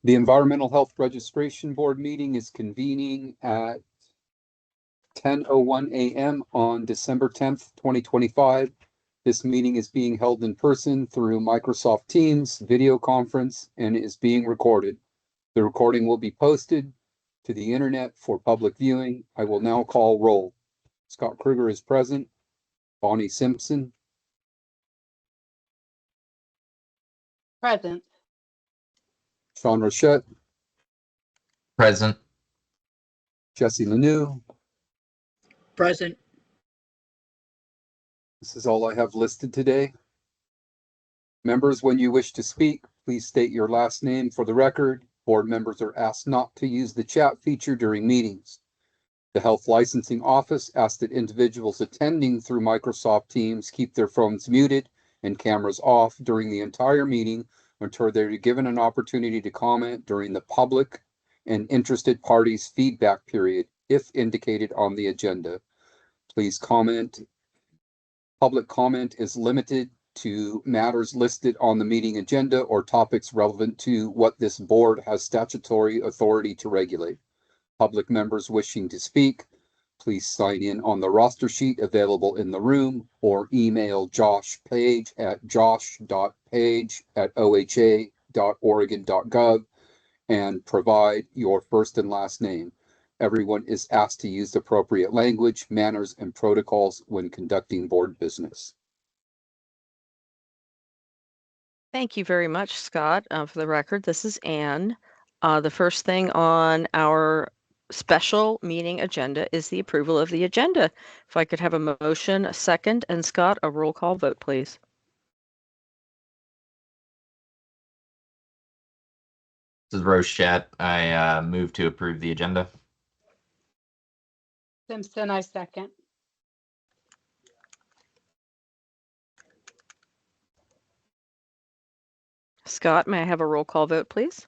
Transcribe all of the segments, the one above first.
The Environmental Health Registration Board meeting is convening at 10:01 a.m. on December 10th, 2025. This meeting is being held in person through Microsoft Teams video conference and is being recorded. The recording will be posted to the internet for public viewing. I will now call roll. Scott Kruger is present. Bonnie Simpson. Present. Sean Rochette. Present. Jesse Lanou. Present. This is all I have listed today. Members, when you wish to speak, please state your last name for the record. Board members are asked not to use the chat feature during meetings. The Health Licensing Office asks that individuals attending through Microsoft Teams keep their phones muted and cameras off during the entire meeting until they're given an opportunity to comment during the public and interested parties feedback period, if indicated on the agenda. Please comment. Public comment is limited to matters listed on the meeting agenda or topics relevant to what this board has statutory authority to regulate. Public members wishing to speak, please sign in on the roster sheet available in the room or email Josh Page at josh.page@oha.oregon.gov and provide your first and last name. Everyone is asked to use appropriate language, manners, and protocols when conducting board business. Thank you very much, Scott. For the record, this is Anne. The first thing on our special meeting agenda is the approval of the agenda. If I could have a motion, a second, and Scott, a roll call vote, please. This is Rochette. I move to approve the agenda. Simpson, I second. Scott, may I have a roll call vote, please?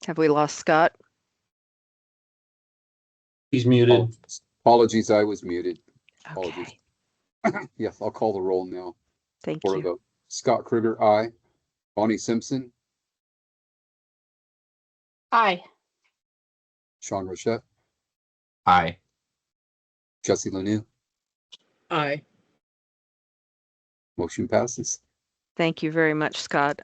Have we lost Scott? He's muted. Apologies, I was muted. Apologies. Okay, Yes, I'll call the roll now thank for a you. vote. Scott Kruger, aye. Bonnie Simpson. Aye. Sean Rochette. Aye. Jesse Lanou. Aye. Motion passes. Thank you very much, Scott.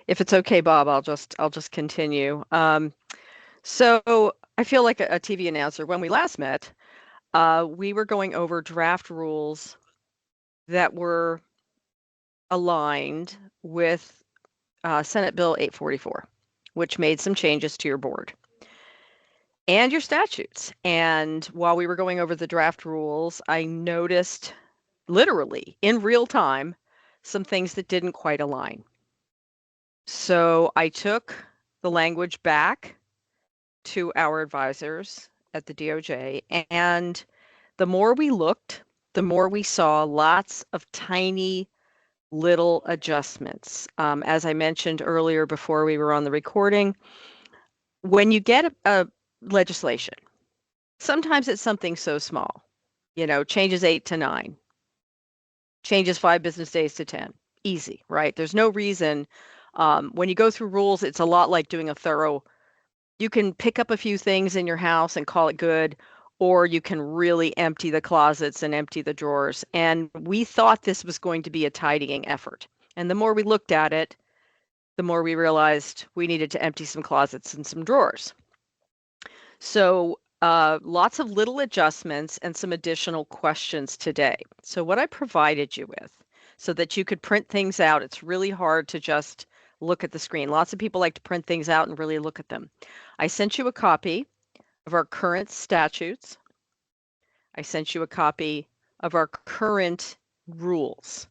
If it's okay, Bob, I'll just continue. So I feel like a TV announcer. When we last met, we were going over draft rules that were aligned with Senate Bill 844, which made some changes to your board and your statutes. And while we were going over the draft rules, I noticed literally in real time some things that didn't quite align. So I took the language back to our advisors at the DOJ, and the more we looked, the more we saw lots of tiny little adjustments. As I mentioned earlier before we were on the recording, when you get a legislation, sometimes it's something so small, changes 8 to 9, changes 5 business days to 10. Easy, right? There's no reason. When you go through rules, it's a lot like doing a thorough. You can pick up a few things in your house and call it good, or you can really empty the closets and empty the drawers. And we thought this was going to be a tidying effort. And the more we looked at it, the more we realized we needed to empty some closets and some drawers. So lots of little adjustments and some additional questions today. So what I provided you with so that you could print things out, it's really hard to just look at the screen. Lots of people like to print things out and really look at them. I sent you a copy of our current statutes. I sent you a copy of our current rules.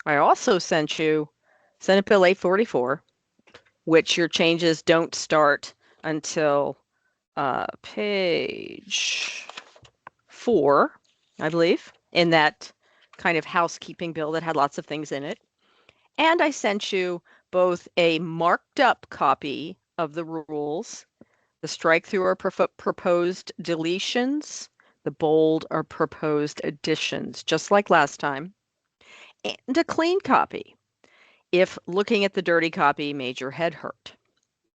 I also sent you Senate Bill 844, which your changes don't start until page 4, I believe, in that kind of housekeeping bill that had lots of things in it. And I sent you both a marked up copy of the rules, the strike through or proposed deletions, The bold are proposed additions, just like last time. And a clean copy if looking at the dirty copy made your head hurt,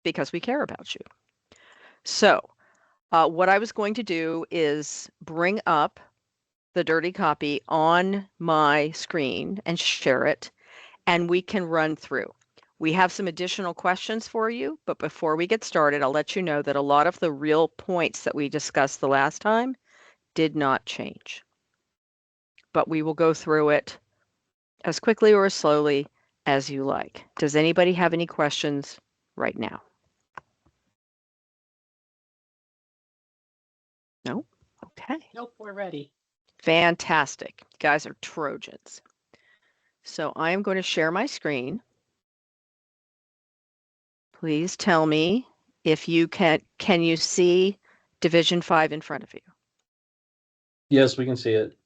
because we care about you. So what I was going to do is bring up the dirty copy on my screen and share it, and we can run through. We have some additional questions for you, but before we get started, I'll let you know that a lot of the real points that we discussed the last time did not change. But we will go through it as quickly or as slowly as you like. Does anybody have any questions right now? No? Okay. Nope, we're ready. Fantastic. You guys are Trojans. So I am going to share my screen. Please tell me if you can you see Division 5 in front of you? Yes, we can see it.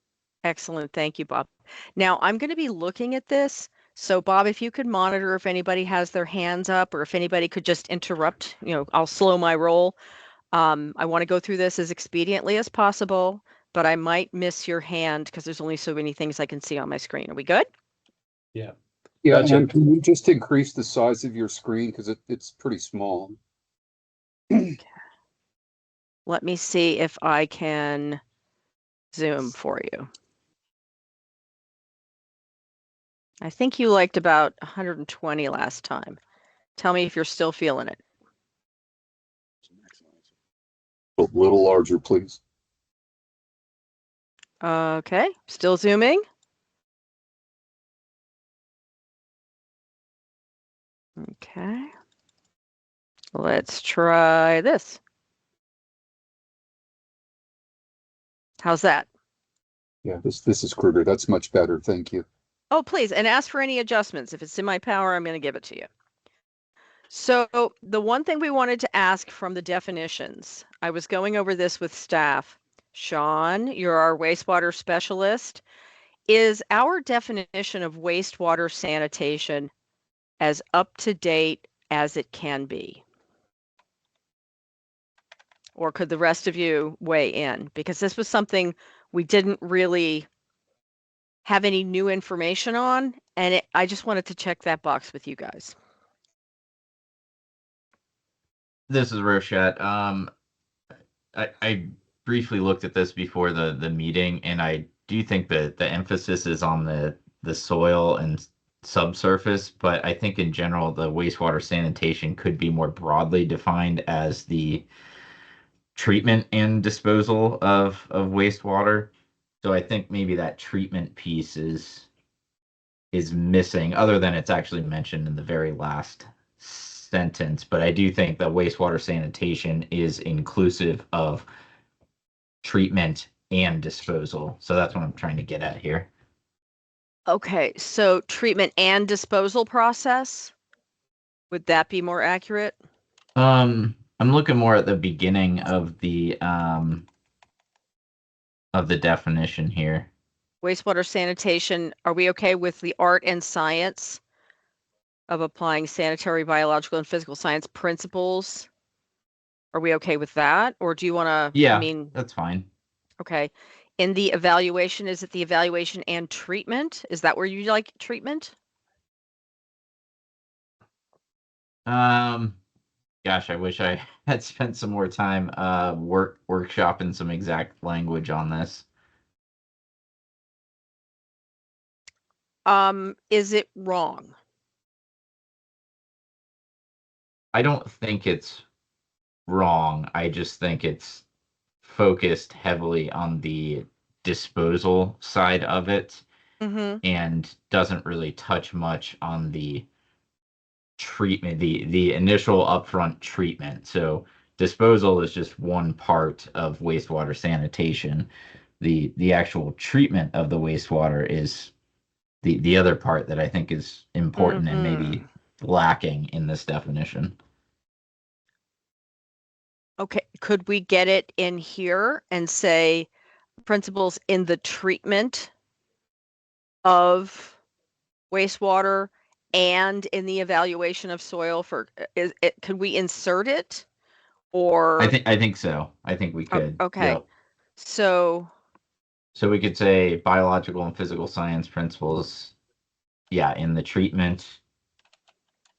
Excellent. Thank you, Bob. Now I'm going to be looking at this. So Bob, if you could monitor if anybody has their hands up or if anybody could just interrupt, I'll slow my roll. I want to go through this as expediently as possible, but I might miss your hand because there's only so many things I can see on my screen. Are we good? Yeah. Yeah, Gotcha. and can you just increase the size of your screen because it's pretty small? Okay. Let me see if I can zoom for you. I think you liked about 120 last time. Tell me if you're still feeling it. A little larger, please. Okay, still zooming. Okay. Let's try this. How's that? Yeah, this is Kruger. That's much better. Thank you. Oh, please, and ask for any adjustments. If it's in my power, I'm going to give it to you. So the one thing we wanted to ask from the definitions, I was going over this with staff. Sean, you're our wastewater specialist. Is our definition of wastewater sanitation as up to date as it can be? Or could the rest of you weigh in? Because this was something we didn't really have any new information on, and I just wanted to check that box with you guys. This is Roshat. I briefly looked at this before the meeting, and I do think that the emphasis is on the soil and subsurface, but I think in general the wastewater sanitation could be more broadly defined as the treatment and disposal of wastewater. So I think maybe that treatment piece is missing, other than it's actually mentioned in the very last sentence. But I do think that wastewater sanitation is inclusive of treatment and disposal. So that's what I'm trying to get at here. Okay, so treatment and disposal process, would that be more accurate? I'm looking more at the beginning of the definition here. Wastewater sanitation, are we okay with the art and science of applying sanitary, biological, and physical science principles? Are we okay with that? Or do you want to, Yeah, that's fine. Okay. In the evaluation, is it the evaluation and treatment? Is that where you like treatment? Gosh, I wish I had spent some more time workshopping some exact language on this. Is it wrong? I don't think it's wrong. I just think it's focused heavily on the disposal side of it and doesn't really touch much on the treatment, the initial upfront treatment. So disposal is just one part of wastewater sanitation. The actual treatment of the wastewater is the other part that I think is important and maybe lacking in this definition. Okay, could we get it in here and say principles in the treatment of wastewater and in the evaluation of soil for could we insert it? Or I think so. I think we could. okay. Yep. So, So we could say biological and physical science principles, yeah, in the treatment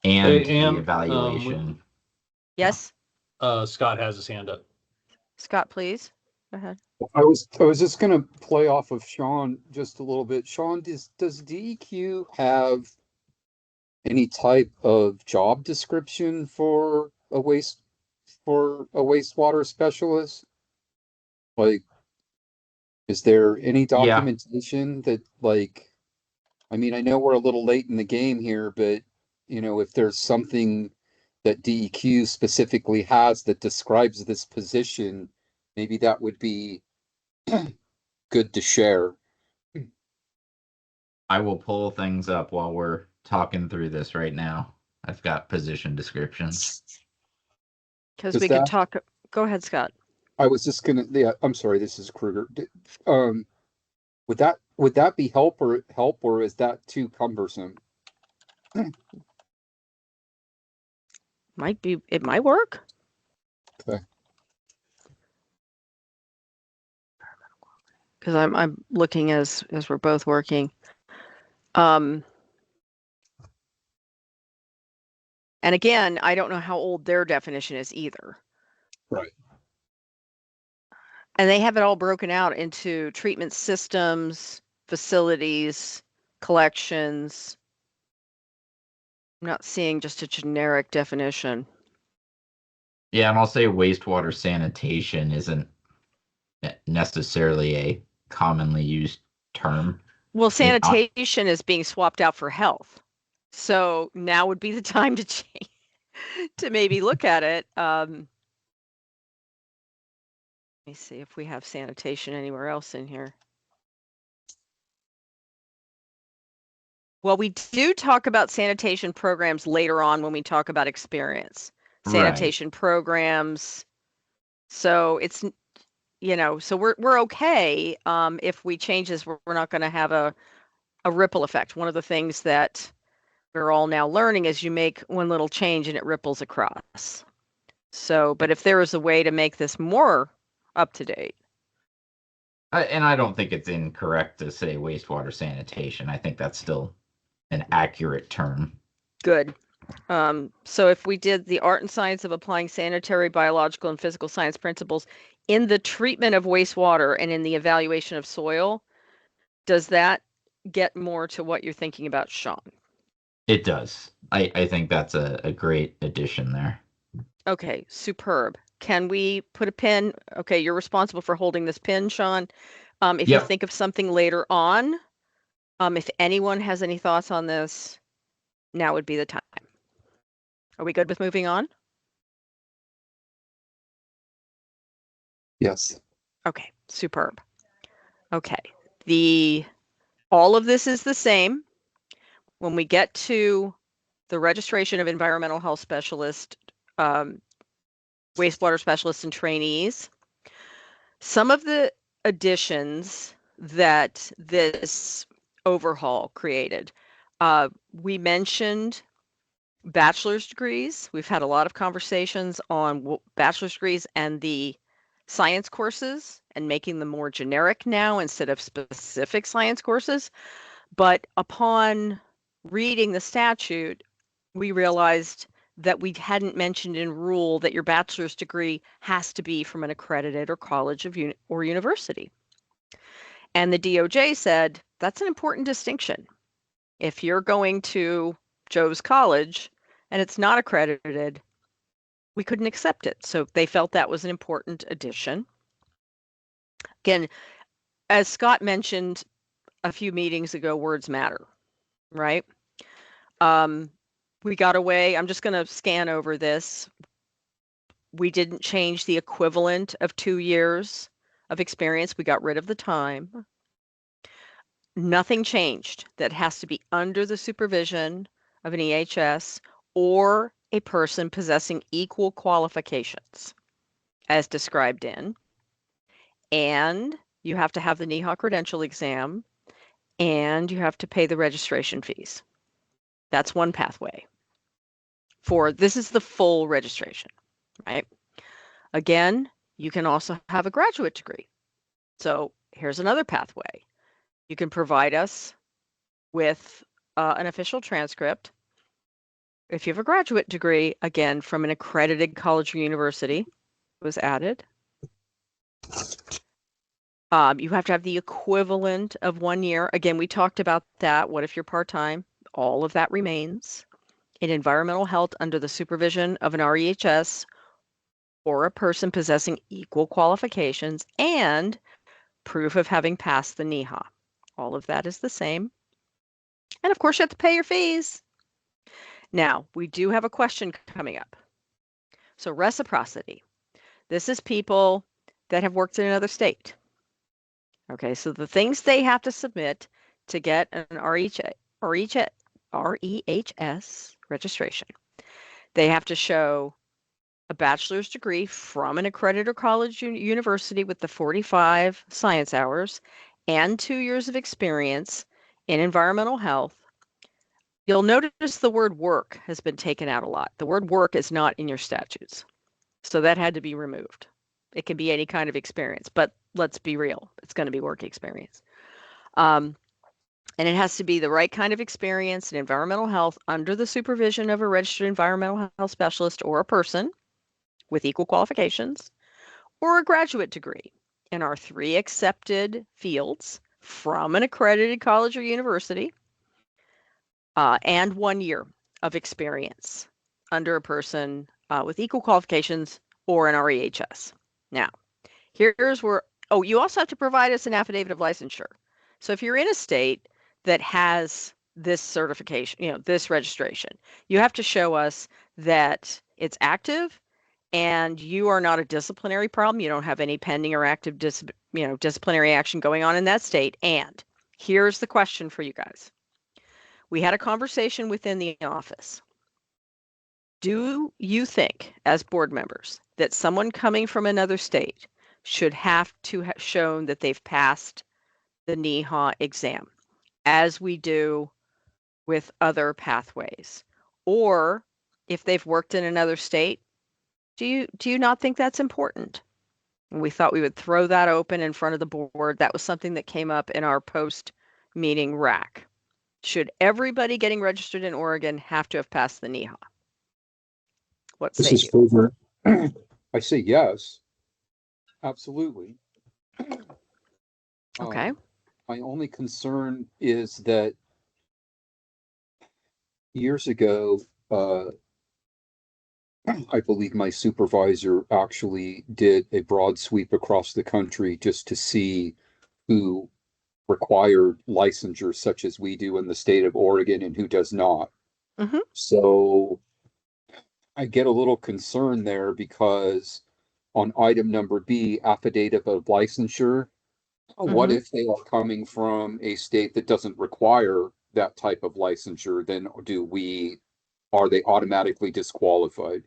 and Hey, the Ann, evaluation. yes, Scott has his hand up. Scott, please. Go ahead. I was just gonna play off of Sean just a little bit. Sean, does DEQ have any type of job description for a wastewater specialist? Like, is there any Yeah, documentation that like, I mean, I know we're a little late in the game here, but if there's something that DEQ specifically has that describes this position, maybe that would be good to share. I will pull things up while we're talking through this right now. I've got position descriptions. Because Does we could that, talk. Go ahead, Scott. I was just gonna, yeah, I'm sorry, this is Kruger. Um, would that be help or is that too cumbersome? Might be. It might work. Okay. Because I'm looking as we're both working. And again, I don't know how old their definition is either. Right. And they have it all broken out into treatment systems, facilities, collections. I'm not seeing just a generic definition. Yeah, and I'll say wastewater sanitation isn't necessarily a commonly used term. Well, It, sanitation is being swapped out for health. So now would be the time to change, to maybe look at it. Let me see if we have sanitation anywhere else in here. Well, we do talk about sanitation programs later on when we talk about experience. Sanitation programs. So it's, so we're okay if we change this. We're not going to have a ripple effect. One of the things that we're all now learning is you make one little change and it ripples across. So, but if there is a way to make this more up to date. and I don't think it's incorrect to say wastewater sanitation. I think that's still an accurate term. Good. So if we did the art and science of applying sanitary, biological, and physical science principles in the treatment of wastewater and in the evaluation of soil, does that get more to what you're thinking about, Sean? It does. I think that's a great addition there. Okay, superb. Can we put a pin? Okay, you're responsible for holding this pin, Sean. If you Yep. think of something later on, if anyone has any thoughts on this, now would be the time. Are we good with moving on? Yes. Okay, superb. Okay, all of this is the same. When we get to the registration of environmental health specialist, wastewater specialists and trainees, some of the additions that this overhaul created, we mentioned bachelor's degrees. We've had a lot of conversations on bachelor's degrees and the science courses and making them more generic now instead of specific science courses. But upon reading the statute, we realized that we hadn't mentioned in rule that your bachelor's degree has to be from an accredited or college or university. And the DOJ said that's an important distinction. If you're going to Joe's college and it's not accredited, we couldn't accept it. So they felt that was an important addition. Again, as Scott mentioned a few meetings ago, words matter, right? We got away. I'm just going to scan over this. We didn't change the equivalent of 2 years of experience. We got rid of the time. Nothing changed that has to be under the supervision of an EHS or a person possessing equal qualifications as described in. And you have to have the NEHA credential exam and you have to pay the registration fees. That's one pathway. This is the full registration, right? Again, you can also have a graduate degree. So here's another pathway. You can provide us with an official transcript. If you have a graduate degree, again, from an accredited college or university, was added. You have to have the equivalent of 1 year. Again, we talked about that. What if you're part-time? All of that remains. In environmental health under the supervision of an REHS or a person possessing equal qualifications and proof of having passed the NEHA. All of that is the same. And of course, you have to pay your fees. Now, we do have a question coming up. So reciprocity. This is people that have worked in another state. Okay, so the things they have to submit to get an REHS registration. They have to show a bachelor's degree from an accredited college university with the 45 science hours and 2 years of experience in environmental health. You'll notice the word work has been taken out a lot. The word work is not in your statutes. So that had to be removed. It can be any kind of experience, but let's be real. It's going to be work experience. And it has to be the right kind of experience in environmental health under the supervision of a registered environmental health specialist or a person with equal qualifications, or a graduate degree in our 3 accepted fields from an accredited college or university, and 1 year of experience under a person with equal qualifications or an REHS. Now, here's where, oh, you also have to provide us an affidavit of licensure. So if you're in a state that has this certification, this registration, you have to show us that it's active and you are not a disciplinary problem. You don't have any pending or active disciplinary action going on in that state. And here's the question for you guys. We had a conversation within the office. Do you think, as board members, that someone coming from another state should have to have shown that they've passed the NEHA exam, as we do with other pathways? Or if they've worked in another state, do you not think that's important? And we thought we would throw that open in front of the board. That was something that came up in our post-meeting RAC. Should everybody getting registered in Oregon have to have passed the NEHA? What say This is you? Favour. I say yes, absolutely. Okay. My only concern is that years ago, I believe my supervisor actually did a broad sweep across the country just to see who required licensure such as we do in the state of Oregon and who does not. Mhm. So I get a little concerned there because on item number B, affidavit of licensure, what if they are coming from a state that doesn't require that type of licensure? Then are they automatically disqualified?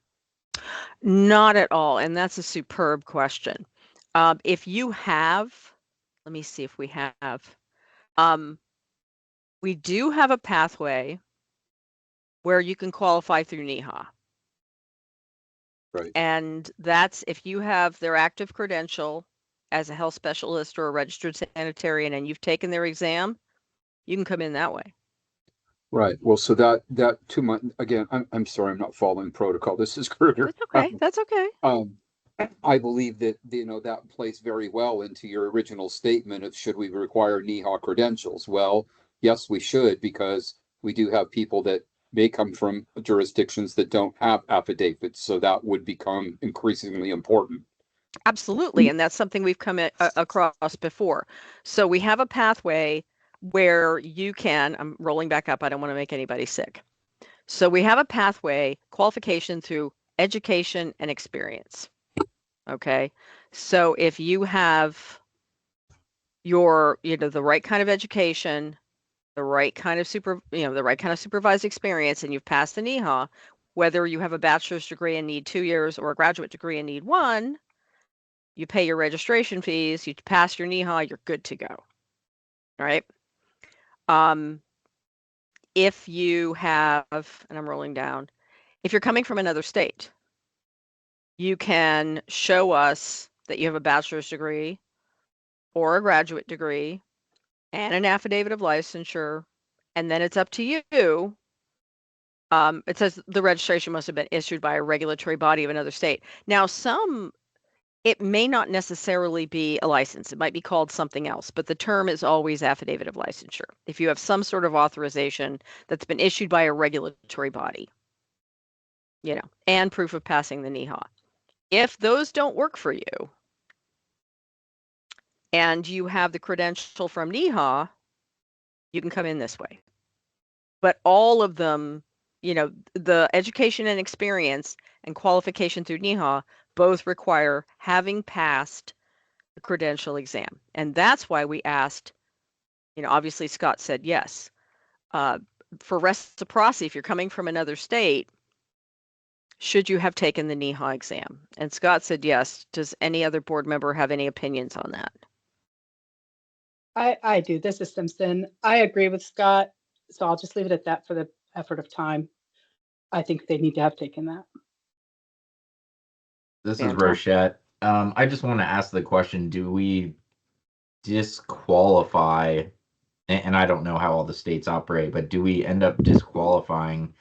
Not at all. And that's a superb question. If you have, let me see if we have, we do have a pathway where you can qualify through NEHA. Right. And that's if you have their active credential as a health specialist or a registered sanitarian and you've taken their exam, you can come in that way. Right. Well, so that too much again, I'm sorry, I'm not following protocol. This is Kruger. That's okay. That's okay. I believe that that plays very well into your original statement of should we require NEHA credentials? Well, yes, we should, because we do have people that may come from jurisdictions that don't have affidavits, so that would become increasingly important. Absolutely. And that's something we've come across before. So we have a pathway where you can, I'm rolling back up, I don't want to make anybody sick. So we have a pathway, qualification through education and experience. Okay. So if you have your, the right kind of education, the right kind of supervised experience, and you've passed the NEHA, whether you have a bachelor's degree and need 2 years or a graduate degree and need 1, you pay your registration fees, you pass your NEHA, you're good to go. All right. If you have, and I'm rolling down, if you're coming from another state, you can show us that you have a bachelor's degree or a graduate degree and an affidavit of licensure, and then it's up to you. It says the registration must have been issued by a regulatory body of another state. Now, it may not necessarily be a license. It might be called something else, but the term is always affidavit of licensure. If you have some sort of authorization that's been issued by a regulatory body, and proof of passing the NEHA. If those don't work for you and you have the credential from NEHA, you can come in this way. But all of them, the education and experience and qualification through NEHA both require having passed the credential exam. And that's why we asked, obviously Scott said yes. For reciprocity, if you're coming from another state, should you have taken the NEHA exam? And Scott said yes. Does any other board member have any opinions on that? I do. This is Simpson. I agree with Scott, so I'll just leave it at that for the effort of time. I think they need to have taken that. This is Fantastic. Rochette. I just want to ask the question, do we disqualify, and I don't know how all the states operate, but do we end up disqualifying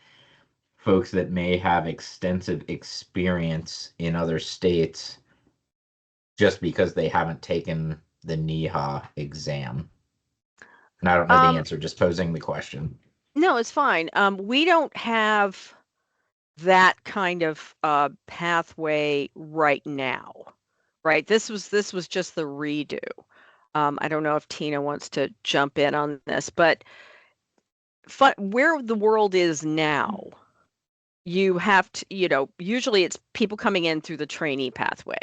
folks that may have extensive experience in other states just because they haven't taken the NEHA exam? And I don't know the answer, just posing the question. No, it's fine. We don't have that kind of pathway right now, right? This was just the redo. I don't know if Tina wants to jump in on this, but where the world is now, you have to, usually it's people coming in through the trainee pathway.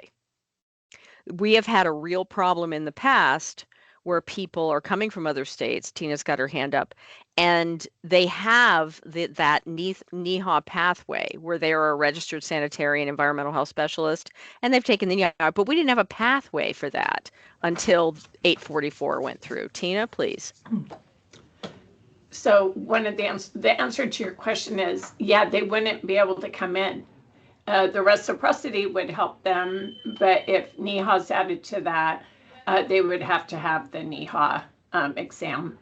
We have had a real problem in the past where people are coming from other states. Tina's got her hand up, and they have that NEHA pathway where they are a registered sanitary and environmental health specialist, and they've taken the NEHA, but we didn't have a pathway for that until 844 went through. Tina, please. So one of the answer to your question is, yeah, they wouldn't be able to come in. The reciprocity would help them, but if NEHA's added to that, they would have to have the NEHA exam.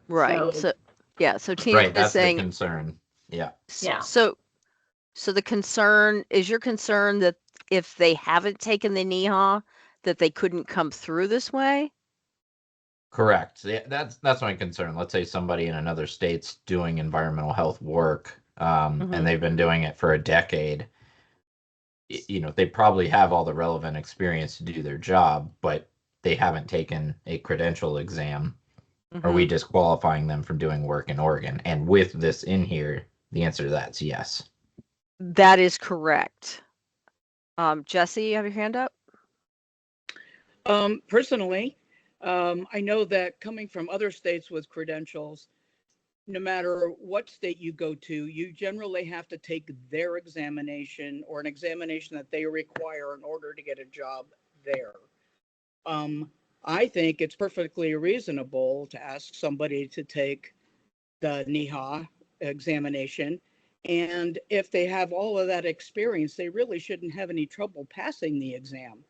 Right. So Tina Right, that's is saying the concern. Yeah. Yeah. So the concern is your concern that if they haven't taken the NEHA, that they couldn't come through this way? Correct. Yeah, that's my concern. Let's say somebody in another state's doing environmental health work, and they've been doing it for a decade. They probably have all the relevant experience to do their job, but they haven't taken a credential exam. Are we disqualifying them from doing work in Oregon? And with this in here, the answer to that is yes. That is correct. Jesse, you have your hand up? Personally, I know that coming from other states with credentials, no matter what state you go to, you generally have to take their examination or an examination that they require in order to get a job there. I think it's perfectly reasonable to ask somebody to take the NEHA examination. And if they have all of that experience, they really shouldn't have any trouble passing the exam.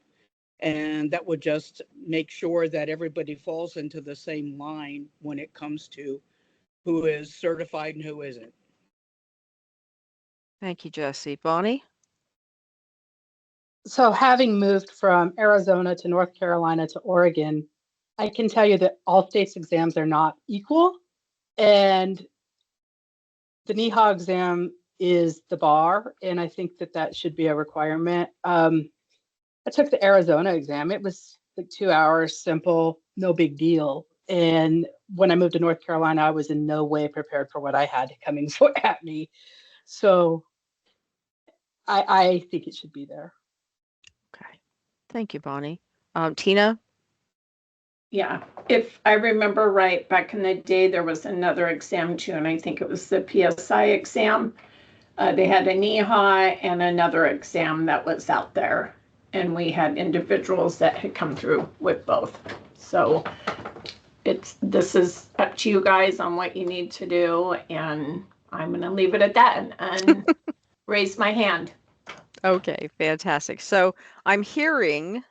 And that would just make sure that everybody falls into the same line when it comes to who is certified and who isn't. Thank you, Jesse. Bonnie? So having moved from Arizona to North Carolina to Oregon, I can tell you that all states' exams are not equal. And the NEHA exam is the bar, and I think that should be a requirement. I took the Arizona exam. It was like 2 hours, simple, no big deal. And when I moved to North Carolina, I was in no way prepared for what I had coming at me. So I think it should be there. Okay. Thank you, Bonnie. Tina? Yeah, if I remember right, back in the day, there was another exam too, and I think it was the PSI exam. They had a NEHA and another exam that was out there, and we had individuals that had come through with both. So this is up to you guys on what you need to do, and I'm going to leave it at that and raise my hand. Okay, fantastic. So I'm hearing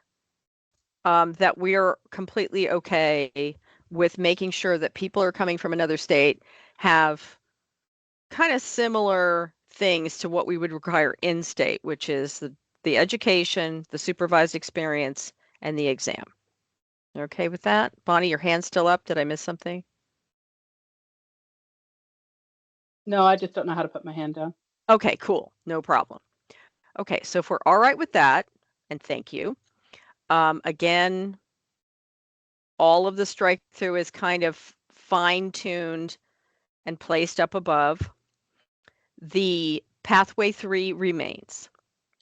that we are completely okay with making sure that people who are coming from another state have kind of similar things to what we would require in state, which is the education, the supervised experience, and the exam. You okay with that? Bonnie, your hand's still up. Did I miss something? No, I just don't know how to put my hand down. Okay, cool. No problem. Okay, so if we're all right with that, and thank you. Again, all of the strike through is kind of fine-tuned and placed up above. The pathway 3 remains.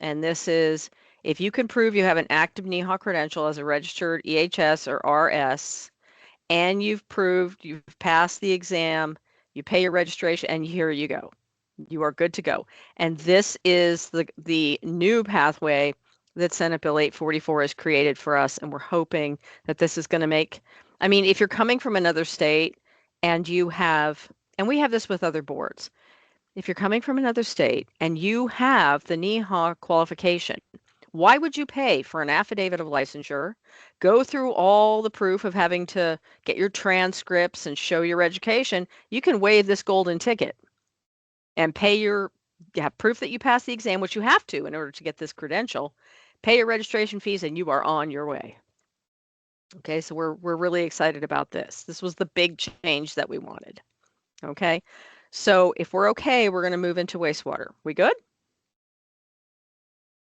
And this is if you can prove you have an active NEHA credential as a registered EHS or RS, and you've proved you've passed the exam, you pay your registration, and here you go. You are good to go. And this is the new pathway that Senate Bill 844 has created for us. And we're hoping that this is going to make, I mean, if you're coming from another state and you have, and we have this with other boards, if you're coming from another state and you have the NEHA qualification, why would you pay for an affidavit of licensure, go through all the proof of having to get your transcripts and show your education? You can waive this golden ticket and pay you have proof that you passed the exam, which you have to in order to get this credential, pay your registration fees, and you are on your way. Okay, so we're really excited about this. This was the big change that we wanted. Okay, so if we're okay, we're going to move into wastewater. We good?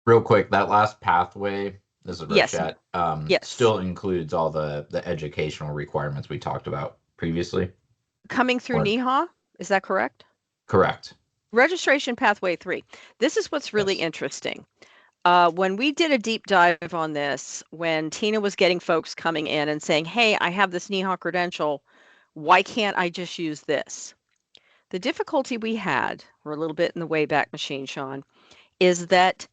Real quick, that last pathway, this is Yes. Roshat, Yes. still includes all the educational requirements we talked about previously. Coming through Or- NEHA, is that correct? Correct. Registration pathway 3. This is what's really Yes. interesting. When we did a deep dive on this, when Tina was getting folks coming in and saying, hey, I have this NEHA credential, why can't I just use this? The difficulty we had, we're a little bit in the Wayback Machine, Sean, is that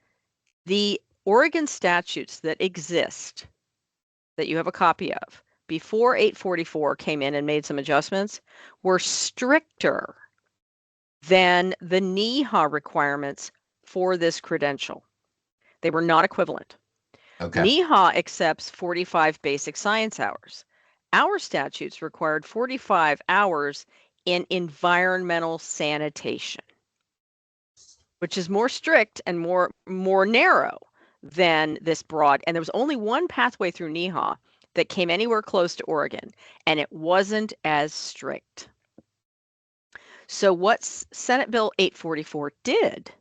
the Oregon statutes that exist, that you have a copy of, before 844 came in and made some adjustments, were stricter than the NEHA requirements for this credential. They were not equivalent. Okay. NEHA accepts 45 basic science hours. Our statutes required 45 hours in environmental sanitation, which is more strict and more narrow than this broad. And there was only one pathway through NEHA that came anywhere close to Oregon, and it wasn't as strict. So what Senate Bill 844 did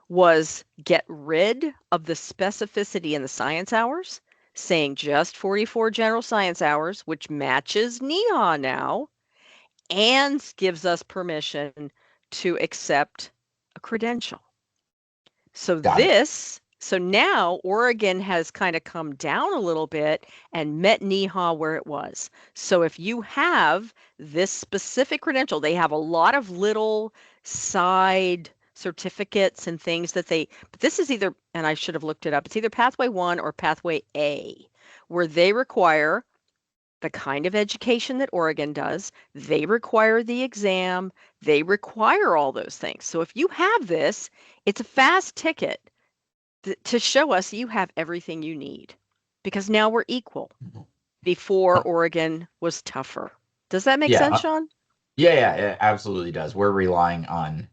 was get rid of the specificity in the science hours, saying just 44 general science hours, which matches NEHA now, and gives us permission to accept a credential. So so now Oregon has kind of come down a little bit and met NEHA where it was. So if you have this specific credential, they have a lot of little side certificates and things that but this is either, and I should have looked it up, it's either Pathway 1 or Pathway A, where they require the kind of education that Oregon does. They require the exam. They require all those things. So if you have this, it's a fast ticket to show us you have everything you need, because now we're equal. Before, Oregon was tougher. Does that make sense, Sean? Yeah, it absolutely does. We're relying on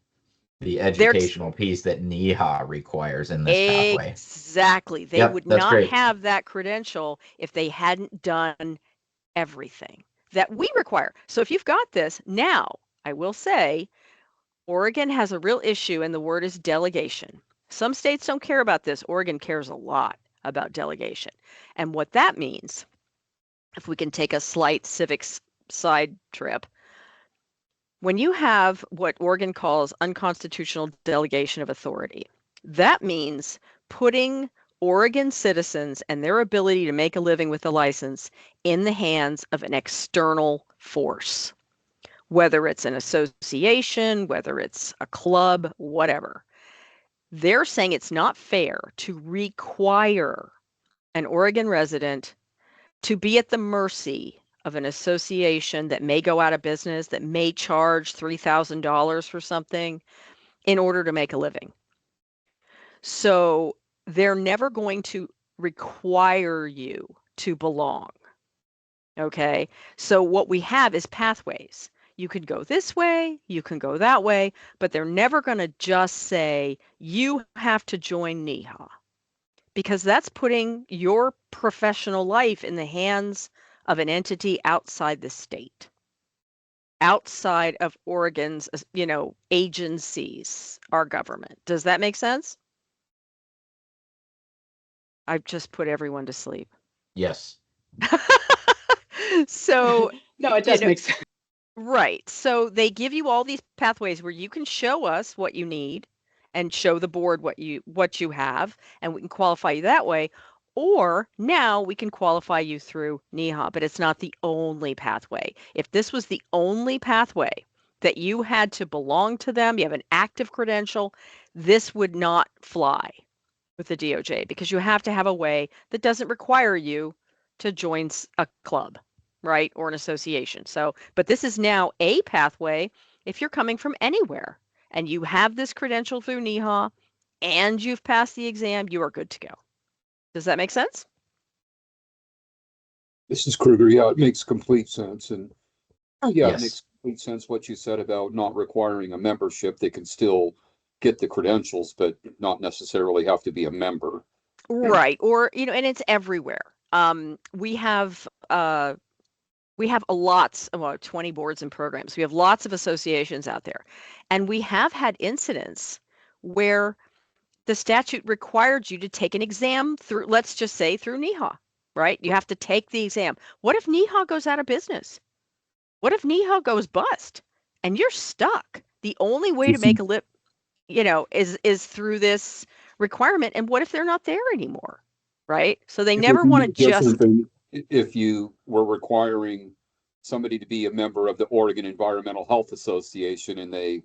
the educational piece that NEHA requires in this pathway. Exactly. They Yep, would that's not great. have that credential if they hadn't done everything that we require. So if you've got this, now I will say Oregon has a real issue, and the word is delegation. Some states don't care about this. Oregon cares a lot about delegation. And what that means, if we can take a slight civics side trip, when you have what Oregon calls unconstitutional delegation of authority, that means putting Oregon citizens and their ability to make a living with a license in the hands of an external force, whether it's an association, whether it's a club, whatever. They're saying it's not fair to require an Oregon resident to be at the mercy of an association that may go out of business, that may charge $3,000 for something in order to make a living. So they're never going to require you to belong. Okay, so what we have is pathways. You can go this way, you can go that way, but they're never going to just say, you have to join NEHA, because that's putting your professional life in the hands of an entity outside the state, outside of Oregon's, agencies, our government. Does that make sense? I've just put everyone to sleep. Yes. So, No, it does know- make sense. right. So they give you all these pathways where you can show us what you need and show the board what you have, and we can qualify you that way. Or now we can qualify you through NEHA, but it's not the only pathway. If this was the only pathway that you had to belong to them, you have an active credential, this would not fly with the DOJ, because you have to have a way that doesn't require you to join a club, right, or an association. So, but this is now a pathway if you're coming from anywhere and you have this credential through NEHA and you've passed the exam, you are good to go. Does that make sense? This is Kruger. Yeah, it makes complete sense. And yeah, Yes. it makes complete sense what you said about not requiring a membership. They can still get the credentials, but not necessarily have to be a member. Right. Or, and it's everywhere. We have lots of 20 boards and programs. We have lots of associations out there. And we have had incidents where the statute required you to take an exam through, let's just say through NEHA, right? You have to take the exam. What if NEHA goes out of business? What if NEHA goes bust and you're stuck? The only way to make a lip, is through this requirement. And what if they're not there anymore? Right? So they never want to just. If you were requiring somebody to be a member of the Oregon Environmental Health Association and they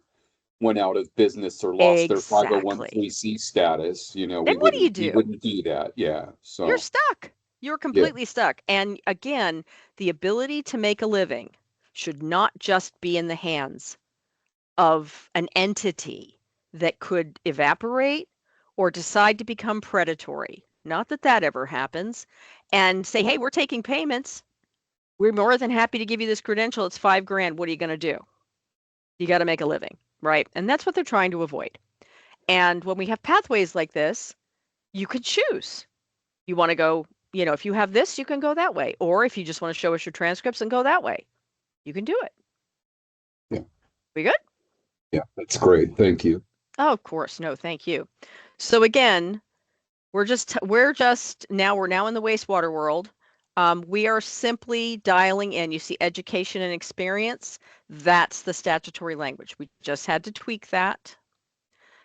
went out of business or lost their 501c status, Then what do you do? We wouldn't do that. Yeah. So you're stuck. You're completely stuck. And again, the ability to make a living should not just be in the hands of an entity that could evaporate or decide to become predatory. Not that that ever happens. And say, hey, we're taking payments. We're more than happy to give you this credential. It's $5,000. What are you going to do? You got to make a living, right? And that's what they're trying to avoid. And when we have pathways like this, you could choose. You want to go, if you have this, you can go that way. Or if you just want to show us your transcripts and go that way, you can do it. Yeah. We good? Yeah, that's great. Thank you. Oh, of course. No, thank you. So again, we're now in the wastewater world. We are simply dialing in. You see education and experience. That's the statutory language. We just had to tweak that.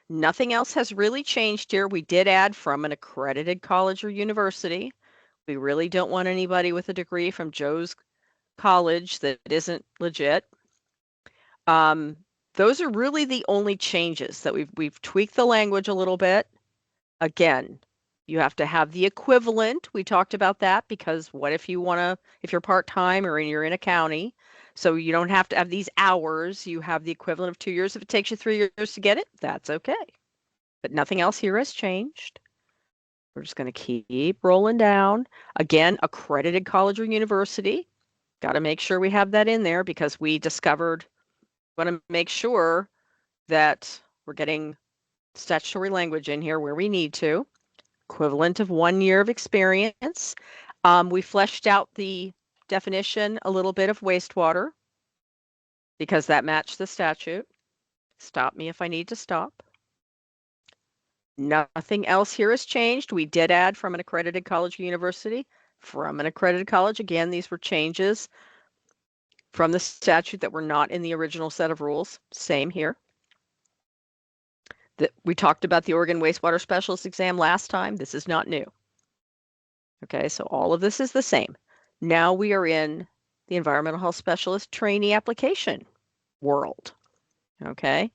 Nothing else has really changed here. We did add from an accredited college or university. We really don't want anybody with a degree from Joe's college that isn't legit. Those are really the only changes that we've tweaked the language a little bit. Again, you have to have the equivalent. We talked about that because what if if you're part-time or you're in a county, so you don't have to have these hours, you have the equivalent of 2 years. If it takes you 3 years to get it, that's okay. But nothing else here has changed. We're just going to keep rolling down. Again, accredited college or university. Got to make sure we have that in there because we discovered, want to make sure that we're getting statutory language in here where we need to. Equivalent of 1 year of experience. We fleshed out the definition a little bit of wastewater because that matched the statute. Stop me if I need to stop. Nothing else here has changed. We did add from an accredited college or university. From an accredited college, again, these were changes from the statute that were not in the original set of rules. Same here. We talked about the Oregon wastewater specialist exam last time. This is not new. Okay, so all of this is the same. Now we are in the environmental health specialist trainee application world. Okay.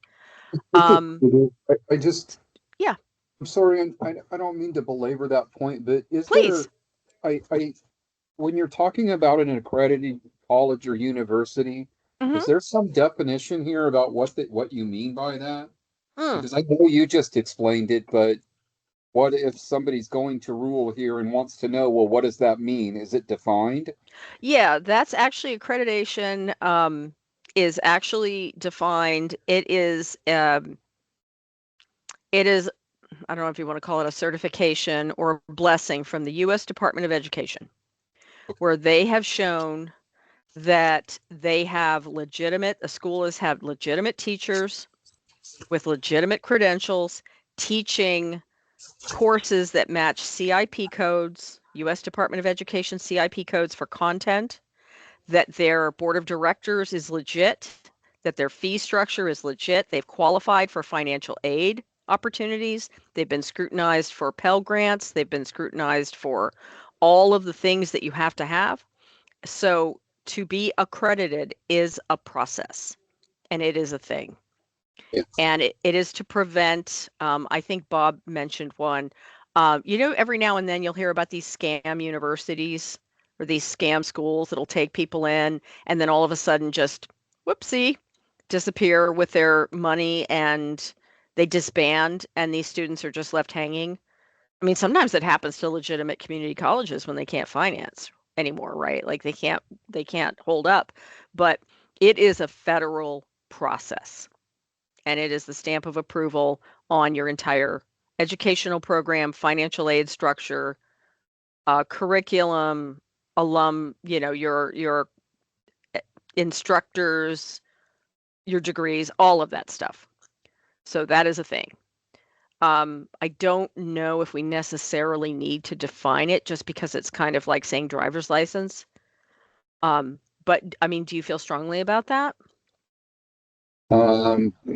I just, yeah. I'm sorry, I don't mean to belabor that point, but Please. When you're talking about an accredited college or university, is there some definition here about what you mean by that? Because I know you just explained it, but what if somebody's going to rule here and wants to know, well, what does that mean? Is it defined? Yeah, that's actually accreditation is actually defined. It is, I don't know if you want to call it a certification or a blessing from the U.S. Department of Education, where they have shown that they have the school has had legitimate teachers with legitimate credentials teaching courses that match CIP codes, U.S. Department of Education CIP codes for content, that their board of directors is legit, that their fee structure is legit. They've qualified for financial aid opportunities. They've been scrutinized for Pell Grants. They've been scrutinized for all of the things that you have to have. So to be accredited is a process, and it is a thing. Yes. And it is to prevent, I think Bob mentioned one, every now and then you'll hear about these scam universities or these scam schools that'll take people in and then all of a sudden just, whoopsie, disappear with their money and they disband and these students are just left hanging. I mean, sometimes it happens to legitimate community colleges when they can't finance anymore, right? Like they can't hold up. But it is a federal process. And it is the stamp of approval on your entire educational program, financial aid structure, curriculum, your instructors, your degrees, all of that stuff. So that is a thing. I don't know if we necessarily need to define it just because it's kind of like saying driver's license. But I mean, do you feel strongly about that?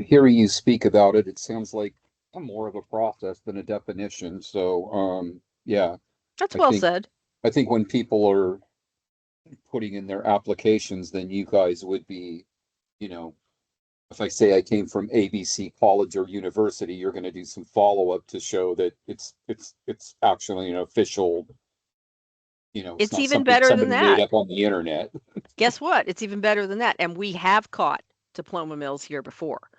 Hearing you speak about it, it sounds like more of a process than a definition. So, yeah, That's I well think said. I think when people are putting in their applications, then you guys would be, if I say I came from ABC college or university, you're going to do some follow-up to show that it's actually an official, it's It's not even something better than somebody made that. up on the internet. Guess what? It's even better than that. And we have caught diploma mills here before.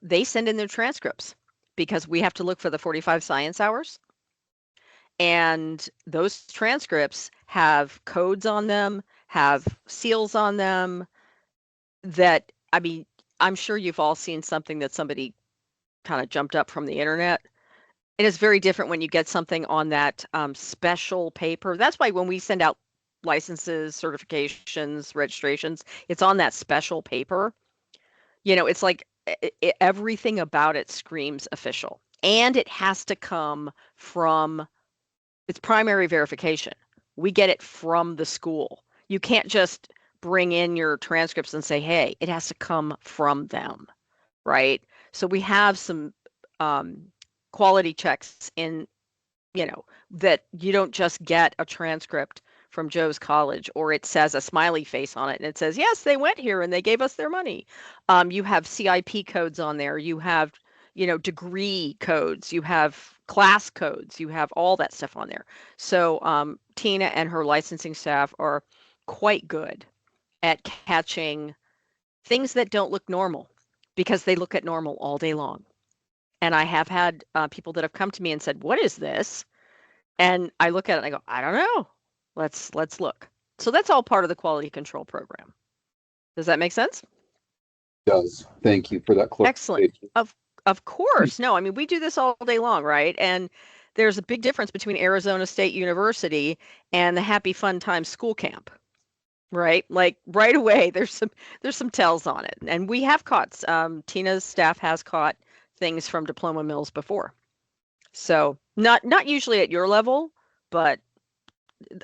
They send in their transcripts because we have to look for the 45 science hours. And those transcripts have codes on them, have seals on them that, I mean, I'm sure you've all seen something that somebody kind of jumped up from the internet. It is very different when you get something on that special paper. That's why when we send out licenses, certifications, registrations, it's on that special paper. It's like everything about it screams official. And it has to come from its primary verification. We get it from the school. You can't just bring in your transcripts and say, hey, it has to come from them, right? So we have some quality checks in, that you don't just get a transcript from Joe's college or it says a smiley face on it and it says, yes, they went here and they gave us their money. You have CIP codes on there. You have, degree codes. You have class codes. You have all that stuff on there. So Tina and her licensing staff are quite good at catching things that don't look normal because they look at normal all day long. And I have had people that have come to me and said, what is this? And I look at it and I go, I don't know. Let's look. So that's all part of the quality control program. Does that make sense? It does. Thank you for that Excellent. clarification. Of course. No, I mean, we do this all day long, right? And there's a big difference between Arizona State University and the Happy Fun Time School Camp, right? Like right away, there's some tells on it. And we have caught, Tina's staff has caught things from diploma mills before. So not usually at your level, but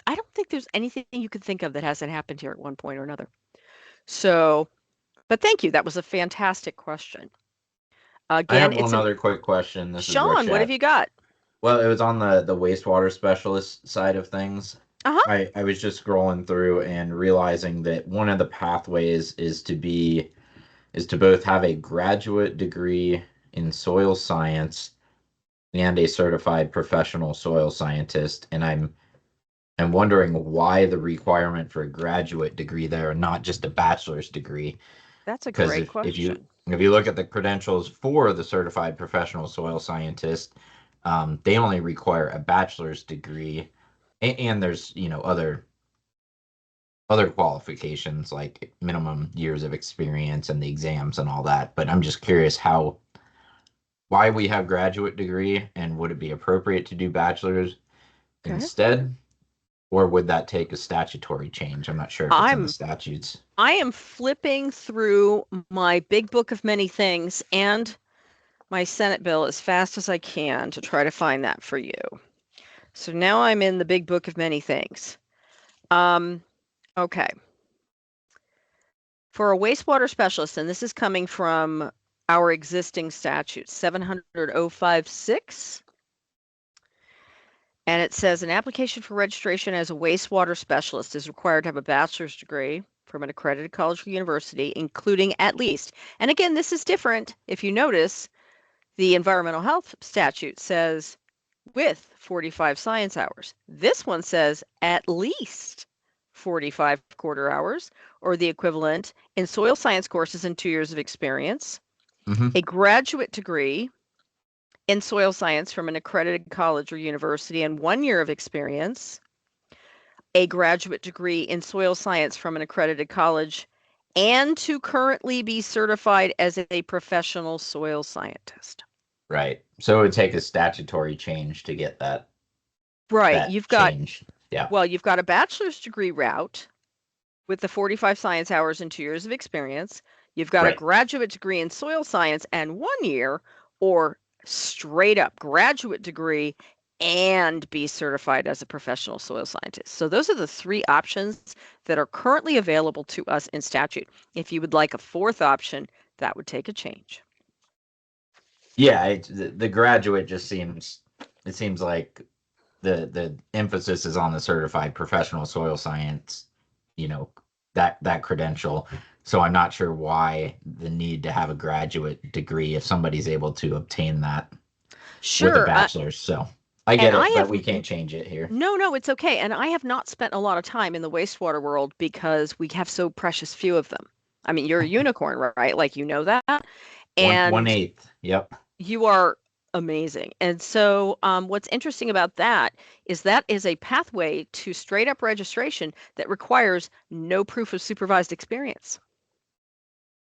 I don't think there's anything you could think of that hasn't happened here at one point or another. So, but thank you. That was a fantastic question. I have Again, one other quick question. This is Sean, what have Rishat. you got? Well, it was on the wastewater specialist side of things. Uh-huh. I was just scrolling through and realizing that one of the pathways is to both have a graduate degree in soil science and a certified professional soil scientist. And I'm wondering why the requirement for a graduate degree there and not just a bachelor's degree. That's a Because great if you question. if you look at the credentials for the certified professional soil scientist, they only require a bachelor's degree, and there's, other qualifications like minimum years of experience and the exams and all that. But I'm just curious why we have graduate degree, and would it be appropriate to do bachelor's instead? Or would that take a statutory change? I'm not sure if it's in the statutes. I am flipping through my big book of many things and my Senate bill as fast as I can to try to find that for you. So now I'm in the big book of many things. Okay. For a wastewater specialist, and this is coming from our existing statute, 700-056. And it says an application for registration as a wastewater specialist is required to have a bachelor's degree from an accredited college or university, including at least, and again, this is different. If you notice, the environmental health statute says with 45 science hours. This one says at least 45 quarter hours, or the equivalent in soil science courses and 2 years of experience, a graduate degree in soil science from an accredited college or university and 1 year of experience, a graduate degree in soil science from an accredited college, and to currently be certified as a professional soil scientist. Right. So it would take a statutory change to get that. Right. That you've got, change. Yeah. Well, you've got a bachelor's degree route with the 45 science hours and 2 years of experience. You've got a graduate degree in soil science and 1 year, or straight up graduate degree and be certified as a professional soil scientist. So those are the three options that are currently available to us in statute. If you would like a fourth option, that would take a change. Yeah, the graduate just seems like the emphasis is on the certified professional soil science, that credential. So I'm not sure why the need to have a graduate degree if somebody's able to obtain that with a bachelor's. So I get it, but we can't change it here. No, it's okay. And I have not spent a lot of time in the wastewater world because we have so precious few of them. I mean, you're a unicorn, right? Like, that. And 1/8. Yep. You are amazing. And so what's interesting about that is a pathway to straight up registration that requires no proof of supervised experience.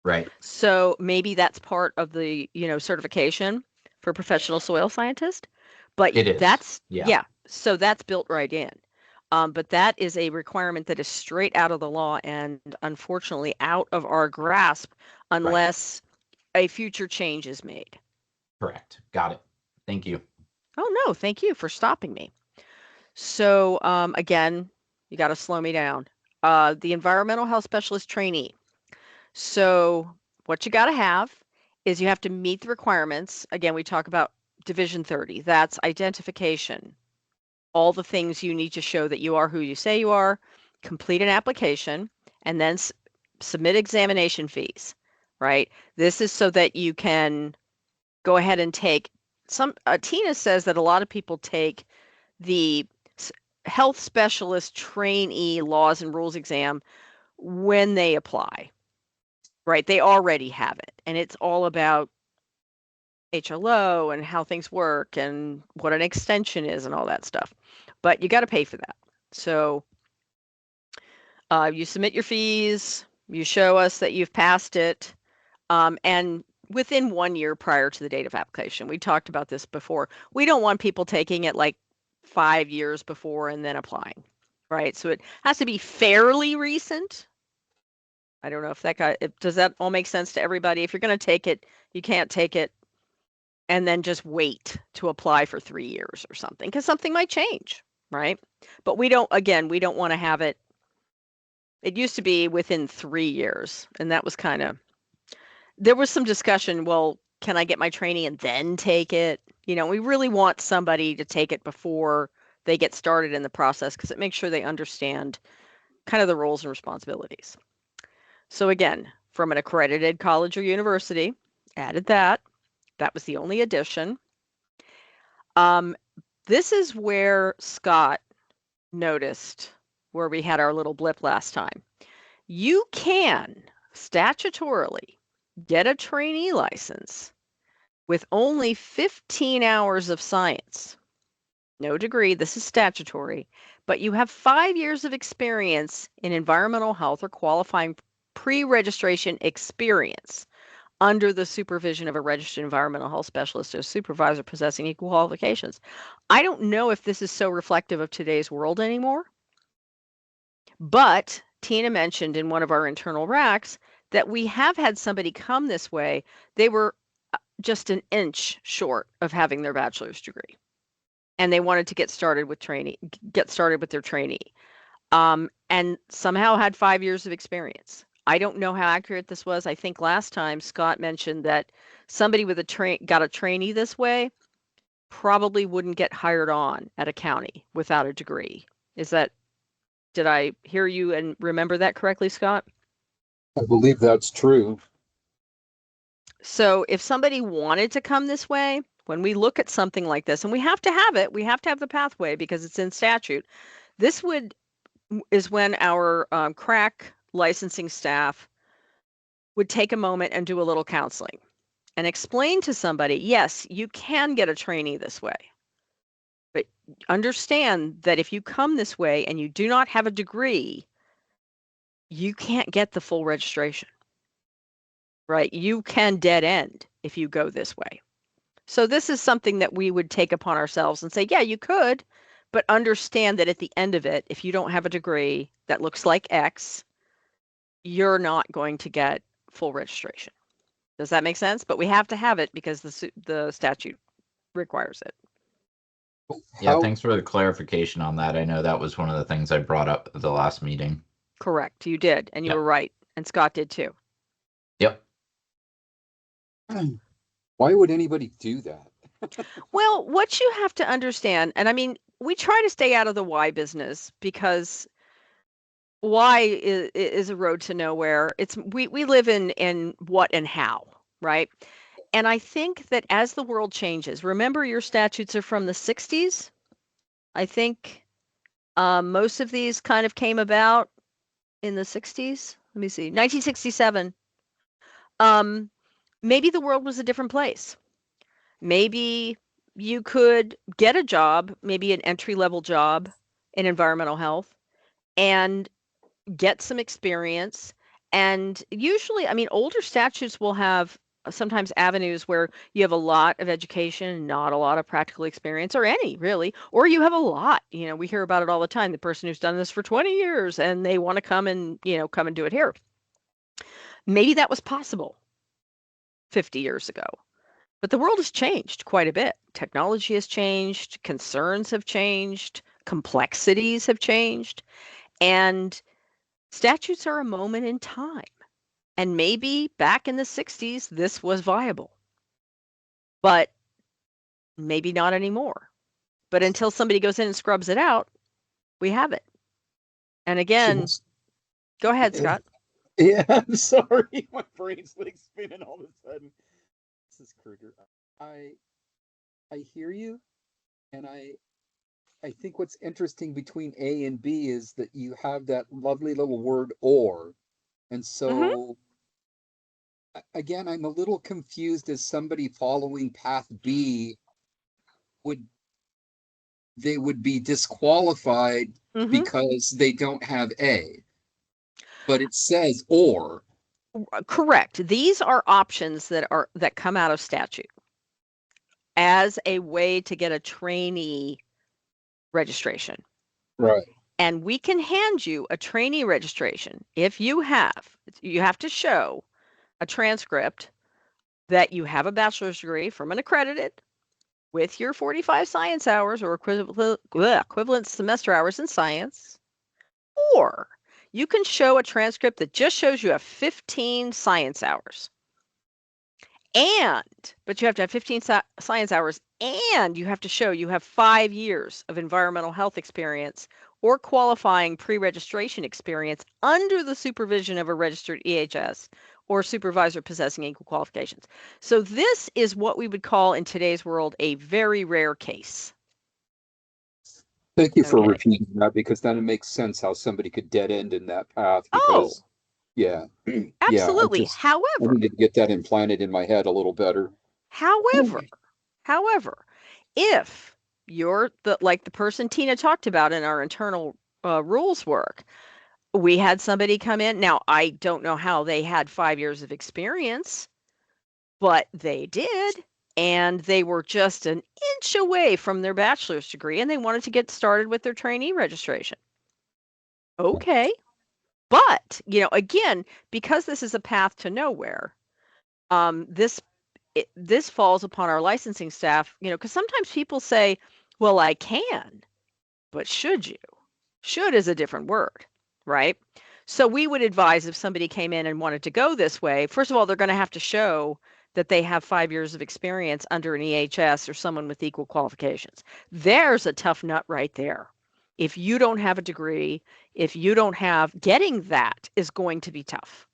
Right. So maybe that's part of the, certification for professional soil scientist, but it is. So that's built right in. But that is a requirement that is straight out of the law and unfortunately out of our grasp unless a future change is made. Correct. Got it. Thank you. Oh, no, thank you for stopping me. So again, you got to slow me down. The environmental health specialist trainee. So what you got to have is you have to meet the requirements. Again, we talk about Division 30. That's identification. All the things you need to show that you are who you say you are, complete an application, and then submit examination fees, right? This is so that you can go ahead and take Tina says that a lot of people take the health specialist trainee laws and rules exam when they apply, right? They already have it. And it's all about HLO and how things work and what an extension is and all that stuff. But you got to pay for that. So you submit your fees, you show us that you've passed it, and within 1 year prior to the date of application. We talked about this before. We don't want people taking it like 5 years before and then applying, right? So it has to be fairly recent. I don't know if does that all make sense to everybody? If you're going to take it, you can't take it and then just wait to apply for 3 years or something, because something might change, right? But we don't want to have it. It used to be within 3 years, and that was there was some discussion, well, can I get my training and then take it? We really want somebody to take it before they get started in the process because it makes sure they understand kind of the roles and responsibilities. So again, from an accredited college or university, added that. That was the only addition. This is where Scott noticed where we had our little blip last time. You can statutorily get a trainee license with only 15 hours of science, no degree, this is statutory, but you have 5 years of experience in environmental health or qualifying pre-registration experience under the supervision of a registered environmental health specialist or supervisor possessing equal qualifications. I don't know if this is so reflective of today's world anymore, but Tina mentioned in one of our internal racks that we have had somebody come this way. They were just an inch short of having their bachelor's degree, and they wanted to get started with their trainee, and somehow had 5 years of experience. I don't know how accurate this was. I think last time Scott mentioned that somebody with got a trainee this way probably wouldn't get hired on at a county without a degree. Did I hear you and remember that correctly, Scott? I believe that's true. So if somebody wanted to come this way, when we look at something like this, and we have to have it, we have to have the pathway because it's in statute. This is when our crack licensing staff would take a moment and do a little counseling and explain to somebody, yes, you can get a trainee this way, but understand that if you come this way and you do not have a degree, you can't get the full registration, right? You can dead end if you go this way. So this is something that we would take upon ourselves and say, yeah, you could, but understand that at the end of it, if you don't have a degree that looks like X, you're not going to get full registration. Does that make sense? But we have to have it because the statute requires it. Yeah, thanks for the clarification on that. I know that was one of the things I brought up at the last meeting. Correct. You did, and you were right. And Scott did too. Yep. Why would anybody do that? Well, what you have to understand, and I mean, we try to stay out of the why business because why is a road to nowhere. We live in what and how, right? And I think that as the world changes, remember your statutes are from the 60s. I think most of these kind of came about in the 60s. Let me see, 1967. Maybe the world was a different place. Maybe you could get a job, maybe an entry-level job in environmental health, and get some experience. And usually, I mean, older statutes will have sometimes avenues where you have a lot of education, not a lot of practical experience, or any really, or you have a lot. You know, we hear about it all the time. The person who's done this for 20 years and they want to come and do it here. Maybe that was possible 50 years ago. But the world has changed quite a bit. Technology has changed, concerns have changed, complexities have changed, and statutes are a moment in time. And maybe back in the 60s, this was viable, but maybe not anymore. But until somebody goes in and scrubs it out, we have it. And again, go ahead, Scott. Yeah, I'm sorry. My brain's like spinning all of a sudden. This is Kruger. I hear you, and I think what's interesting between A and B is that you have that lovely little word or. And so again, I'm a little confused as somebody following path B would be disqualified because they don't have A. But it says or. Correct. These are options that come out of statute as a way to get a trainee registration. Right. And we can hand you a trainee registration if you have to show a transcript that you have a bachelor's degree from an accredited with your 45 science hours or equivalent semester hours in science, or you can show a transcript that just shows you have 15 science hours. But you have to have 15 science hours, and you have to show you have 5 years of environmental health experience or qualifying pre-registration experience under the supervision of a registered EHS or supervisor possessing equal qualifications. So this is what we would call in today's world a very rare case. Thank you for repeating that, because then it makes sense how somebody could dead end in that path. Because, yeah. Absolutely. I needed to get that implanted in my head a little better. However, if you're like the person Tina talked about in our internal rules work, we had somebody come in. Now, I don't know how they had 5 years of experience, but they did. And they were just an inch away from their bachelor's degree, and they wanted to get started with their trainee registration. Okay. But, again, because this is a path to nowhere, this falls upon our licensing staff, because sometimes people say, well, I can, but should you? Should is a different word, right? So we would advise if somebody came in and wanted to go this way, first of all, they're going to have to show that they have 5 years of experience under an EHS or someone with equal qualifications. There's a tough nut right there. If you don't have a degree, if you don't have, getting that is going to be tough.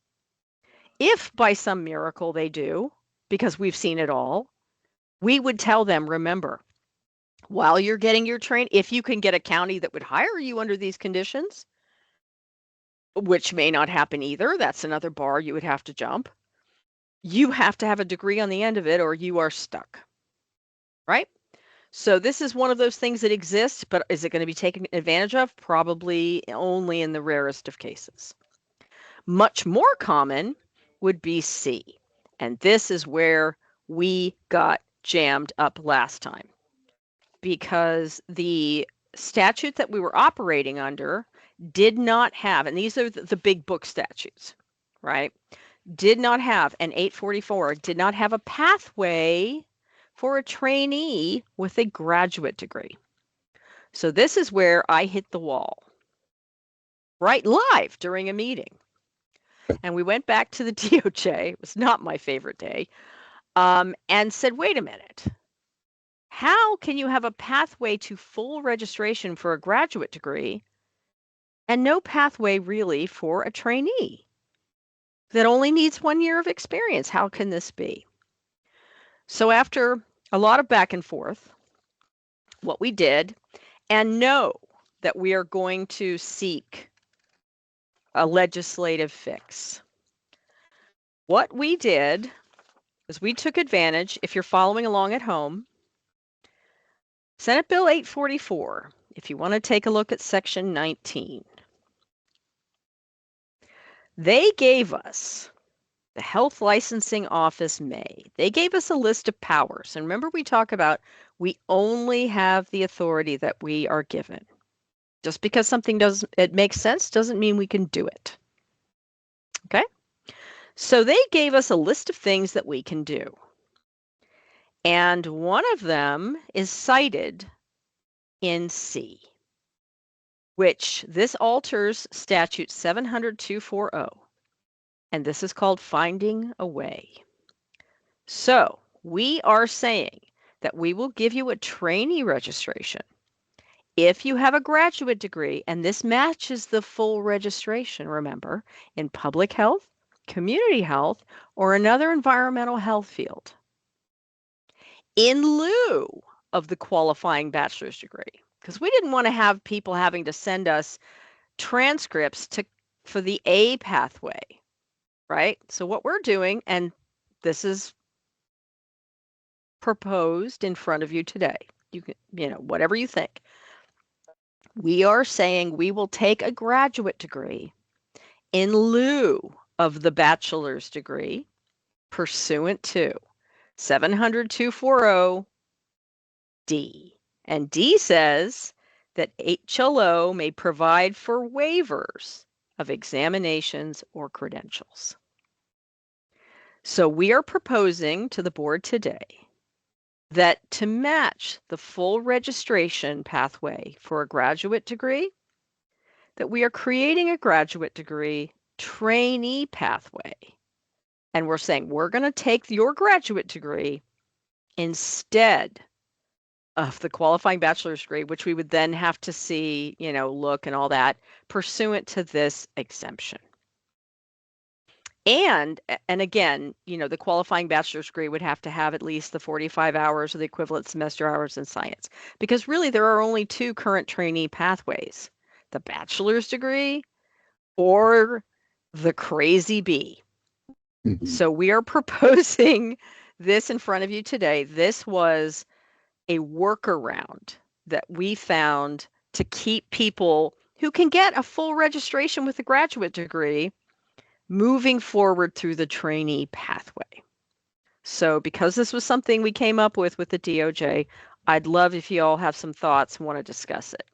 If by some miracle they do, because we've seen it all, we would tell them, remember, while you're getting your training, if you can get a county that would hire you under these conditions, which may not happen either, that's another bar you would have to jump. You have to have a degree on the end of it or you are stuck, right? So this is one of those things that exists, but is it going to be taken advantage of? Probably only in the rarest of cases. Much more common would be C. And this is where we got jammed up last time, because the statute that we were operating under did not have, and these are the big book statutes, right? Did not have, and 844 did not have a pathway for a trainee with a graduate degree. So this is where I hit the wall, right live during a meeting. And we went back to the DOJ, it was not my favorite day, and said, wait a minute. How can you have a pathway to full registration for a graduate degree and no pathway really for a trainee that only needs 1 year of experience? How can this be? So after a lot of back and forth, what we did, and know that we are going to seek a legislative fix. What we did is we took advantage, if you're following along at home, Senate Bill 844, if you want to take a look at Section 19, they gave us, the Health Licensing Office they gave us a list of powers. And remember, we talk about we only have the authority that we are given. Just because something it makes sense doesn't mean we can do it. Okay? So they gave us a list of things that we can do. And one of them is cited in C, which this alters statute 700-240, and this is called finding a way. So we are saying that we will give you a trainee registration if you have a graduate degree, and this matches the full registration, remember, in public health, community health, or another environmental health field, in lieu of the qualifying bachelor's degree. Because we didn't want to have people having to send us transcripts for the A pathway, right? So what we're doing, and this is proposed in front of you today, you can, whatever you think, we are saying we will take a graduate degree in lieu of the bachelor's degree pursuant to 700-240 D. And D says that HLO may provide for waivers of examinations or credentials. So we are proposing to the board today that to match the full registration pathway for a graduate degree, that we are creating a graduate degree trainee pathway. And we're saying we're going to take your graduate degree instead of the qualifying bachelor's degree, which we would then have to see, look and all that, pursuant to this exemption. And again, the qualifying bachelor's degree would have to have at least the 45 hours or the equivalent semester hours in science, because really there are only two current trainee pathways, the bachelor's degree or the crazy B. So we are proposing this in front of you today, this was a workaround that we found to keep people who can get a full registration with a graduate degree moving forward through the trainee pathway. So because this was something we came up with the DOJ, I'd love if you all have some thoughts and want to discuss it.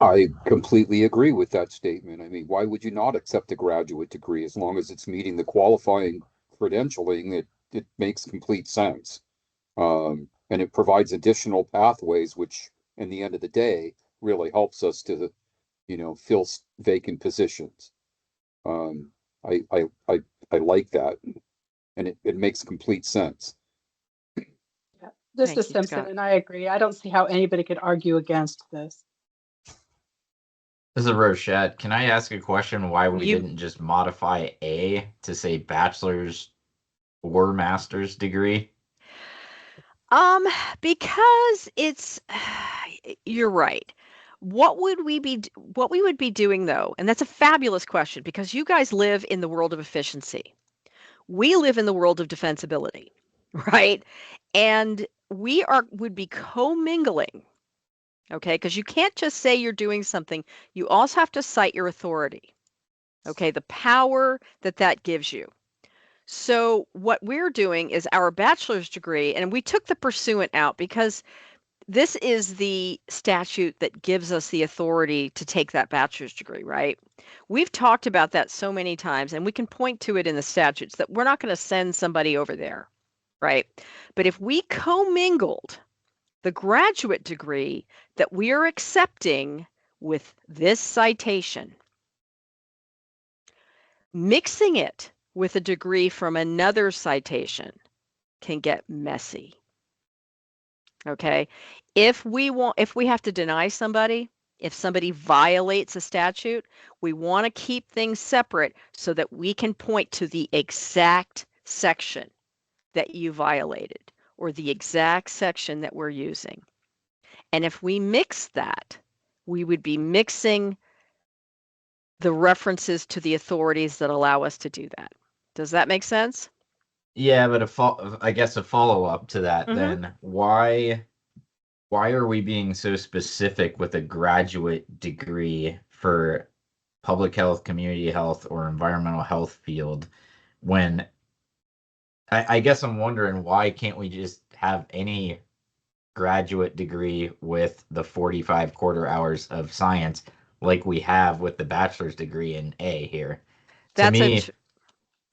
I completely agree with that statement. I mean, why would you not accept a graduate degree as long as it's meeting the qualifying credentialing? It makes complete sense. And it provides additional pathways, which in the end of the day really helps us to, fill vacant positions. I like that, and it makes complete sense. This Thank is you, Simpson, Scott. and I agree. I don't see how anybody could argue against this. This is Rochette. Can I ask a question why we You- didn't just modify A to say bachelor's or master's degree? Because it's you're right. What would we be doing though? And that's a fabulous question because you guys live in the world of efficiency. We live in the world of defensibility, right? And would be commingling. Okay? Because you can't just say you're doing something. You also have to cite your authority. Okay? The power that gives you. So what we're doing is our bachelor's degree, and we took the pursuant out because this is the statute that gives us the authority to take that bachelor's degree, right? We've talked about that so many times, and we can point to it in the statutes that we're not going to send somebody over there, right? But if we commingled the graduate degree that we are accepting with this citation, mixing it with a degree from another citation can get messy. Okay? If we have to deny somebody, if somebody violates a statute, we want to keep things separate so that we can point to the exact section that you violated or the exact section that we're using. And if we mix that, we would be mixing the references to the authorities that allow us to do that. Does that make sense? Yeah, but I guess a follow-up to that then, why are we being so specific with a graduate degree for public health, community health, or environmental health field when I guess I'm wondering why can't we just have any graduate degree with the 45 quarter hours of science like we have with the bachelor's degree in A here? To me,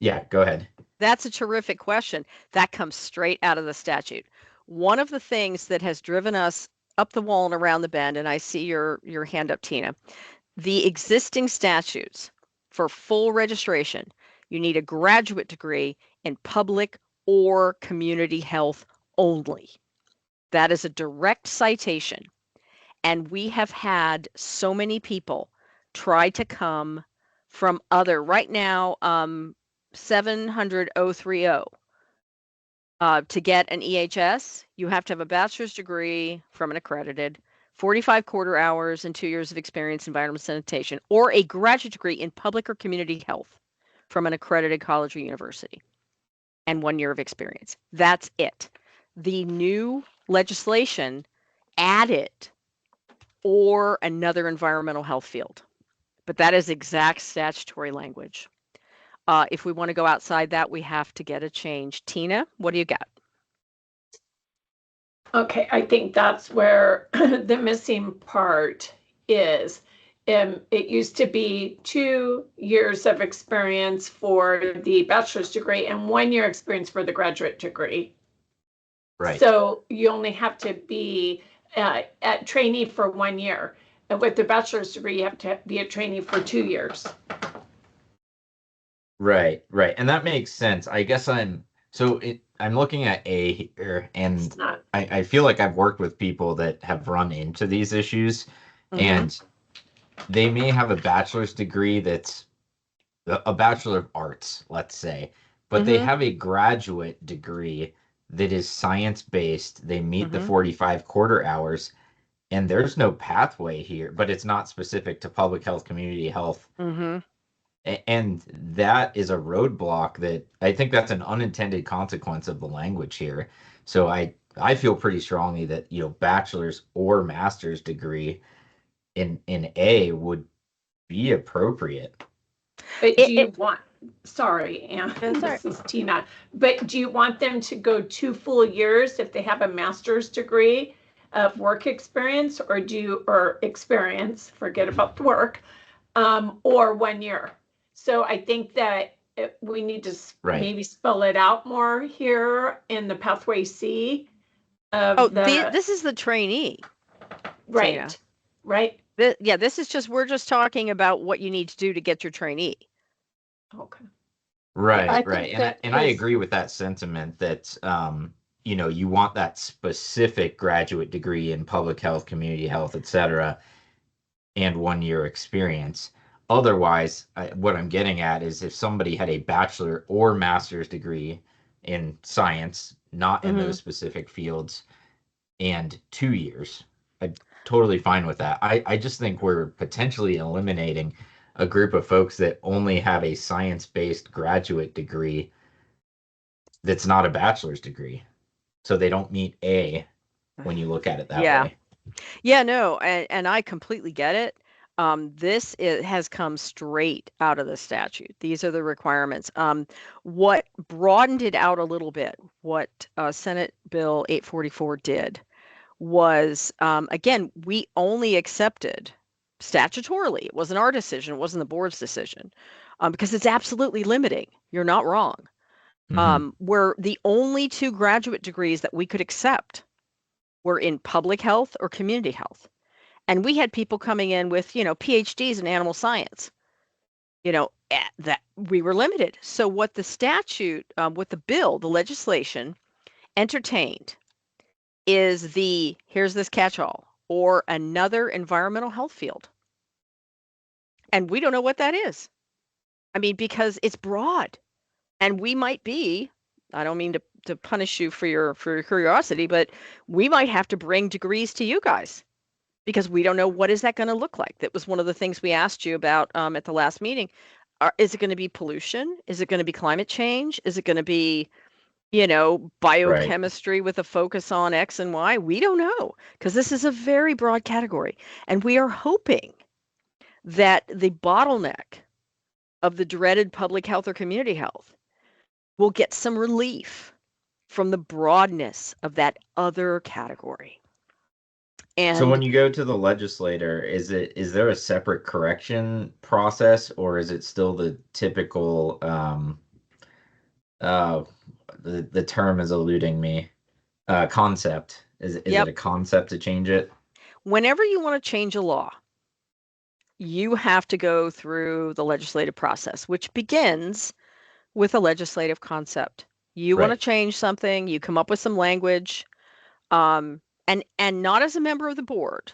yeah, go ahead. That's a terrific question. That comes straight out of the statute. One of the things that has driven us up the wall and around the bend, and I see your hand up, Tina, the existing statutes for full registration, you need a graduate degree in public or community health only. That is a direct citation. And we have had so many people try to come from right now, 700,030. To get an EHS, you have to have a bachelor's degree from an accredited, 45 quarter hours and 2 years of experience in environmental sanitation, or a graduate degree in public or community health from an accredited college or university, and 1 year of experience. That's it. The new legislation added or another environmental health field, but that is exact statutory language. If we want to go outside that, we have to get a change. Tina, what do you got? Okay, I think that's where the missing part is. It used to be 2 years of experience for the bachelor's degree and 1 year experience for the graduate degree. Right. So you only have to be at trainee for 1 year. And with the bachelor's degree, you have to be a trainee for 2 years. Right. And that makes sense. I guess I'm looking at A here, and I feel like I've worked with people that have run into these issues, and they may have a bachelor's degree that's a Bachelor of Arts, let's say, but they have a graduate degree that is science-based. They meet the 45 quarter hours, and there's no pathway here, but it's not specific to public health, community health. And that is a roadblock that I think that's an unintended consequence of the language here. So I feel pretty strongly that, bachelor's or master's degree in A would be appropriate. But do you want, sorry, Anne, That's all right. this is Tina, but do you want them to go 2 full years if they have a master's degree of work experience, or experience, forget about the work, or 1 year? So I think that we need to Right. maybe spell it out more here in the pathway C of Oh, the, this is the trainee. right, Tina. right? Yeah, this is just, we're just talking about what you need to do to get your trainee. Okay. Right, I right. think that I is- agree with that sentiment that you want that specific graduate degree in public health, community health, etc., and 1 year experience. Otherwise, what I'm getting at is if somebody had a bachelor or master's degree in science, not in those specific fields, and 2 years, I'm totally fine with that. I just think we're potentially eliminating a group of folks that only have a science-based graduate degree that's not a bachelor's degree. So they don't meet A when you look at it that way. Yeah, no, and I completely get it. This has come straight out of the statute. These are the requirements. What broadened it out a little bit, what Senate Bill 844 did was, again, we only accepted statutorily. It wasn't our decision. It wasn't the board's decision, because it's absolutely limiting. You're not wrong. Were the only 2 graduate degrees that we could accept were in public health or community health. And we had people coming in with, PhDs in animal science, that we were limited. So what the statute, what the bill, the legislation entertained is here's this catch-all, or another environmental health field. And we don't know what that is. I mean, because it's broad. And we might be, I don't mean to punish you for your curiosity, but we might have to bring degrees to you guys, because we don't know what is that going to look like. That was one of the things we asked you about at the last meeting. Is it going to be pollution? Is it going to be climate change? Is it going to be, biochemistry with a focus on X and Y? We don't know, because this is a very broad category. And we are hoping that the bottleneck of the dreaded public health or community health will get some relief from the broadness of that other category. And so when you go to the legislator, is there a separate correction process, or is it still the typical the term is eluding me, concept? Is it a concept to change it? Whenever you want to change a law, you have to go through the legislative process, which begins with a legislative concept. You want to change something, you come up with some language, and not as a member of the board,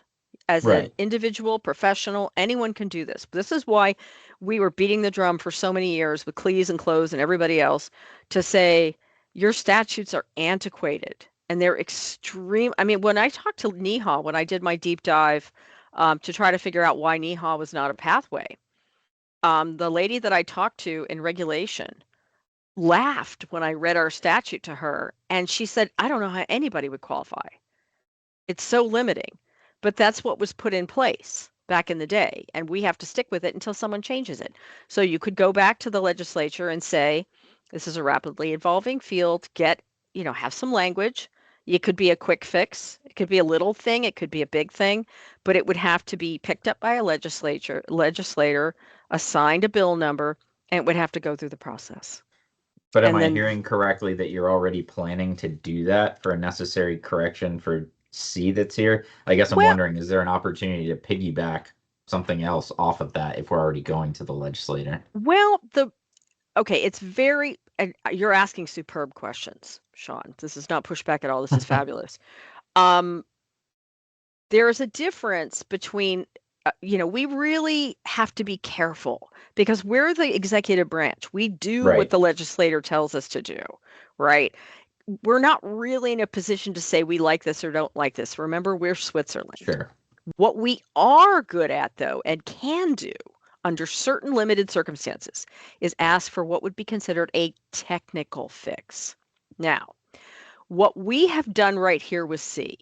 as an individual professional, anyone can do this. This is why we were beating the drum for so many years with Cleese and Close and everybody else to say your statutes are antiquated and they're extreme. I mean, when I talked to NEHA, when I did my deep dive to try to figure out why NEHA was not a pathway, the lady that I talked to in regulation laughed when I read our statute to her, and she said, I don't know how anybody would qualify. It's so limiting. But that's what was put in place back in the day, and we have to stick with it until someone changes it. So you could go back to the legislature and say, this is a rapidly evolving field, have some language. It could be a quick fix. It could be a little thing. It could be a big thing, but it would have to be picked up by a legislator, assigned a bill number, and it would have to go through the process. But am I hearing correctly that you're already planning to do that for a necessary correction for C that's here? I guess I'm wondering, is there an opportunity to piggyback something else off of that if we're already going to the legislator? Well, it's very, you're asking superb questions, Sean. This is not pushback at all. This is fabulous. There is a difference between, we really have to be careful because we're the executive branch. We do what the legislator tells us to do, right? We're not really in a position to say we like this or don't like this. Remember, we're Switzerland. Sure. What we are good at, though, and can do under certain limited circumstances, is ask for what would be considered a technical fix. Now, what we have done right here with C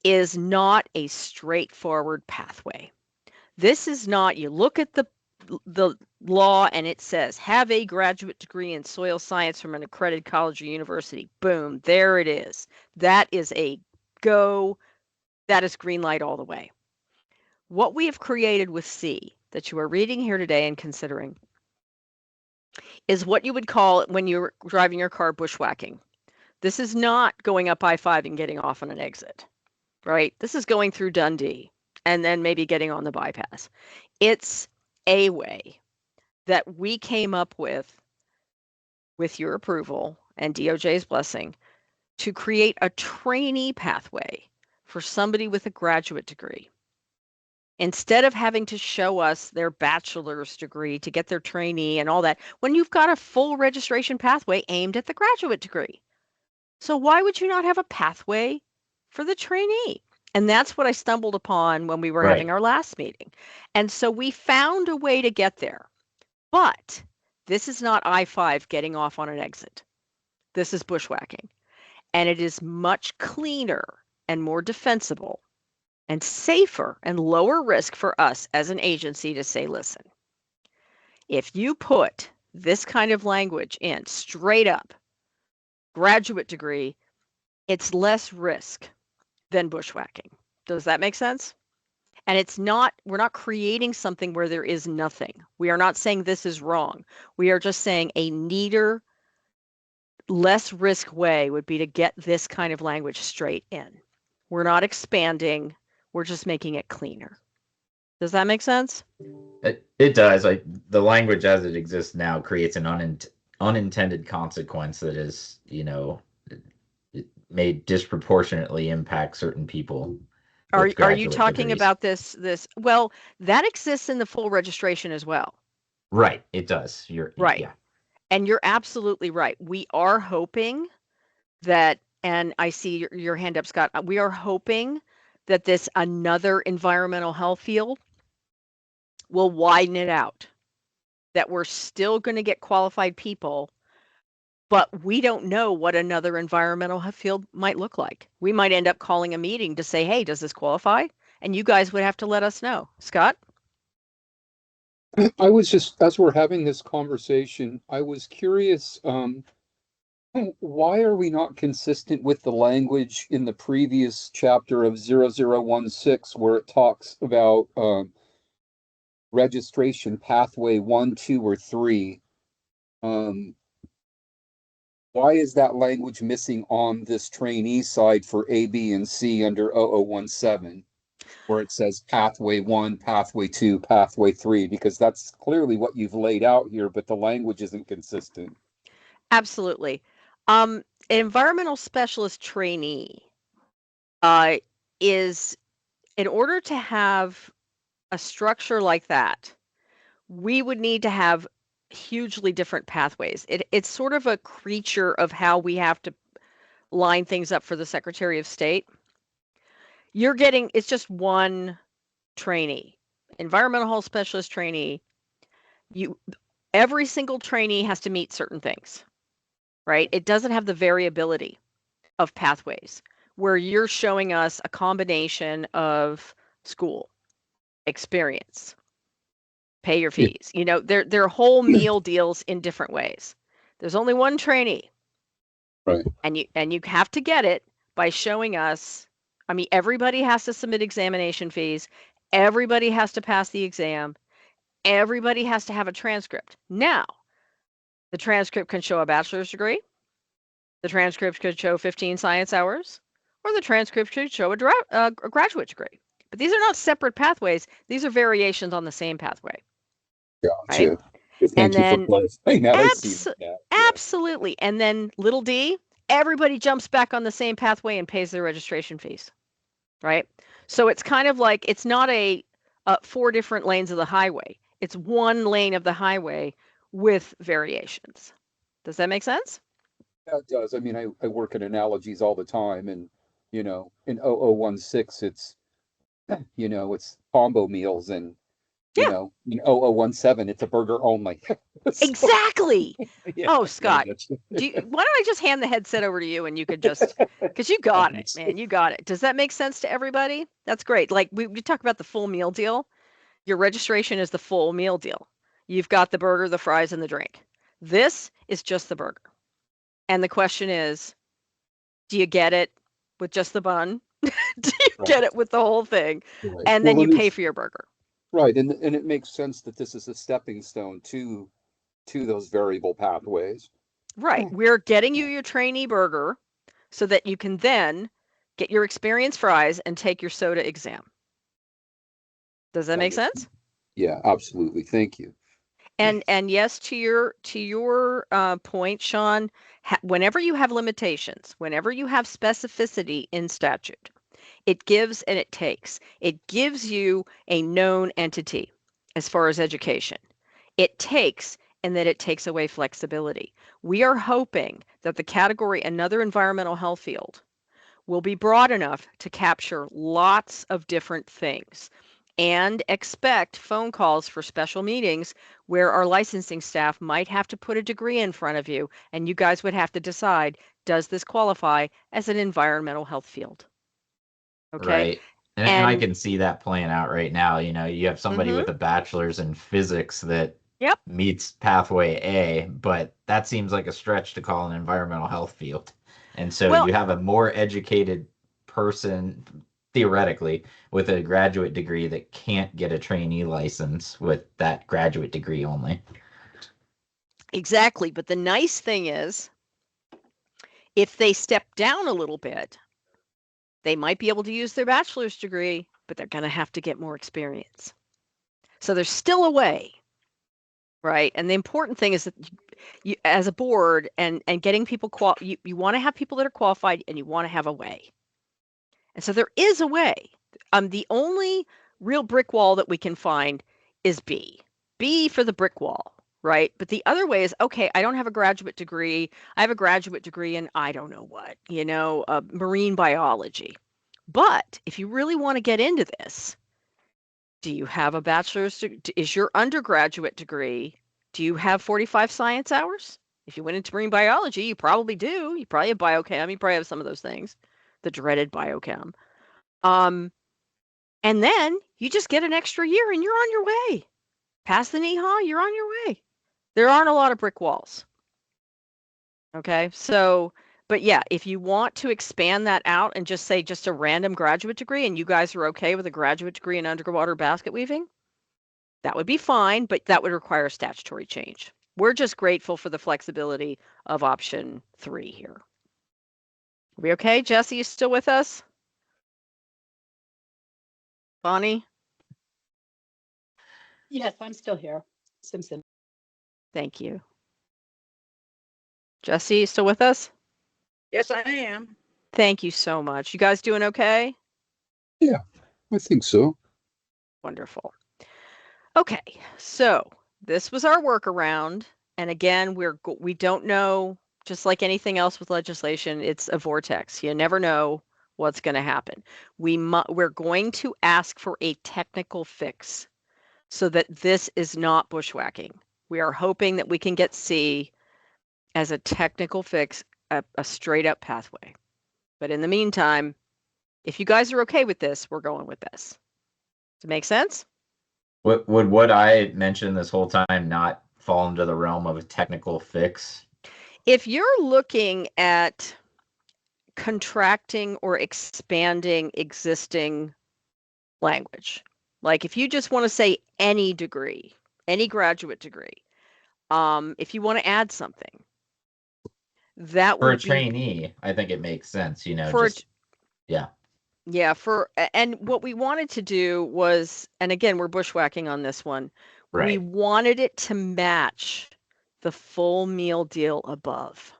is not a straightforward pathway. This is not, you look at the law and it says, have a graduate degree in soil science from an accredited college or university. Boom, there it is. That is a go, that is green light all the way. What we have created with C that you are reading here today and considering is what you would call, when you're driving your car, bushwhacking. This is not going up I-5 and getting off on an exit, right? This is going through Dundee and then maybe getting on the bypass. It's a way that we came up with your approval and DOJ's blessing, to create a trainee pathway for somebody with a graduate degree. Instead of having to show us their bachelor's degree to get their trainee and all that, when you've got a full registration pathway aimed at the graduate degree. So why would you not have a pathway for the trainee? And that's what I stumbled upon when we were having our last meeting. And so we found a way to get there. But this is not I-5 getting off on an exit. This is bushwhacking. And it is much cleaner and more defensible and safer and lower risk for us as an agency to say, listen, if you put this kind of language in straight up, graduate degree, it's less risk than bushwhacking. Does that make sense? And it's not, we're not creating something where there is nothing. We are not saying this is wrong. We are just saying a neater, less risk way would be to get this kind of language straight in. We're not expanding, we're just making it cleaner. Does that make sense? It does. The language as it exists now creates an unintended consequence that is, it may disproportionately impact certain people. Are you talking degrees. about this? Well, that exists in the full registration as well. Right, it does. You're right. Yeah. And you're absolutely right. We are hoping that, and I see your hand up, Scott. We are hoping that this another environmental health field will widen it out, that we're still going to get qualified people, but we don't know what another environmental field might look like. We might end up calling a meeting to say, hey, does this qualify? And you guys would have to let us know. Scott? I was just, as we're having this conversation, I was curious, why are we not consistent with the language in the previous chapter of 0016 where it talks about registration pathway 1, 2, or 3? Why is that language missing on this trainee side for A, B, and C under 0017, where it says pathway 1, pathway 2, pathway 3? Because that's clearly what you've laid out here, but the language isn't consistent. Absolutely. Environmental specialist trainee is, in order to have a structure like that, we would need to have hugely different pathways. It's sort of a creature of how we have to line things up for the Secretary of State. It's just one trainee, environmental health specialist trainee. Every single trainee has to meet certain things, right? It doesn't have the variability of pathways where you're showing us a combination of school, experience, pay your fees. They're whole meal deals in different ways. There's only one trainee. Right. And you have to get it by showing us, everybody has to submit examination fees. Everybody has to pass the exam. Everybody has to have a transcript. Now, the transcript can show a bachelor's degree. The transcript could show 15 science hours, or the transcript could show a graduate degree. But these are not separate pathways. These are variations on the same pathway. Gotcha. Right? Thank you for clarifying that. I see that. Absolutely. And then little d, everybody jumps back on the same pathway and pays their registration fees. Right? So it's kind of like, it's not a 4 different lanes of the highway. It's one lane of the highway with variations. Does that make sense? Yeah, it does. I work in analogies all the time, and in 0016, it's it's combo meals, and Yeah. In 0017, it's a burger only. So, Exactly. yeah, Oh, I Scott, get you. why don't I just hand the headset over to you and you could just, because you got it, man. You got it. Does that make sense to everybody? That's great. Like we talk about the full meal deal. Your registration is the full meal deal. You've got the burger, the fries, and the drink. This is just the burger. And the question is, do you get it with just the bun? Do you Right. get it with the whole thing? Right. And then Well, you pay for your burger. Right, and it makes sense that this is a stepping stone to those variable pathways. Right. We're getting you your trainee burger so that you can then get your experience fries and take your soda exam. Does that make sense? Yeah, absolutely. Thank you. And yes, to your point, Sean, whenever you have limitations, whenever you have specificity in statute, it gives and it takes. It gives you a known entity as far as education. It takes and that it takes away flexibility. We are hoping that the category another environmental health field will be broad enough to capture lots of different things and expect phone calls for special meetings where our licensing staff might have to put a degree in front of you and you guys would have to decide, does this qualify as an environmental health field? Okay. Right. And I can see that playing out right now. You have somebody Mhm. with a bachelor's in physics that Yep. meets pathway A, but that seems like a stretch to call an environmental health field. And so Well- you have a more educated person, theoretically, with a graduate degree that can't get a trainee license with that graduate degree only. Exactly. But the nice thing is, if they step down a little bit, they might be able to use their bachelor's degree, but they're going to have to get more experience. So there's still a way, right? And the important thing is that you as a board and getting people you want to have people that are qualified and you want to have a way. And so there is a way. The only real brick wall that we can find is B. B for the brick wall, right? But the other way is, okay, I don't have a graduate degree. I have a graduate degree in I don't know what, marine biology. But if you really want to get into this, do you have a bachelor's degree? Is your undergraduate degree, do you have 45 science hours? If you went into marine biology, you probably do. You probably have biochem. You probably have some of those things, the dreaded biochem. And then you just get an extra year and you're on your way. Pass the NEHA, you're on your way. There aren't a lot of brick walls. Okay, so, but yeah, if you want to expand that out and just say just a random graduate degree and you guys are okay with a graduate degree in underwater basket weaving, that would be fine, but that would require a statutory change. We're just grateful for the flexibility of option 3 here. Are we okay? Jesse, you still with us? Bonnie? Yes, I'm still here. Simpson. Thank you. Jesse, you still with us? Yes, I am. Thank you so much. You guys doing okay? Yeah, I think so. Wonderful. Okay, so this was our workaround. And again, we don't know, just like anything else with legislation, it's a vortex. You never know what's going to happen. We're going to ask for a technical fix so that this is not bushwhacking. We are hoping that we can get C as a technical fix, a straight up pathway. But in the meantime, if you guys are okay with this, we're going with this. Does it make sense? Would what I mentioned this whole time not fall into the realm of a technical fix? If you're looking at contracting or expanding existing language, like if you just want to say any degree, any graduate degree, if you want to add something, that For a would be trainee, I think it makes sense, for yeah. Yeah, and what we wanted to do was, and again, we're bushwhacking on this one. We Right. wanted it to match the full meal deal above.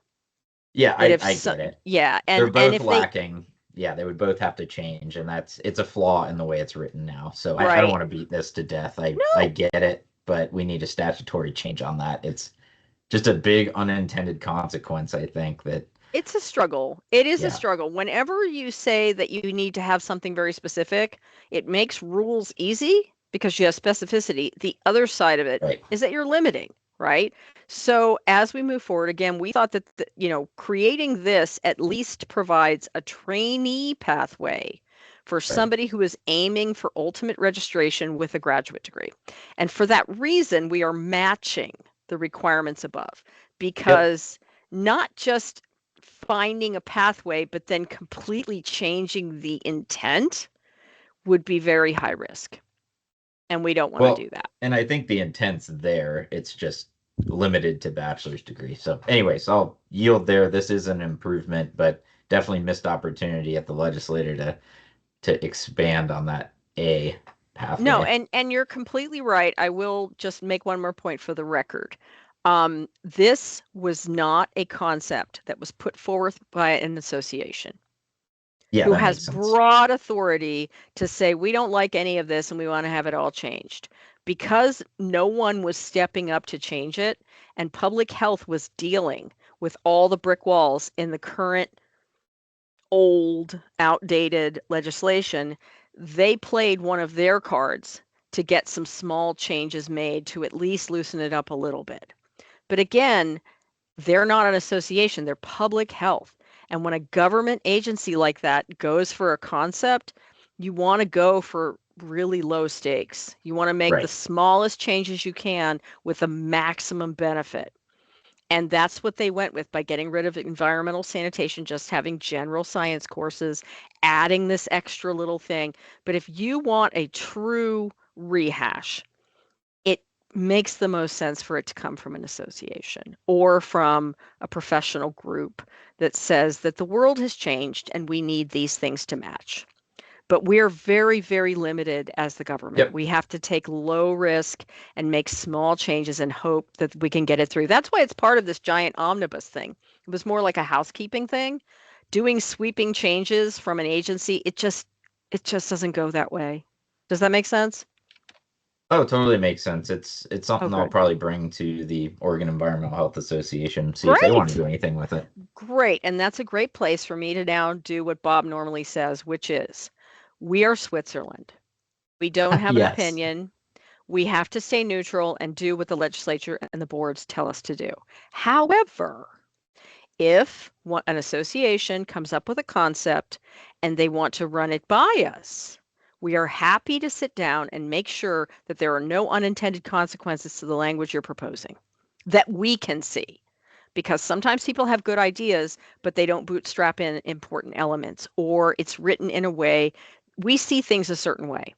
Yeah, That I if get it. Yeah, They're and both if lacking. Yeah, they would both have to change, and it's a flaw in the way it's written now. So I Right. don't want to beat this to death. I No. get it, but we need a statutory change on that. It's just a big unintended consequence, I think, that It's a struggle. It is Yeah. a struggle. Whenever you say that you need to have something very specific, it makes rules easy because you have specificity. The other side of it Right. is that you're limiting, right? So as we move forward, again, we thought that, creating this at least provides a trainee pathway for somebody who is aiming for ultimate registration with a graduate degree. And for that reason, we are matching the requirements above, because not just finding a pathway, but then completely changing the intent would be very high risk. And we don't want to do that. And I think the intent's there. It's just limited to bachelor's degree. So anyways, I'll yield there. This is an improvement, but definitely missed opportunity at the legislature to expand on that A pathway. No, and you're completely right. I will just make one more point for the record. This was not a concept that was put forth by an association who has broad authority to say, we don't like any of this and we want to have it all changed. Because no one was stepping up to change it, and public health was dealing with all the brick walls in the current old, outdated legislation, they played one of their cards to get some small changes made to at least loosen it up a little bit. But again, they're not an association, they're public health. And when a government agency like that goes for a concept, you want to go for really low stakes. You want to make the smallest changes you can with the maximum benefit. And that's what they went with by getting rid of environmental sanitation, just having general science courses, adding this extra little thing. But if you want a true rehash, it makes the most sense for it to come from an association or from a professional group that says that the world has changed and we need these things to match. But we're very, very limited as the government. We have to take low risk and make small changes and hope that we can get it through. That's why it's part of this giant omnibus thing. It was more like a housekeeping thing. Doing sweeping changes from an agency, it just doesn't go that way. Does that make sense? Oh, totally makes sense. It's something I'll probably bring to the Oregon Environmental Health Association, see if they want to do anything with it. Great. And that's a great place for me to now do what Bob normally says, which is, we are Switzerland. We don't have an opinion. We have to stay neutral and do what the legislature and the boards tell us to do. However, if an association comes up with a concept and they want to run it by us, we are happy to sit down and make sure that there are no unintended consequences to the language you're proposing that we can see. Because sometimes people have good ideas, but they don't bootstrap in important elements, or it's written in a way, we see things a certain way,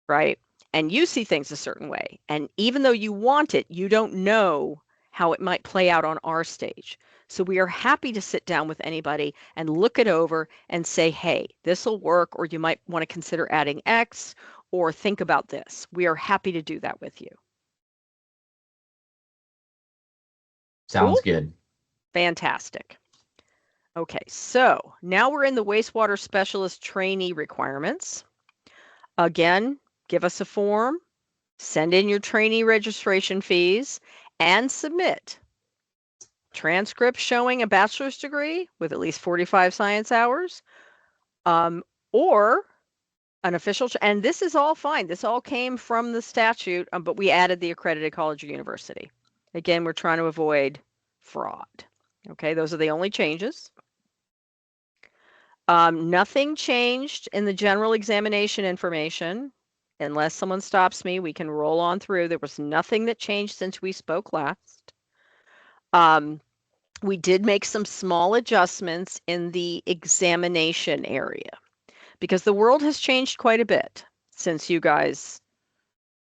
right? And you see things a certain way. And even though you want it, you don't know how it might play out on our stage. So we are happy to sit down with anybody and look it over and say, hey, this will work, or you might want to consider adding X, or think about this. We are happy to do that with you. Sounds good. Fantastic. Okay, so now we're in the wastewater specialist trainee requirements. Again, give us a form, send in your trainee registration fees, and submit transcript showing a bachelor's degree with at least 45 science hours, or an official, and this is all fine. This all came from the statute, but we added the accredited college or university. Again, we're trying to avoid fraud. Okay, those are the only changes. Nothing changed in the general examination information. Unless someone stops me, we can roll on through. There was nothing that changed since we spoke last. We did make some small adjustments in the examination area because the world has changed quite a bit since you guys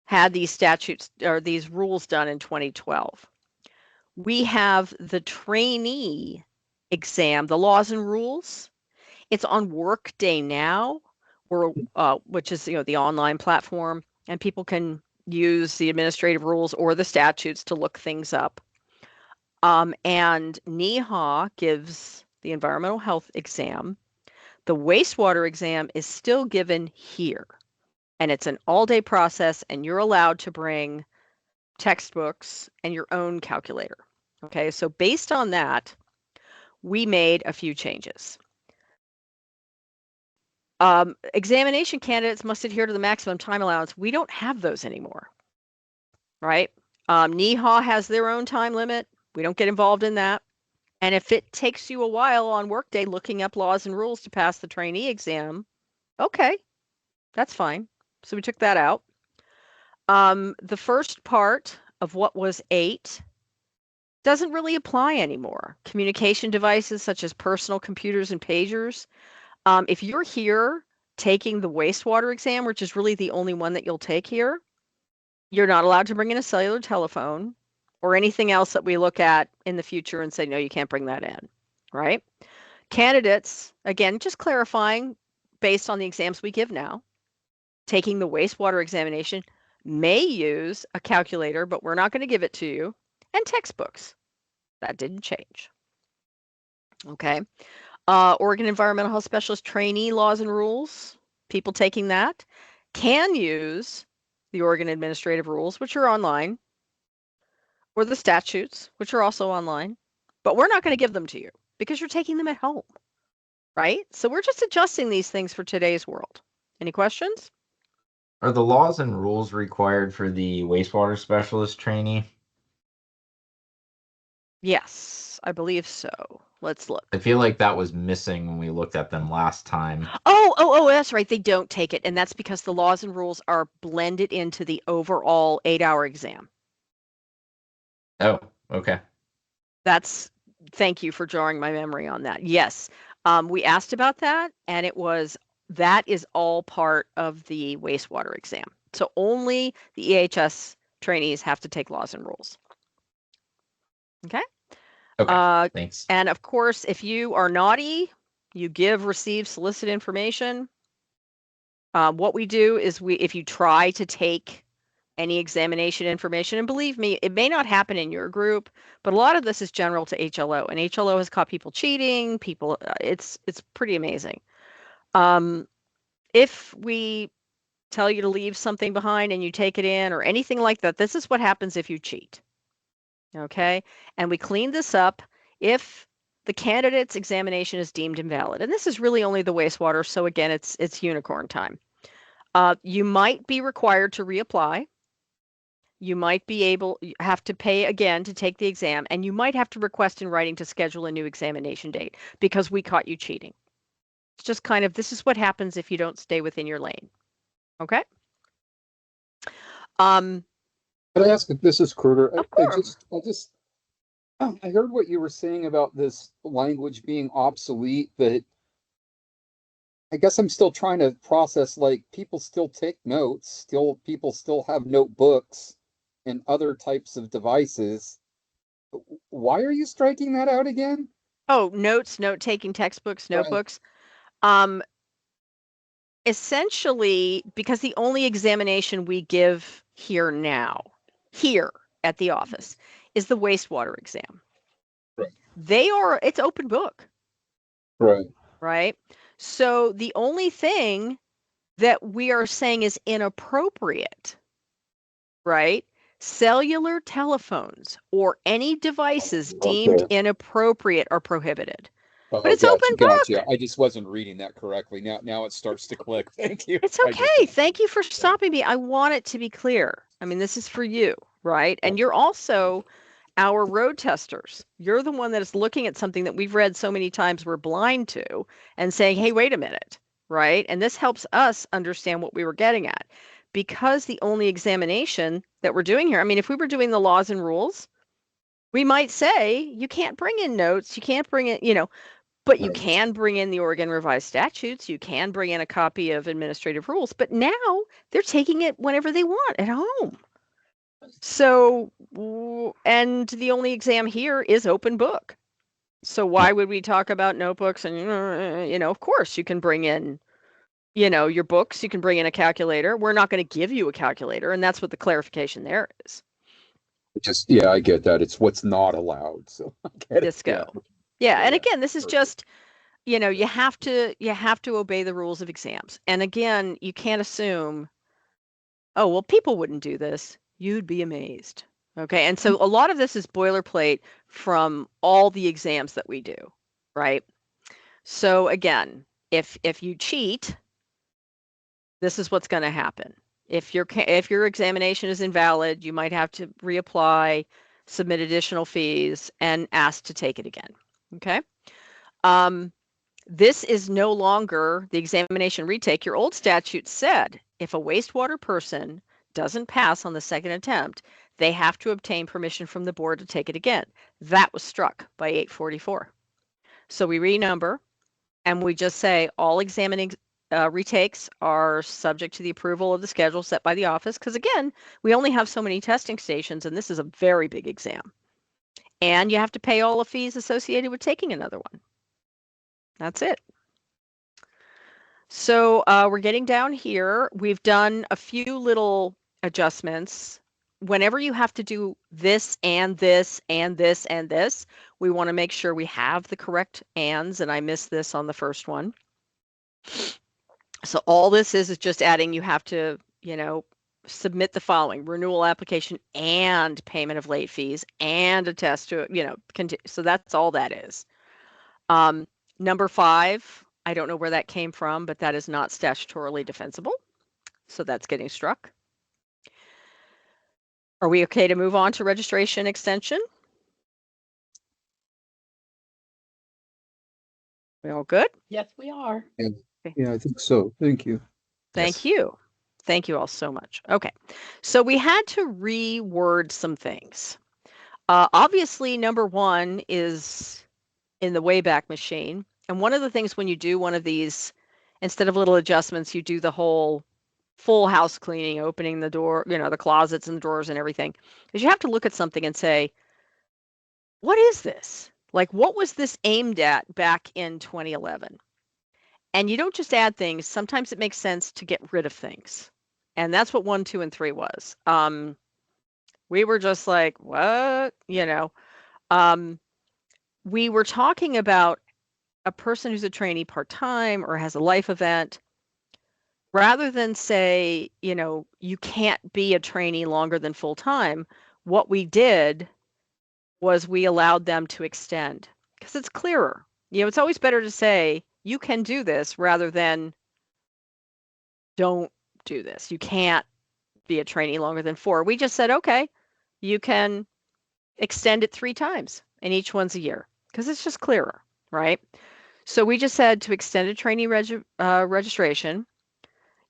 had these statutes or these rules done in 2012. We have the trainee exam, the laws and rules. It's on Workday now, or which is the online platform, and people can use the administrative rules or the statutes to look things up. And NEHA gives the environmental health exam. The wastewater exam is still given here, and it's an all-day process, and you're allowed to bring textbooks and your own calculator. Okay, so based on that, we made a few changes. Examination candidates must adhere to the maximum time allowance. We don't have those anymore, right? NEHA has their own time limit. We don't get involved in that. And if it takes you a while on workday looking up laws and rules to pass the trainee exam, okay, that's fine. So we took that out. The first part of what was 8 doesn't really apply anymore. Communication devices such as personal computers and pagers. If you're here taking the wastewater exam, which is really the only one that you'll take here, you're not allowed to bring in a cellular telephone or anything else that we look at in the future and say, no, you can't bring that in, right? Candidates, again, just clarifying based on the exams we give now, taking the wastewater examination may use a calculator, but we're not going to give it to you, and textbooks. That didn't change. Okay. Oregon Environmental Health Specialist trainee laws and rules, people taking that can use the Oregon administrative rules, which are online, or the statutes, which are also online, but we're not going to give them to you because you're taking them at home, right? So we're just adjusting these things for today's world. Any questions? Are the laws and rules required for the wastewater specialist trainee? Yes, I believe so. Let's look. I feel like that was missing when we looked at them last time. Oh, that's right. They don't take it. And that's because the laws and rules are blended into the overall 8-hour exam. Oh, okay. Thank you for drawing my memory on that. Yes, we asked about that, and that is all part of the wastewater exam. So only the EHS trainees have to take laws and rules. Okay. Okay, thanks. And of course, if you are naughty, you give, receive, solicit information. What we do is if you try to take any examination information, and believe me, it may not happen in your group, but a lot of this is general to HLO, and HLO has caught people cheating. It's pretty amazing. If we tell you to leave something behind and you take it in or anything like that, this is what happens if you cheat. Okay, and we clean this up if the candidate's examination is deemed invalid, and this is really only the wastewater. So again, it's unicorn time. You might be required to reapply. You might have to pay again to take the exam, and you might have to request in writing to schedule a new examination date because we caught you cheating. It's just kind of, this is what happens if you don't stay within your lane. Okay. Could I ask if this is Kruger? Of course. I heard what you were saying about this language being obsolete, but I guess I'm still trying to process, like, people still take notes, people still have notebooks and other types of devices. Why are you striking that out again? Oh, note-taking, textbooks, notebooks. Right. Essentially, because the only examination we give here at the office is the wastewater exam. Right. It's open book. Right. Right. So the only thing that we are saying is inappropriate, right? Cellular telephones or any devices deemed inappropriate are prohibited. But it's open book. Gotcha. I just wasn't reading that correctly. Now it starts to click. Thank you. It's okay. Thank you for stopping me. I want it to be clear. I mean, this is for you, right? And you're also our road testers. You're the one that is looking at something that we've read so many times we're blind to and saying, hey, wait a minute, right? And this helps us understand what we were getting at. Because the only examination that we're doing here, I mean, if we were doing the laws and rules, we might say you can't bring in notes, you can't bring in, but you can bring in the Oregon Revised Statutes, you can bring in a copy of administrative rules, but now they're taking it whenever they want at home. So, and the only exam here is open book. So why would we talk about notebooks? And, of course you can bring in, your books, you can bring in a calculator. We're not going to give you a calculator. And that's what the clarification there is. I get that. It's what's not allowed. So I get it. Disco. Yeah. And again, this is just, you have to obey the rules of exams. And again, you can't assume, oh, well, people wouldn't do this. You'd be amazed. Okay. And so a lot of this is boilerplate from all the exams that we do, right? So again, if you cheat, this is what's going to happen. If your examination is invalid, you might have to reapply, submit additional fees, and ask to take it again. Okay. This is no longer the examination retake. Your old statute said if a wastewater person doesn't pass on the second attempt, they have to obtain permission from the board to take it again. That was struck by 844. So we renumber and we just say all examining retakes are subject to the approval of the schedule set by the office. Because again, we only have so many testing stations and this is a very big exam. And you have to pay all the fees associated with taking another one. That's it. So we're getting down here. We've done a few little adjustments. Whenever you have to do this and this and this and this, we want to make sure we have the correct ands, and I missed this on the first one. So all this is just adding, you have to, submit the following: renewal application and payment of late fees and attest to it, so that's all that is. Number 5, I don't know where that came from, but that is not statutorily defensible. So that's getting struck. Are we okay to move on to registration extension? We all good? Yes, we are. Yeah, I think so. Thank you. Thank you. Thank you all so much. Okay, so we had to reword some things. Obviously, number 1 is in the Wayback Machine. And one of the things when you do one of these, instead of little adjustments, you do the whole full house cleaning, opening the door, the closets and the drawers and everything, is you have to look at something and say, what is this? Like, what was this aimed at back in 2011? And you don't just add things. Sometimes it makes sense to get rid of things. And that's what 1, 2, and 3 was. We were just like, what? We were talking about a person who's a trainee part-time or has a life event. Rather than say, you can't be a trainee longer than full-time, what we did was we allowed them to extend because it's clearer. It's always better to say you can do this rather than don't do this. You can't be a trainee longer than 4. We just said, okay, you can extend it 3 times and each one's a year because it's just clearer, right? So we just said to extend a trainee registration,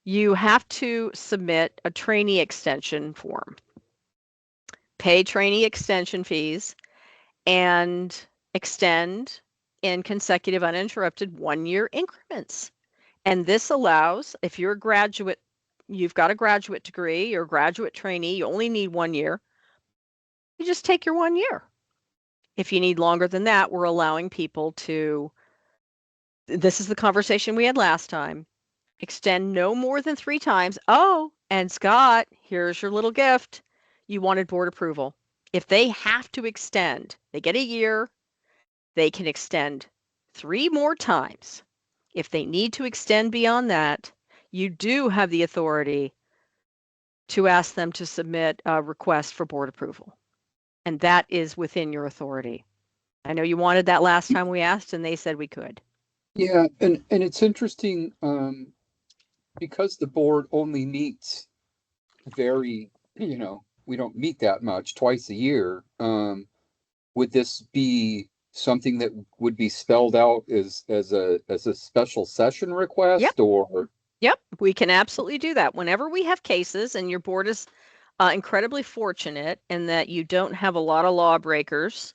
you have to submit a trainee extension form, pay trainee extension fees, and extend in consecutive uninterrupted 1-year increments. And this allows, if you're a graduate, you've got a graduate degree or graduate trainee, you only need 1 year, you just take your 1 year. If you need longer than that, we're allowing people to, this is the conversation we had last time, extend no more than 3 times. Oh, and Scott, here's your little gift. You wanted board approval. If they have to extend, they get a year, they can extend 3 more times. If they need to extend beyond that, you do have the authority to ask them to submit a request for board approval. And that is within your authority. I know you wanted that last time we asked and they said we could. Yeah, and it's interesting because the board only meets very, we don't meet that much, twice a year. Would this be something that would be spelled out as a special session request? Yep. Or Yep, we can absolutely do that. Whenever we have cases, and your board is incredibly fortunate in that you don't have a lot of lawbreakers.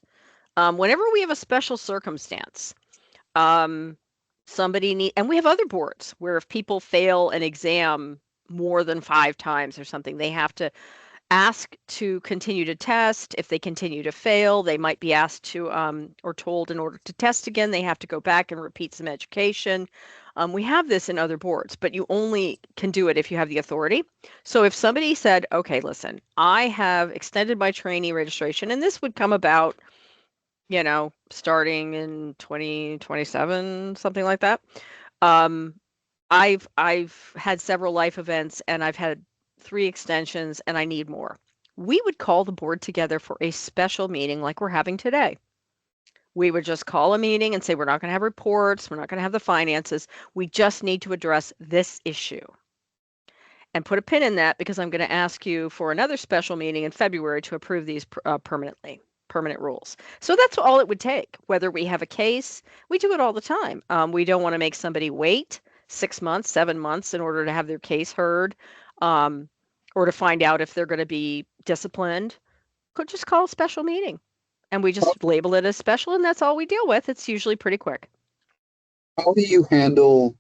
Whenever we have a special circumstance, somebody need, and we have other boards where if people fail an exam more than 5 times or something, they have to ask to continue to test. If they continue to fail, they might be asked to or told in order to test again, they have to go back and repeat some education. We have this in other boards, but you only can do it if you have the authority. So if somebody said, okay, listen, I have extended my trainee registration, and this would come about, starting in 2027, something like that. I've had several life events and I've had 3 extensions and I need more. We would call the board together for a special meeting like we're having today. We would just call a meeting and say, we're not going to have reports. We're not going to have the finances. We just need to address this issue. And put a pin in that because I'm going to ask you for another special meeting in February to approve these permanent rules. So that's all it would take. Whether we have a case, we do it all the time. We don't want to make somebody wait 6 months, 7 months in order to have their case heard, or to find out if they're going to be disciplined. Could just call a special meeting, and we just label it as special, and that's all we deal with. It's usually pretty quick. How do you handle,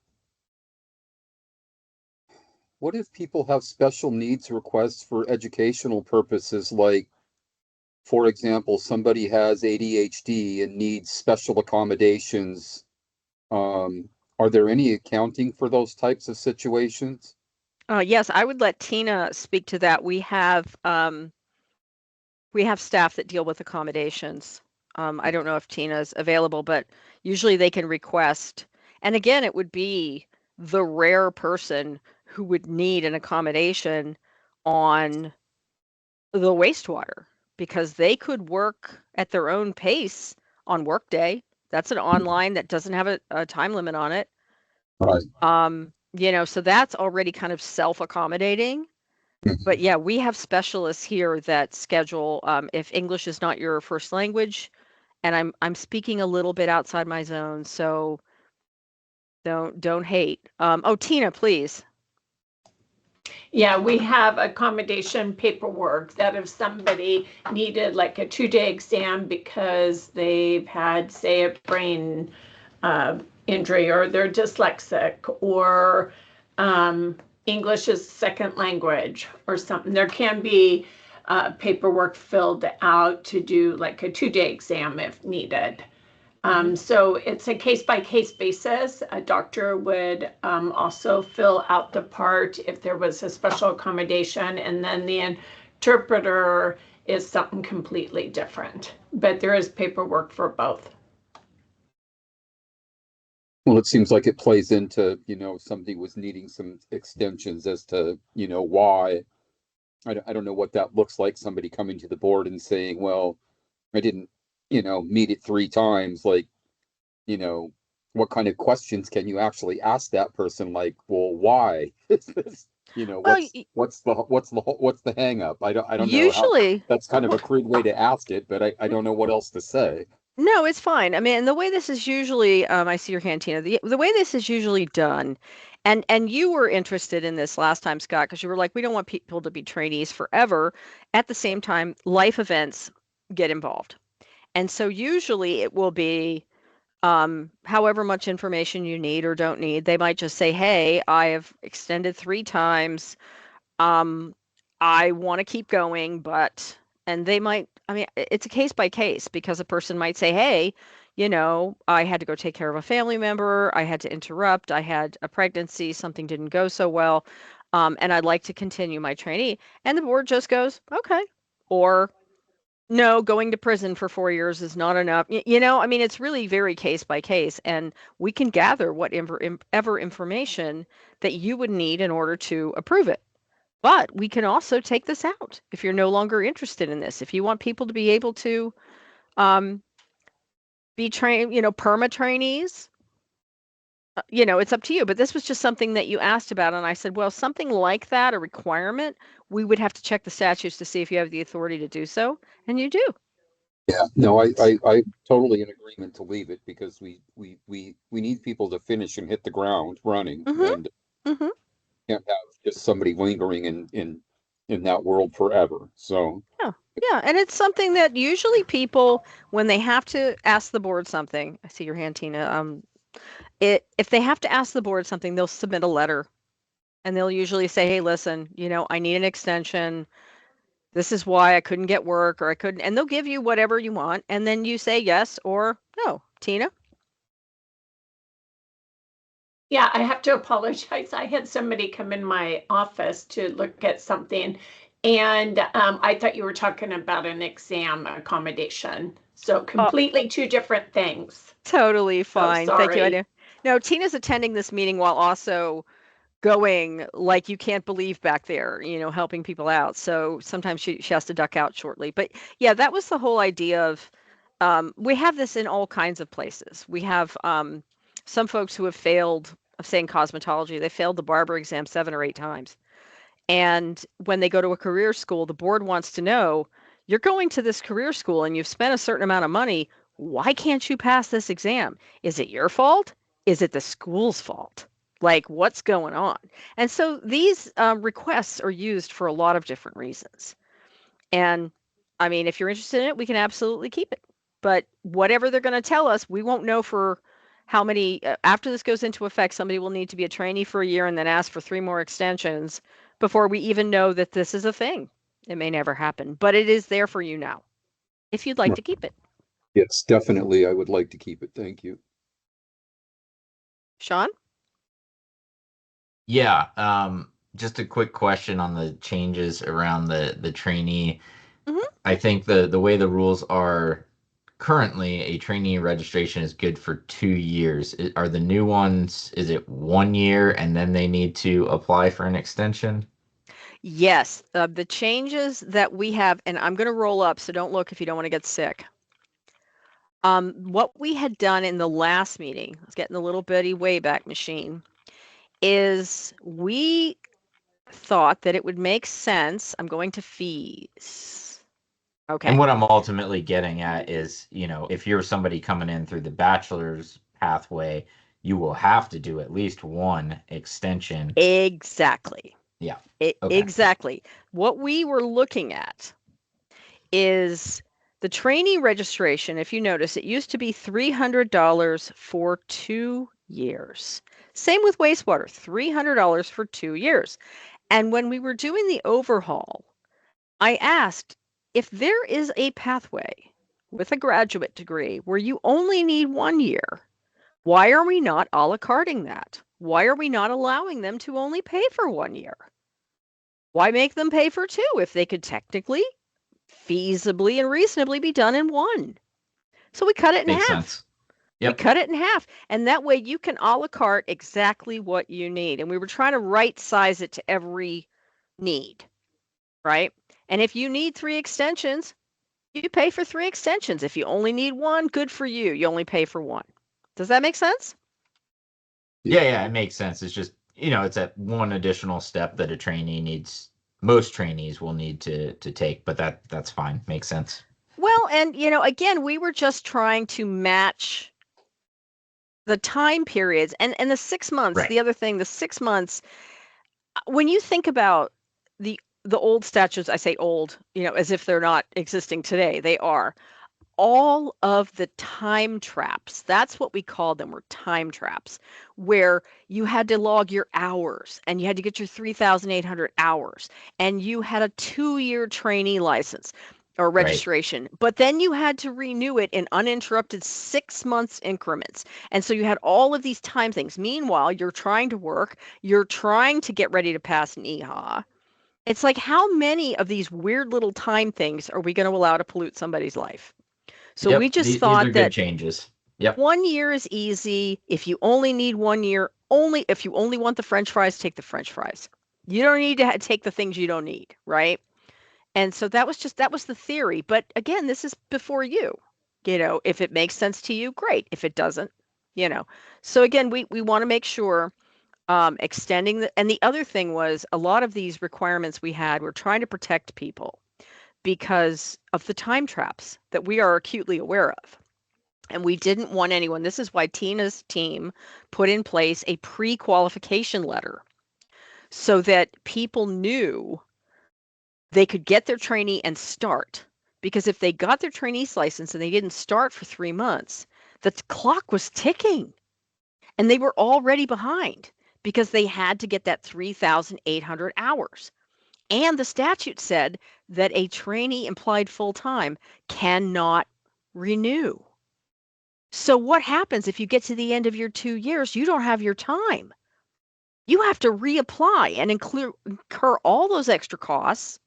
what if people have special needs requests for educational purposes? Like, for example, somebody has ADHD and needs special accommodations. Are there any accounting for those types of situations? Yes, I would let Tina speak to that. We have staff that deal with accommodations. I don't know if Tina's available, but usually they can request. And again, it would be the rare person who would need an accommodation on the wastewater because they could work at their own pace on Workday. That's an online that doesn't have a time limit on it. Right. So that's already kind of self-accommodating. But yeah, we have specialists here that schedule if English is not your first language, and I'm speaking a little bit outside my zone, so don't hate. Oh, Tina, please. Yeah, we have accommodation paperwork that if somebody needed like a 2-day exam because they've had, say, a brain injury or they're dyslexic or English is second language or something, there can be paperwork filled out to do like a 2-day exam if needed. So it's a case-by-case basis. A doctor would also fill out the part if there was a special accommodation, and then the interpreter is something completely different. But there is paperwork for both. Well, it seems like it plays into, somebody was needing some extensions as to, why. I don't know what that looks like. Somebody coming to the board and saying, well, I didn't, meet it 3 times. Like, what kind of questions can you actually ask that person? Like, well, why? Well, what's the hang up? I don't know how. usually That's kind of a crude way to ask it, but I don't know what else to say. no, it's fine. I mean, the way this is usually, I see your hand, Tina. The way this is usually done, and you were interested in this last time, Scott, because you were like, we don't want people to be trainees forever. At the same time, life events get involved, and so usually it will be however much information you need or don't need. They might just say, hey, I have extended 3 times. I want to keep going, but, and they might, I mean, it's a case by case because a person might say, hey, I had to go take care of a family member. I had to interrupt. I had a pregnancy. Something didn't go so well. And I'd like to continue my trainee. And the board just goes, okay. Or no, going to prison for 4 years is not enough. I mean, it's really very case by case, and we can gather whatever information that you would need in order to approve it. But we can also take this out if you're no longer interested in this. If you want people to be able to be trained, perma trainees, it's up to you. But this was just something that you asked about, and I said, well, something like that, a requirement, we would have to check the statutes to see if you have the authority to do so, and you do. Yeah, no, I totally in agreement to leave it because we need people to finish and hit the ground running, and can't have just somebody lingering in that world forever. So Yeah, and it's something that usually people, when they have to ask the board something, I see your hand, Tina. If they have to ask the board something, they'll submit a letter, and they'll usually say, hey, listen, I need an extension. This is why I couldn't get work, or I couldn't, and they'll give you whatever you want, and then you say yes or no. Tina? Yeah, I have to apologize. I had somebody come in my office to look at something, and I thought you were talking about an exam accommodation. So completely 2 different things. Totally fine. Thank you. I sorry. know. No, Tina's attending this meeting while also going like you can't believe back there, helping people out. So sometimes she has to duck out shortly. But yeah, that was the whole idea of we have this in all kinds of places. We have some folks who have failed, say in cosmetology, they failed the barber exam 7 or 8 times. And when they go to a career school, the board wants to know, you're going to this career school and you've spent a certain amount of money. Why can't you pass this exam? Is it your fault? Is it the school's fault? Like, what's going on? And so these requests are used for a lot of different reasons. And I mean, if you're interested in it, we can absolutely keep it. But whatever they're going to tell us, we won't know for how many. After this goes into effect, somebody will need to be a trainee for a year and then ask for 3 more extensions before we even know that this is a thing. It may never happen, but it is there for you now if you'd like to keep it. Yes, definitely. I would like to keep it. Thank you. Sean? Yeah, just a quick question on the changes around the trainee. Mhm. I think the way the rules are currently, a trainee registration is good for 2 years. Are the new ones, is it 1 year and then they need to apply for an extension? Yes, the changes that we have, and I'm going to roll up, so don't look if you don't want to get sick. What we had done in the last meeting, let's get in the little bitty Wayback Machine, is we thought that it would make sense. I'm going to fees. Okay. And what I'm ultimately getting at is, you know, if you're somebody coming in through the bachelor's pathway, you will have to do at least 1 extension. Exactly. Yeah. Okay. Okay. Exactly. What we were looking at is the trainee registration. If you notice, it used to be $300 for 2 years. Same with wastewater, $300 for 2 years. And when we were doing the overhaul, I asked if there is a pathway with a graduate degree where you only need 1 year, why are we not a la carting that? Why are we not allowing them to only pay for 1 year? Why make them pay for 2 if they could technically, feasibly, and reasonably be done in 1? So we cut it in Makes half. sense. Yep. We cut it in half. And that way you can a la carte exactly what you need. And we were trying to right size it to every need, right? And if you need 3 extensions, you pay for 3 extensions. If you only need 1, good for you. You only pay for 1. Does that make sense? Yeah, it makes sense. It's just, you know, it's that one additional step that a trainee needs, most trainees will need to take, but that's fine. Makes sense. Well, and you know, again, we were just trying to match the time periods and the 6 months. Right. The other thing, the 6 months, when you think about the old statutes, I say old, you know, as if they're not existing today. They are. All of the time traps, that's what we called them, were time traps, where you had to log your hours and you had to get your 3,800 hours and you had a 2-year trainee license or registration, but then you had to renew it in uninterrupted 6 months increments. And so you had all of these time things. Meanwhile, you're trying to work, you're trying to get ready to pass an EHA. It's like, how many of these weird little time things are we going to allow to pollute somebody's life? So we just these thought are good that changes. Yep. 1 year is easy. If you only need 1 year, if you only want the French fries, take the French fries. You don't need to take the things you don't need, right? And so that was the theory. But again, this is before you. You know, if it makes sense to you, great. If it doesn't, you know. So again, we want to make sure extending and the other thing was, a lot of these requirements we had were trying to protect people because of the time traps that we are acutely aware of. And we didn't want anyone. This is why Tina's team put in place a pre-qualification letter so that people knew they could get their trainee and start. Because if they got their trainee's license and they didn't start for 3 months, the clock was ticking and they were already behind because they had to get that 3,800 hours. And the statute said that a trainee employed full-time cannot renew. So what happens if you get to the end of your 2 years, you don't have your time? You have to reapply and incur all those extra costs.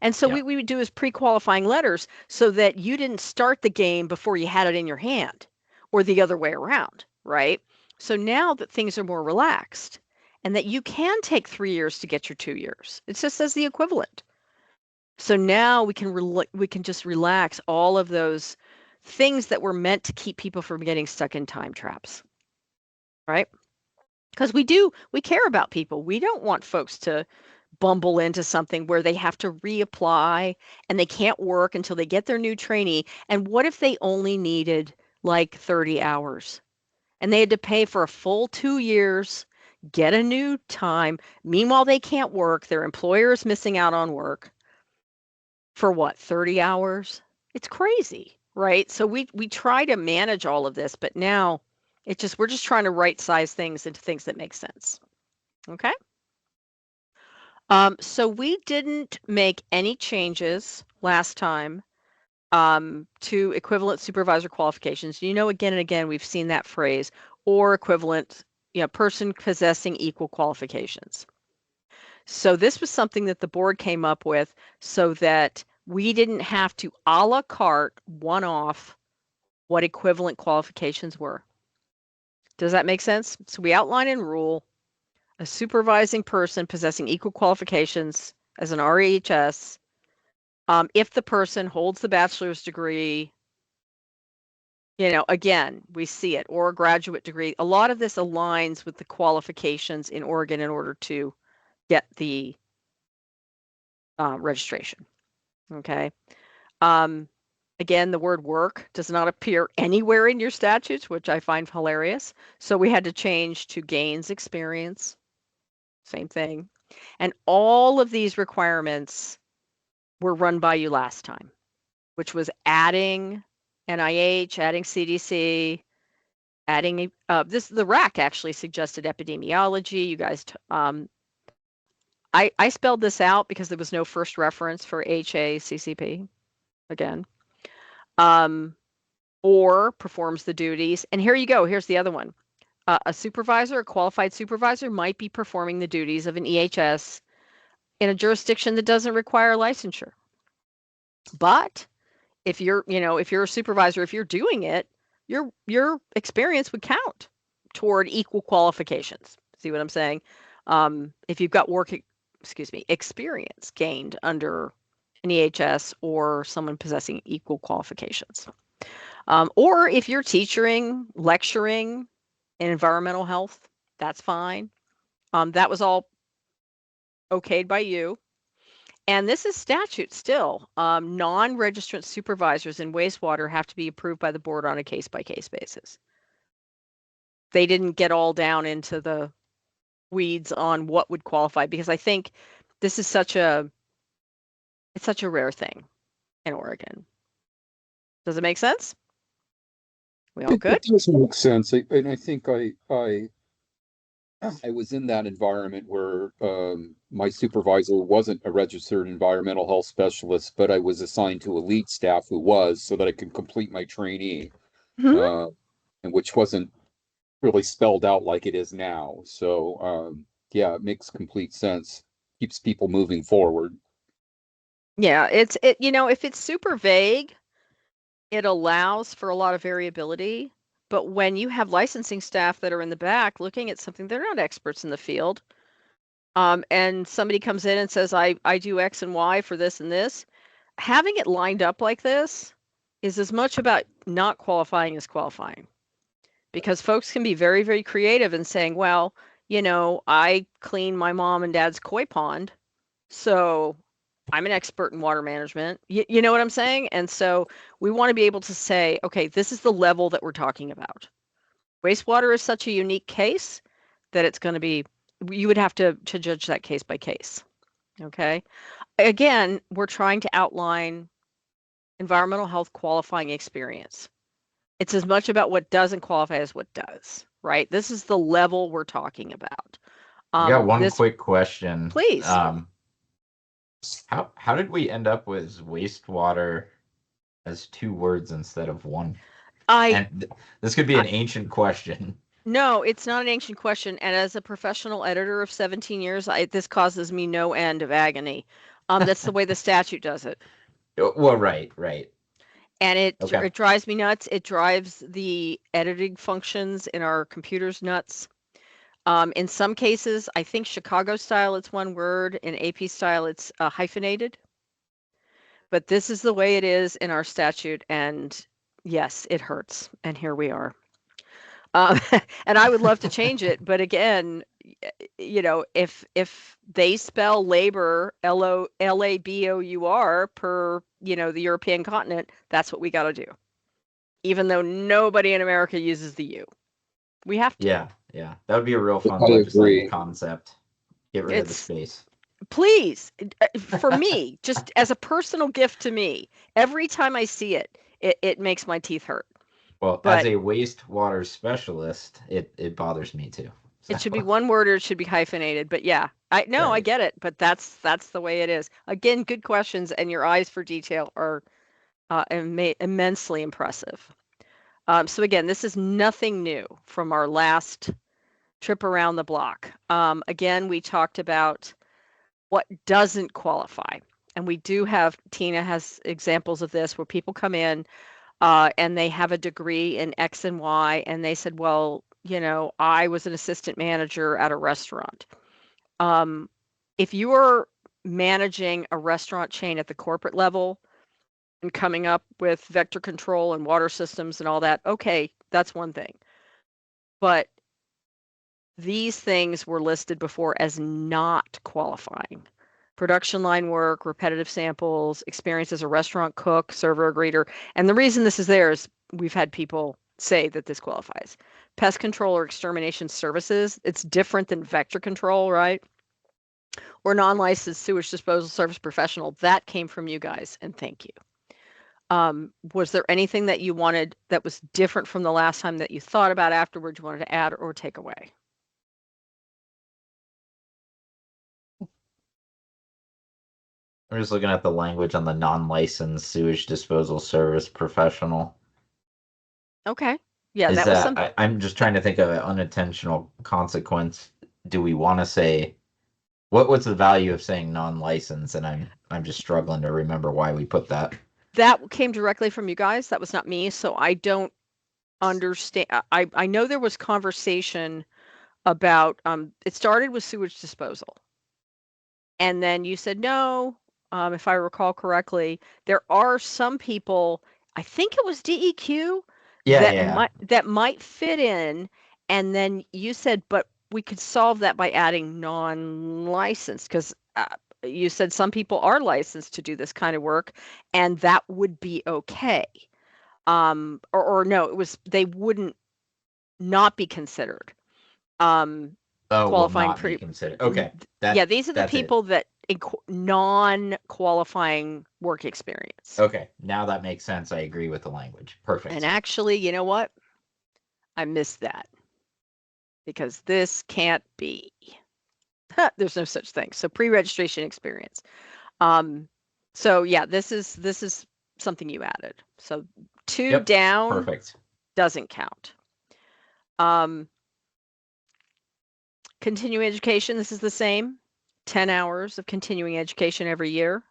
And so what we would do is pre-qualifying letters so that you didn't start the game before you had it in your hand, or the other way around, right? So now that things are more relaxed and that you can take 3 years to get your 2 years, it just says the equivalent. So now we can just relax all of those things that were meant to keep people from getting stuck in time traps, right? Because we care about people. We don't want folks to bumble into something where they have to reapply and they can't work until they get their new trainee. And what if they only needed like 30 hours and they had to pay for a full 2 years, get a new time? Meanwhile, they can't work. Their employer is missing out on work for what, 30 hours? It's crazy, right? So we try to manage all of this, but now we're just trying to right size things into things that make sense. Okay. So we didn't make any changes last time to equivalent supervisor qualifications. You know, again and again, we've seen that phrase, or equivalent, person possessing equal qualifications. So this was something that the board came up with so that we didn't have to a la carte one-off what equivalent qualifications were. Does that make sense? So we outline in rule a supervising person possessing equal qualifications as an REHS if the person holds the bachelor's degree. Again, we see it, or a graduate degree. A lot of this aligns with the qualifications in Oregon in order to get the registration. Okay. Again, the word work does not appear anywhere in your statutes, which I find hilarious. So we had to change to gains experience. Same thing. And all of these requirements were run by you last time, which was adding NIH, adding CDC, adding the RAC actually suggested epidemiology. You guys, I spelled this out because there was no first reference for HACCP again. Or performs the duties. And here you go. Here's the other one. A supervisor, a qualified supervisor, might be performing the duties of an EHS in a jurisdiction that doesn't require licensure. But if you're a supervisor, if you're doing it, your experience would count toward equal qualifications. See what I'm saying? If you've got experience gained under an EHS or someone possessing equal qualifications. Or if you're lecturing in environmental health, that's fine. That was all okayed by you. And this is statute still. Non-registrant supervisors in wastewater have to be approved by the board on a case-by-case basis. They didn't get all down into the weeds on what would qualify, because I think this is such a rare thing in Oregon. Does it make sense? We all good? It does make sense. And I think I was in that environment where my supervisor wasn't a registered environmental health specialist, but I was assigned to a lead staff who was, so that I could complete my trainee, and which wasn't really spelled out like it is now. So yeah, it makes complete sense. Keeps people moving forward. Yeah, if it's super vague, it allows for a lot of variability. But when you have licensing staff that are in the back looking at something, they're not experts in the field. And somebody comes in and says, I do X and Y for this and this. Having it lined up like this is as much about not qualifying as qualifying. Because folks can be very, very creative in saying, well, I clean my mom and dad's koi pond, so I'm an expert in water management. You know what I'm saying? And so we want to be able to say, okay, this is the level that we're talking about. Wastewater is such a unique case that it's going to be, you would have to judge that case by case. Okay. Again, we're trying to outline environmental health qualifying experience. It's as much about what doesn't qualify as what does, right? This is the level we're talking about. I got one quick question. Please. How did we end up with wastewater as 2 words instead of 1? This could be an ancient question. No, it's not an ancient question. And as a professional editor of 17 years, this causes me no end of agony. That's the way the statute does it. Well, right. And it drives me nuts. It drives the editing functions in our computers nuts. In some cases, I think Chicago style, it's 1 word. In AP style, it's hyphenated. But this is the way it is in our statute. And yes, it hurts. And here we are. And I would love to change it. But again, if they spell labor LABOUR per, the European continent, that's what we got to do. Even though nobody in America uses the U. We have to. Yeah, that would be a real fun I legislative agree. concept. Get rid of the It's space. please, for me, just as a personal gift to me, every time I see it, it makes my teeth hurt. Well, But as a wastewater specialist, it bothers me too. it should be one word or it should be hyphenated. But yeah, I Right. get it. But that's the way it is. Again, good questions, and your eyes for detail are immensely impressive. So again, this is nothing new from our last trip around the block. Again, we talked about what doesn't qualify. And we do have, Tina has examples of this where people come in and they have a degree in X and Y, and they said, well, I was an assistant manager at a restaurant. If you are managing a restaurant chain at the corporate level and coming up with vector control and water systems and all that, okay, that's one thing. But these things were listed before as not qualifying. Production line work, repetitive samples, experience as a restaurant cook, server, or greeter. And the reason this is there is we've had people say that this qualifies. Pest control or extermination services, it's different than vector control, right? Or non-licensed sewage disposal service professional. That came from you guys, and thank you. Was there anything that you wanted that was different from the last time that you thought about afterwards you wanted to add or take away? I'm just looking at the language on the non-licensed sewage disposal service professional. Okay. Yeah, Is that was some. I'm just trying to think of an unintentional consequence. Do we want to say what's the value of saying non-licensed? And I'm just struggling to remember why we put that. That came directly from you guys. That was not me. So I don't understand. I know there was conversation about it started with sewage disposal. And then you said no, if I recall correctly, there are some people, I think it was DEQ that might fit in. And then you said, but we could solve that by adding non-licensed, because you said some people are licensed to do this kind of work, and that would be okay. Or no, it was they wouldn't not be considered. Qualifying not be considered. Okay. Yeah, these are the people that non-qualifying work experience. Okay, now that makes sense. I agree with the language. Perfect. And actually, you know what? I missed that because this can't be. There's no such thing. So pre-registration experience. So yeah, this is something you added. So 2 down. Perfect. Doesn't count. Continuing education, this is the same. 10 hours of continuing education every year.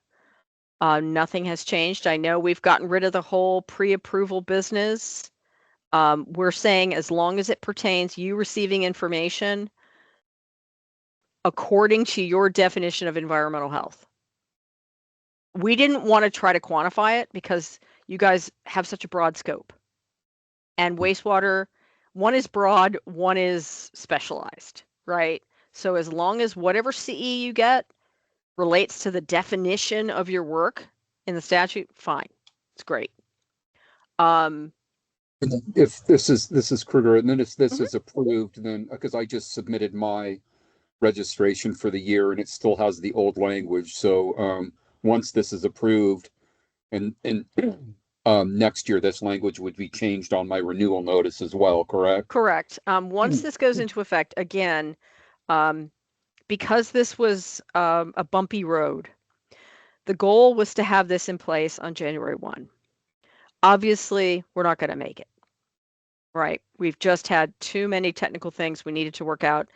Nothing has changed. I know we've gotten rid of the whole pre-approval business. We're saying as long as it pertains you receiving information according to your definition of environmental health. We didn't want to try to quantify it because you guys have such a broad scope. And wastewater, one is broad, one is specialized, right? So as long as whatever CE you get relates to the definition of your work in the statute, fine. It's great. If this is Kruger, and then if this is approved, then because I just submitted my registration for the year and it still has the old language. So once this is approved and next year, this language would be changed on my renewal notice as well, correct? Correct. Once this goes into effect, again, because this was a bumpy road, the goal was to have this in place on January 1. Obviously, we're not going to make it, right? We've just had too many technical things we needed to work out.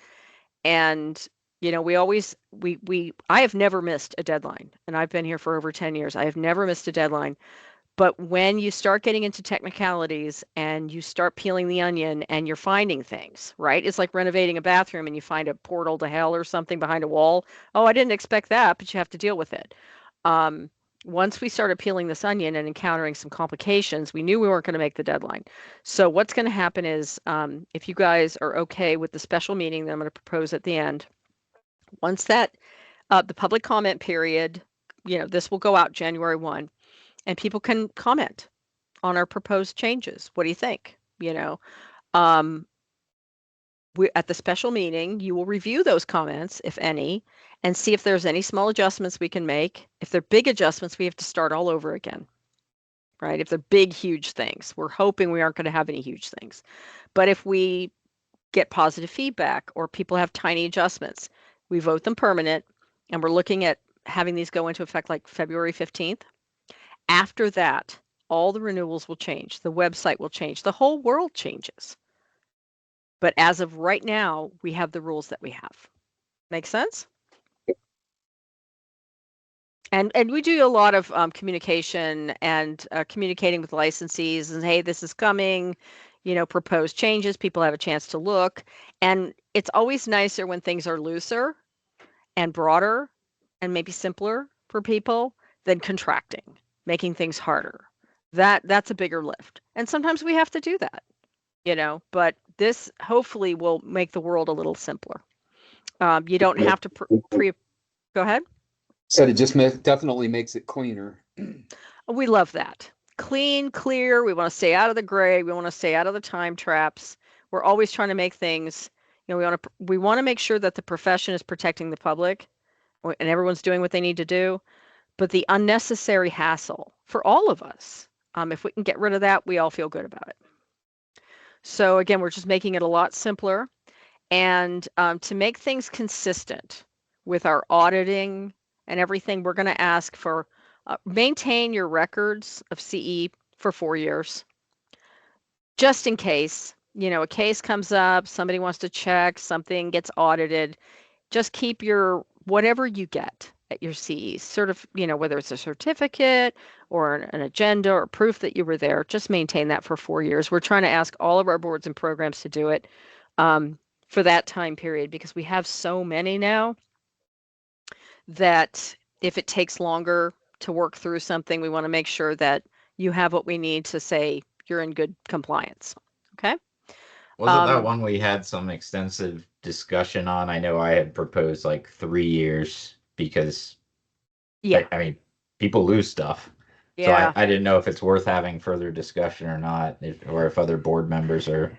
And, I have never missed a deadline, and I've been here for over 10 years. I have never missed a deadline. But when you start getting into technicalities and you start peeling the onion and you're finding things, right? It's like renovating a bathroom and you find a portal to hell or something behind a wall. Oh, I didn't expect that, but you have to deal with it. once we started peeling this onion and encountering some complications, we knew we weren't going to make the deadline. So what's going to happen is, if you guys are okay with the special meeting that I'm going to propose at the end, once that the public comment period, this will go out January 1, and people can comment on our proposed changes. What do you think? At the special meeting, you will review those comments, if any, and see if there's any small adjustments we can make. If they're big adjustments, we have to start all over again, right? If they're big, huge things, we're hoping we aren't going to have any huge things. But if we get positive feedback or people have tiny adjustments, we vote them permanent, and we're looking at having these go into effect like February 15th. After that, all the renewals will change. The website will change. The whole world changes. But as of right now, we have the rules that we have. Make sense? And we do a lot of communication and communicating with licensees and, hey, this is coming, proposed changes. People have a chance to look. And it's always nicer when things are looser and broader and maybe simpler for people than contracting, making things harder. That's a bigger lift. And sometimes we have to do that, but this hopefully will make the world a little simpler. You don't have to go ahead. Said it just definitely makes it cleaner. We love that. Clean, clear. We want to stay out of the gray. We want to stay out of the time traps. We're always trying to make things, we want to make sure that the profession is protecting the public and everyone's doing what they need to do. But the unnecessary hassle for all of us, if we can get rid of that, we all feel good about it. So again, we're just making it a lot simpler. And to make things consistent with our auditing and everything, we're going to ask for maintain your records of CE for 4 years, just in case, a case comes up, somebody wants to check, something gets audited. Just keep your whatever you get at your CEs, sort of, whether it's a certificate or an agenda or proof that you were there, just maintain that for 4 years. We're trying to ask all of our boards and programs to do it for that time period, because we have so many now that if it takes longer to work through something, we want to make sure that you have what we need to say you're in good compliance. Okay. Wasn't that one we had some extensive discussion on? I know I had proposed like 3 years because, yeah, I mean, people lose stuff. Yeah. So I didn't know if it's worth having further discussion or not, or if other board members are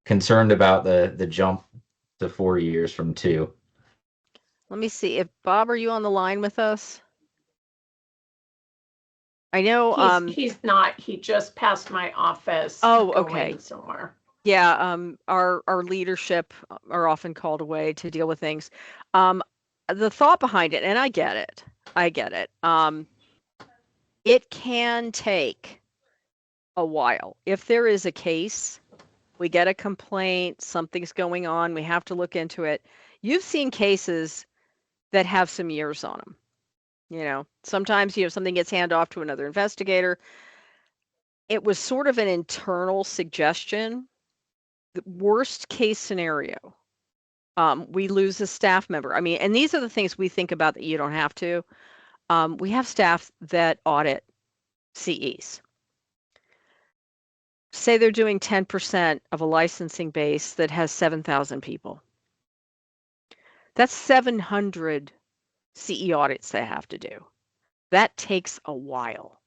concerned about the jump to 4 years from 2. Let me see if Bob, are you on the line with us? I know he's not. He just passed my office. Oh, okay. Going somewhere. Yeah, our leadership are often called away to deal with things. The thought behind it, and I get it. It can take a while. If there is a case, we get a complaint, something's going on, we have to look into it. You've seen cases that have some years on them. Sometimes, something gets handed off to another investigator. It was sort of an internal suggestion. The worst case scenario, we lose a staff member. I mean, and these are the things we think about that you don't have to. We have staff that audit CEs. Say they're doing 10% of a licensing base that has 7,000 people. That's 700 CE audits they have to do. That takes a while.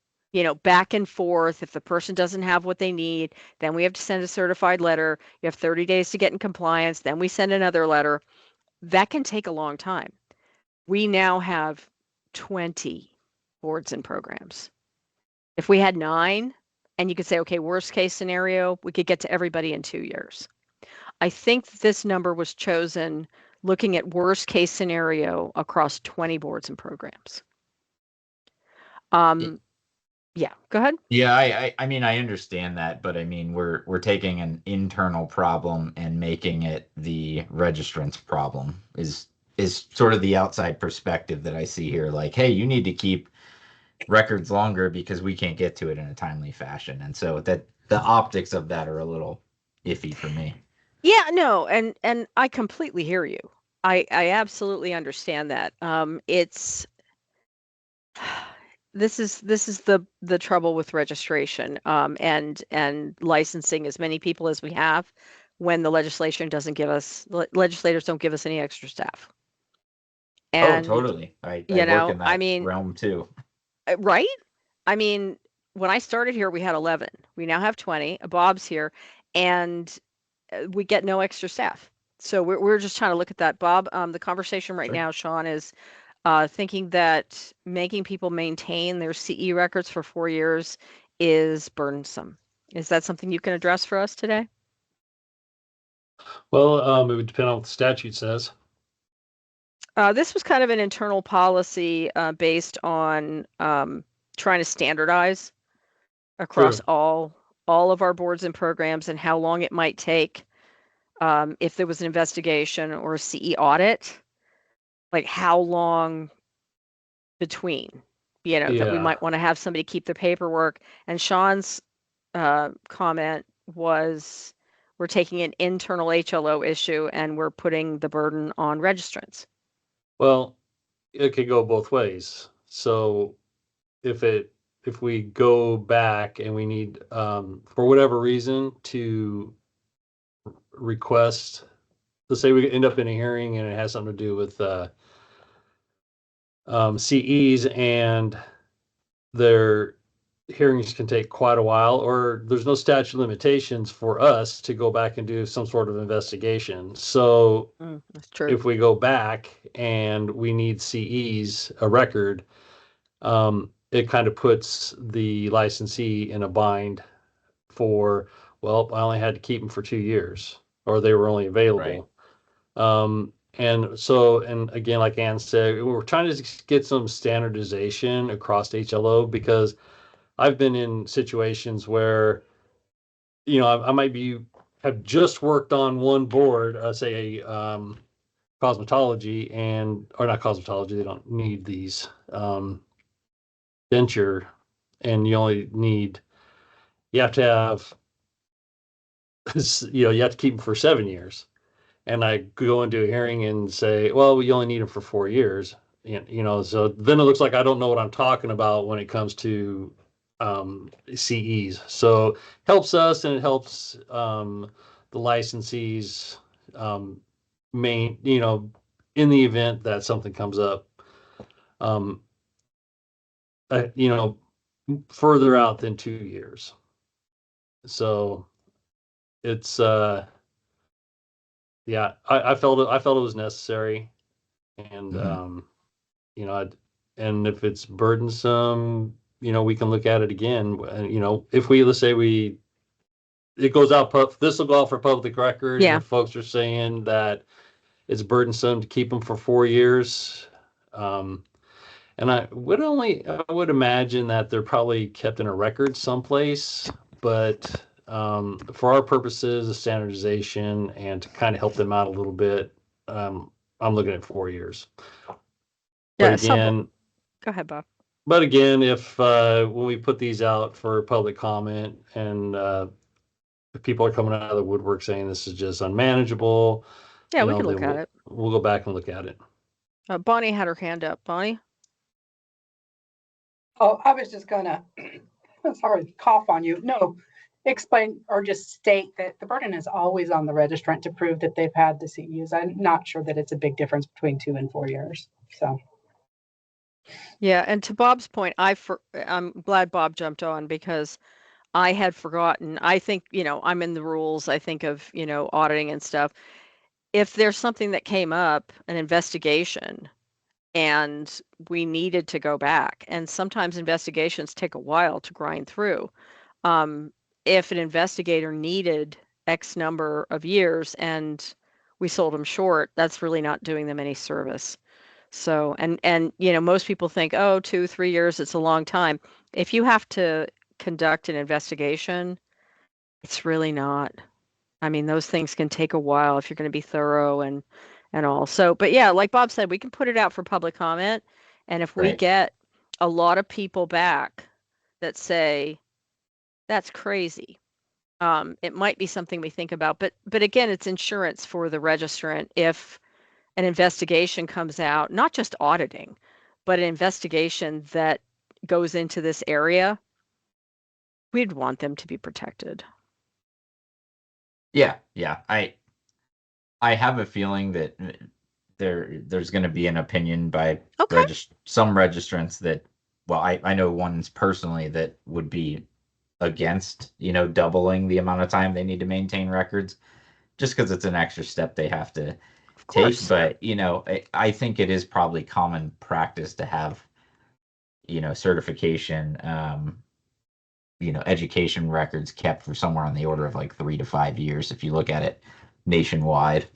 Back and forth. If the person doesn't have what they need, then we have to send a certified letter. You have 30 days to get in compliance. Then we send another letter. That can take a long time. We now have 20 boards and programs. If we had 9, and you could say, okay, worst case scenario, we could get to everybody in 2 years. I think this number was chosen looking at worst case scenario across 20 boards and programs. Yeah, go ahead. Yeah, I mean, I understand that, but I mean, we're taking an internal problem and making it the registrant's problem is sort of the outside perspective that I see here. Like, hey, you need to keep records longer because we can't get to it in a timely fashion. And so that the optics of that are a little iffy for me. Yeah, no, and I completely hear you. I absolutely understand that. this is the trouble with registration and licensing as many people as we have when the legislation doesn't give us legislators don't give us any extra staff. And totally. I you work know, in I that mean, realm too. right? I mean, when I started here, we had 11. We now have 20. Bob's here, and we get no extra staff. So we're just trying to look at that. Bob, the conversation right Sure. now, Sean, is thinking that making people maintain their CE records for 4 years is burdensome. Is that something you can address for us today? Well, it would depend on what the statute says. This was kind of an internal policy based on trying to standardize across True. all of our boards and programs and how long it might take if there was an investigation or a CE audit, like how long between, that we Yeah. might want to have somebody keep the paperwork. And Sean's comment was we're taking an internal HLO issue and we're putting the burden on registrants. Well, it could go both ways. So if we go back and we need for whatever reason to request, let's say we end up in a hearing and it has something to do with CEs and their hearings can take quite a while, or there's no statute of limitations for us to go back and do some sort of investigation. So That's true. if we go back and we need CEs, a record, it kind of puts the licensee in a bind for, well, I only had to keep them for 2 years, or they were only available. And so, and again, like Ann said, we're trying to get some standardization across HLO because I've been in situations where, I might have just worked on one board, say cosmetology or not cosmetology, they don't need these, denture, and you have to have, you have to keep them for 7 years. And I go into a hearing and say, well, we only need them for 4 years. So then it looks like I don't know what I'm talking about when it comes to CEs. So helps us and it helps the licensees in the event that something comes up, um, further out than 2 years. So it's yeah, I felt it was necessary, and and if it's burdensome, we can look at it again. If let's say it goes out, this will go out for public record. Yeah. And if folks are saying that it's burdensome to keep them for 4 years, and I would imagine that they're probably kept in a record someplace, but for our purposes of standardization and to kind of help them out a little bit, I'm looking at 4 years. Yeah. But again, go ahead, Bob. But again, if when we put these out for public comment and if people are coming out of the woodwork saying this is just unmanageable, Yeah, we can look at it. We'll go back and look at it. Bonnie had her hand up. Bonnie? Oh, I was just gonna, sorry, cough on you. No, explain or just state that the burden is always on the registrant to prove that they've had the CEUs. I'm not sure that it's a big difference between 2 and 4 years. So. Yeah, and to Bob's point, I'm glad Bob jumped on because I had forgotten. I think, I'm in the rules. I think of, auditing and stuff. If there's something that came up, an investigation, and we needed to go back, and sometimes investigations take a while to grind through. If an investigator needed X number of years and we sold them short, that's really not doing them any service. So, and most people think, oh, 2, 3 years, it's a long time. If you have to conduct an investigation, it's really not. I mean, those things can take a while if you're going to be thorough and all. So, but yeah, like Bob said, we can put it out for public comment. And if we get a lot of people back that say, that's crazy, it might be something we think about. But again, it's insurance for the registrant if an investigation comes out, not just auditing, but an investigation that goes into this area, we'd want them to be protected. Yeah. I have a feeling that there's going to be an opinion by Okay. some registrants that, well, I know ones personally that would be against, doubling the amount of time they need to maintain records, just because it's an extra step they have to Of take. course. But, I think it is probably common practice to have, certification, education records kept for somewhere on the order of like 3 to 5 years if you look at it nationwide.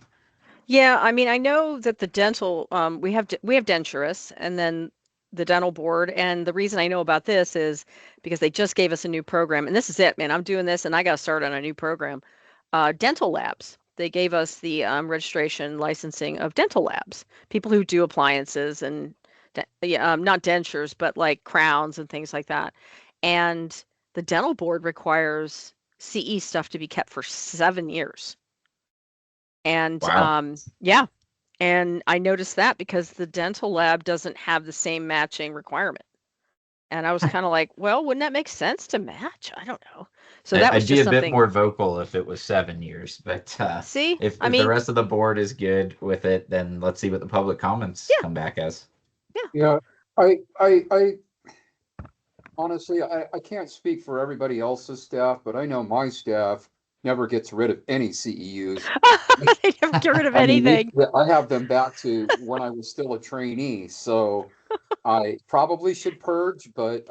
Yeah, I mean, I know that the dental, we have denturists and then the dental board. And the reason I know about this is because they just gave us a new program. And this is it, man. I'm doing this and I got to start on a new program. Dental labs. They gave us the registration licensing of dental labs, people who do appliances and not dentures, but like crowns and things like that. And the dental board requires CE stuff to be kept for 7 years. And Wow. yeah, and I noticed that because the dental lab doesn't have the same matching requirement. And I was kind of like, well, wouldn't that make sense to match? I don't know. So that was I'd be just a bit something. more vocal if it was 7 years, but See, if I if the mean, rest of the board is good with it, then let's see what the public comments yeah, come back as. Yeah, I honestly, I can't speak for everybody else's staff, but I know my staff never gets rid of any CEUs. they never get rid of I mean, anything. I have them back to when I was still a trainee, so I probably should purge, but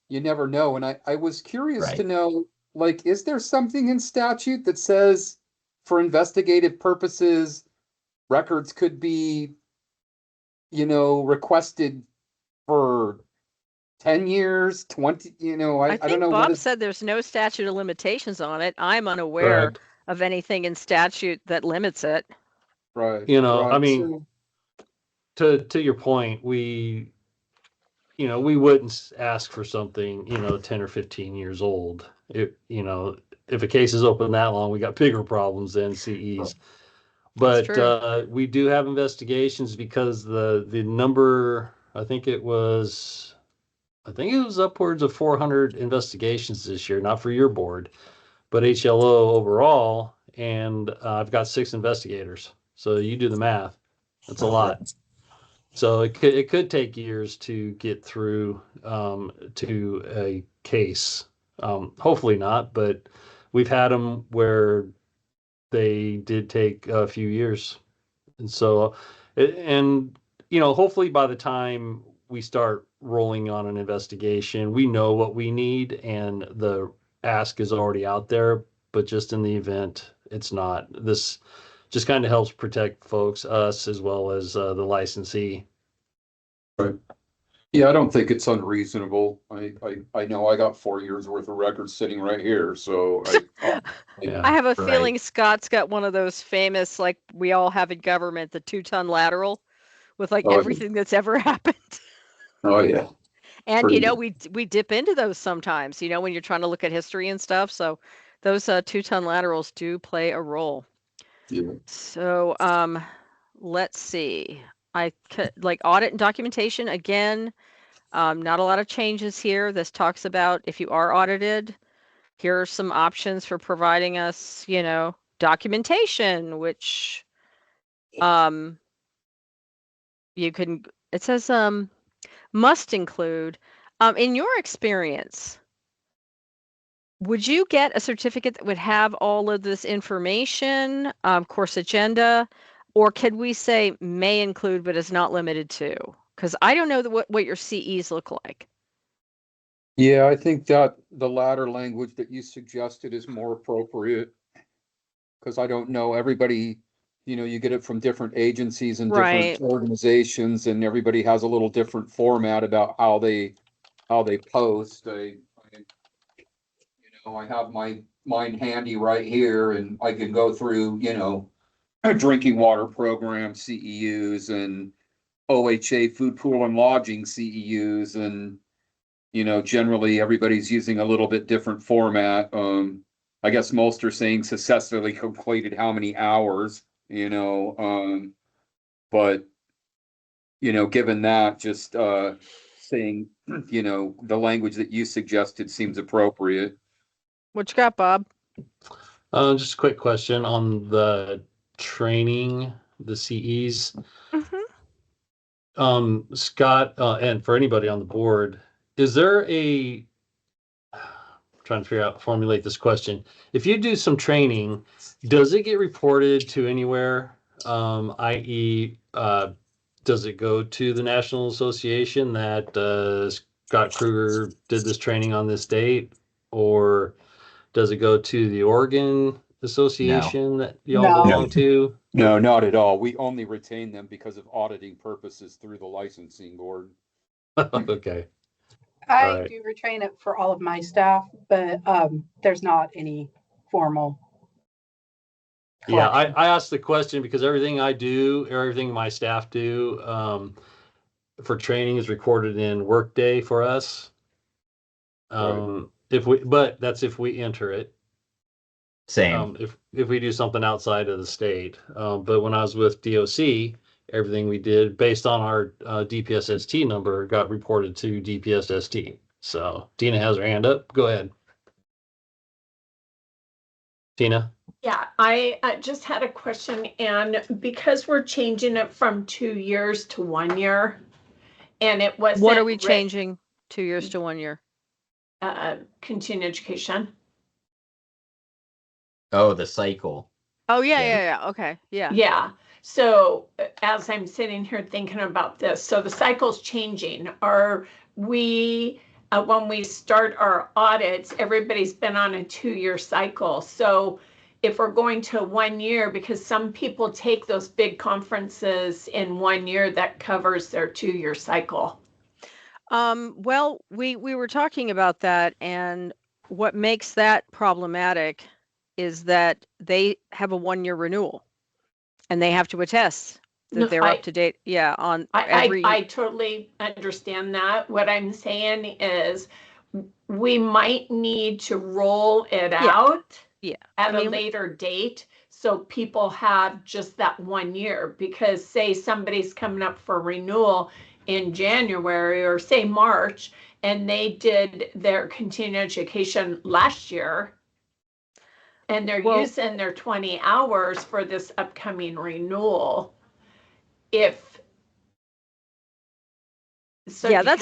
you never know. And I was curious to Right. know, like, is there something in statute that says for investigative purposes, records could be, requested for 10 years, 20, I I don't think know what Bob is said there's no statute of limitations on it. I'm unaware Correct. of anything in statute that limits it. right, I right. mean, to your point, we wouldn't ask for something, 10 or 15 years old. If a case is open that long, we got bigger problems than CEs. That's But true. we do have investigations because the number, I think it was upwards of 400 investigations this year, not for your board, but HLO overall. And I've got 6 investigators. So you do the math. That's a lot. So it could take years to get through to a case. Hopefully not, but we've had them where they did take a few years. And so, and hopefully by the time we start rolling on an investigation, we know what we need and the ask is already out there. But just in the event it's not, this just kind of helps protect folks, us, as well as the licensee. Right. Yeah, I don't think it's unreasonable. I know I got 4 years worth of records sitting right here, so Yeah. I have a Right. feeling Scott's got one of those famous, like we all have in government, the 2-ton lateral with like Oh, everything that's ever happened. oh yeah. And Pretty we dip into those sometimes, when you're trying to look at history and stuff. So those 2-ton laterals do play a role. yeah. So let's see. I could like audit and documentation again. Not a lot of changes here. This talks about if you are audited, here are some options for providing us, documentation, which you can, it says must include. In your experience, would you get a certificate that would have all of this information, course agenda, or could we say may include but is not limited to? Because I don't know what your CEs look like. Yeah, I think that the latter language that you suggested is more appropriate. Because I don't know, everybody, you get it from different agencies and Right. different organizations, and everybody has a little different format about how they post. I have mine handy right here, and I can go through, a drinking water program CEUs and OHA food pool and lodging CEUs, and generally everybody's using a little bit different format. I guess most are saying successfully completed how many hours, but given that, just saying, the language that you suggested seems appropriate. What you got, Bob? Just a quick question on the training, the CEs. Scott, and for anybody on the board, is there trying to formulate this question. If you do some training, does it get reported to anywhere? I.e., does it go to the National Association that Scott Kruger did this training on this date? Or does it go to the Oregon Association that y'all No. belong to? No, not at all. We only retain them because of auditing purposes through the licensing board. Okay. I All right. do retrain it for all of my staff, but there's not any formal. Yeah, collection. I asked the question because everything I do, or everything my staff do, for training is recorded in Workday for us. But that's if we enter it. Same. If we do something outside of the state. But when I was with DOC, everything we did based on our DPSST number got reported to DPSST. So Tina has her hand up. Go ahead. Tina? Yeah, I just had a question, and because we're changing it from 2 years to 1 year, and it wasn't. What are we changing 2 years to 1 year? Continuing education. Oh, the cycle. Oh, yeah. Okay, yeah. Yeah. So as I'm sitting here thinking about this, so the cycle's changing. Are we, when we start our audits, everybody's been on a 2-year cycle. So if we're going to 1 year, because some people take those big conferences in 1 year, that covers their 2-year cycle. Well, we were talking about that, and what makes that problematic is that they have a 1-year renewal, and they have to attest that they're up to date. Yeah, on every. I totally understand that. What I'm saying is, we might need to roll it out at a later date, so people have just that 1 year. Because say somebody's coming up for renewal in January or say March, and they did their continuing education last year, and they're using their 20 hours for this upcoming renewal. That's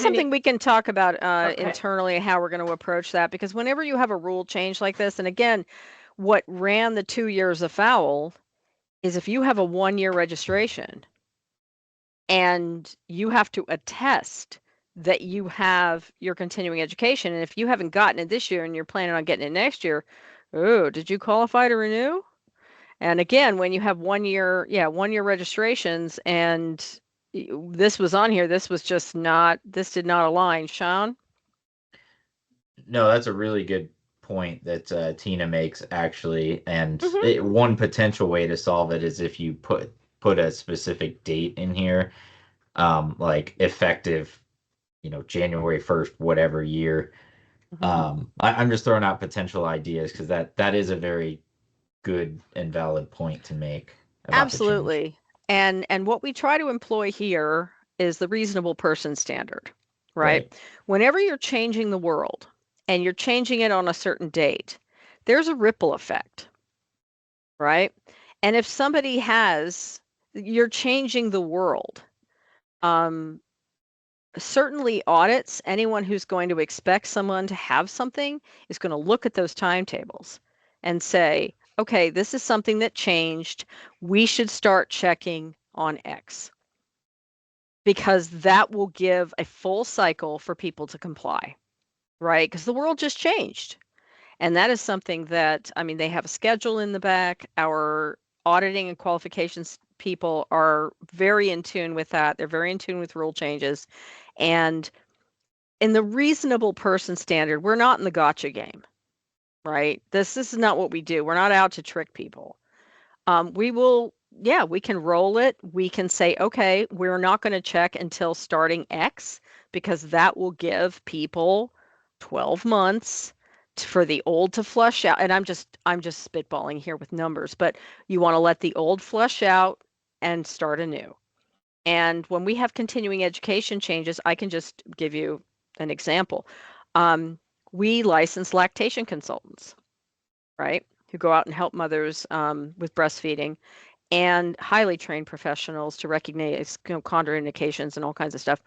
something we can talk about internally, how we're going to approach that, because whenever you have a rule change like this, and again, what ran the 2 years afoul is if you have a 1-year registration and you have to attest that you have your continuing education, and if you haven't gotten it this year and you're planning on getting it next year, oh, did you qualify to renew? And again, when you have 1 year, 1 year registrations, and this was on here, this did not align. Sean? No, that's a really good point that Tina makes, actually. And Mm-hmm. One potential way to solve it is if you put a specific date in here, like effective, January 1st, whatever year. Mm-hmm. I'm just throwing out potential ideas because that is a very good and valid point to make. Absolutely. And what we try to employ here is the reasonable person standard, right? Whenever you're changing the world and you're changing it on a certain date, there's a ripple effect, right? And if somebody you're changing the world, certainly audits, anyone who's going to expect someone to have something is going to look at those timetables and say, okay, this is something that changed. We should start checking on X, because that will give a full cycle for people to comply, right? Because the world just changed. And that is something that, they have a schedule in the back. Our auditing and qualifications people are very in tune with that. They're very in tune with rule changes. And in the reasonable person standard, we're not in the gotcha game, right? This is not what we do. We're not out to trick people. We can roll it. We can say, okay, we're not going to check until starting X, because that will give people 12 months for the old to flush out. And I'm just spitballing here with numbers, but you want to let the old flush out and start anew. And when we have continuing education changes, I can just give you an example. We license lactation consultants, right, who go out and help mothers with breastfeeding, and highly trained professionals to recognize contraindications and all kinds of stuff.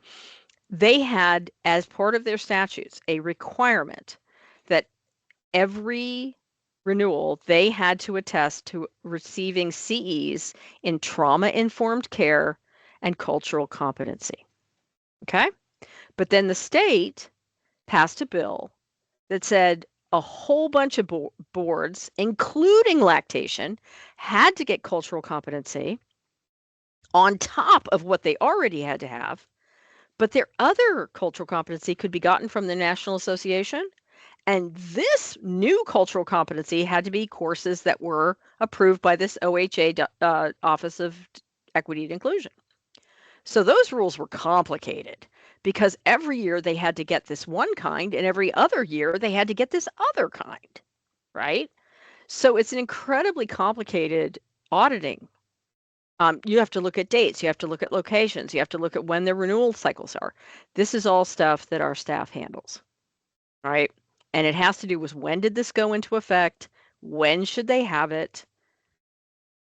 They had, as part of their statutes, a requirement that every renewal they had to attest to receiving CEs in trauma-informed care and cultural competency. Okay? But then the state passed a bill that said a whole bunch of boards, including lactation, had to get cultural competency on top of what they already had to have, but their other cultural competency could be gotten from the National Association. And this new cultural competency had to be courses that were approved by this OHA Office of Equity and Inclusion. So those rules were complicated because every year they had to get this one kind, and every other year they had to get this other kind, right? So it's an incredibly complicated auditing. You have to look at dates, you have to look at locations, you have to look at when their renewal cycles are. This is all stuff that our staff handles, right? And it has to do with when did this go into effect, when should they have it,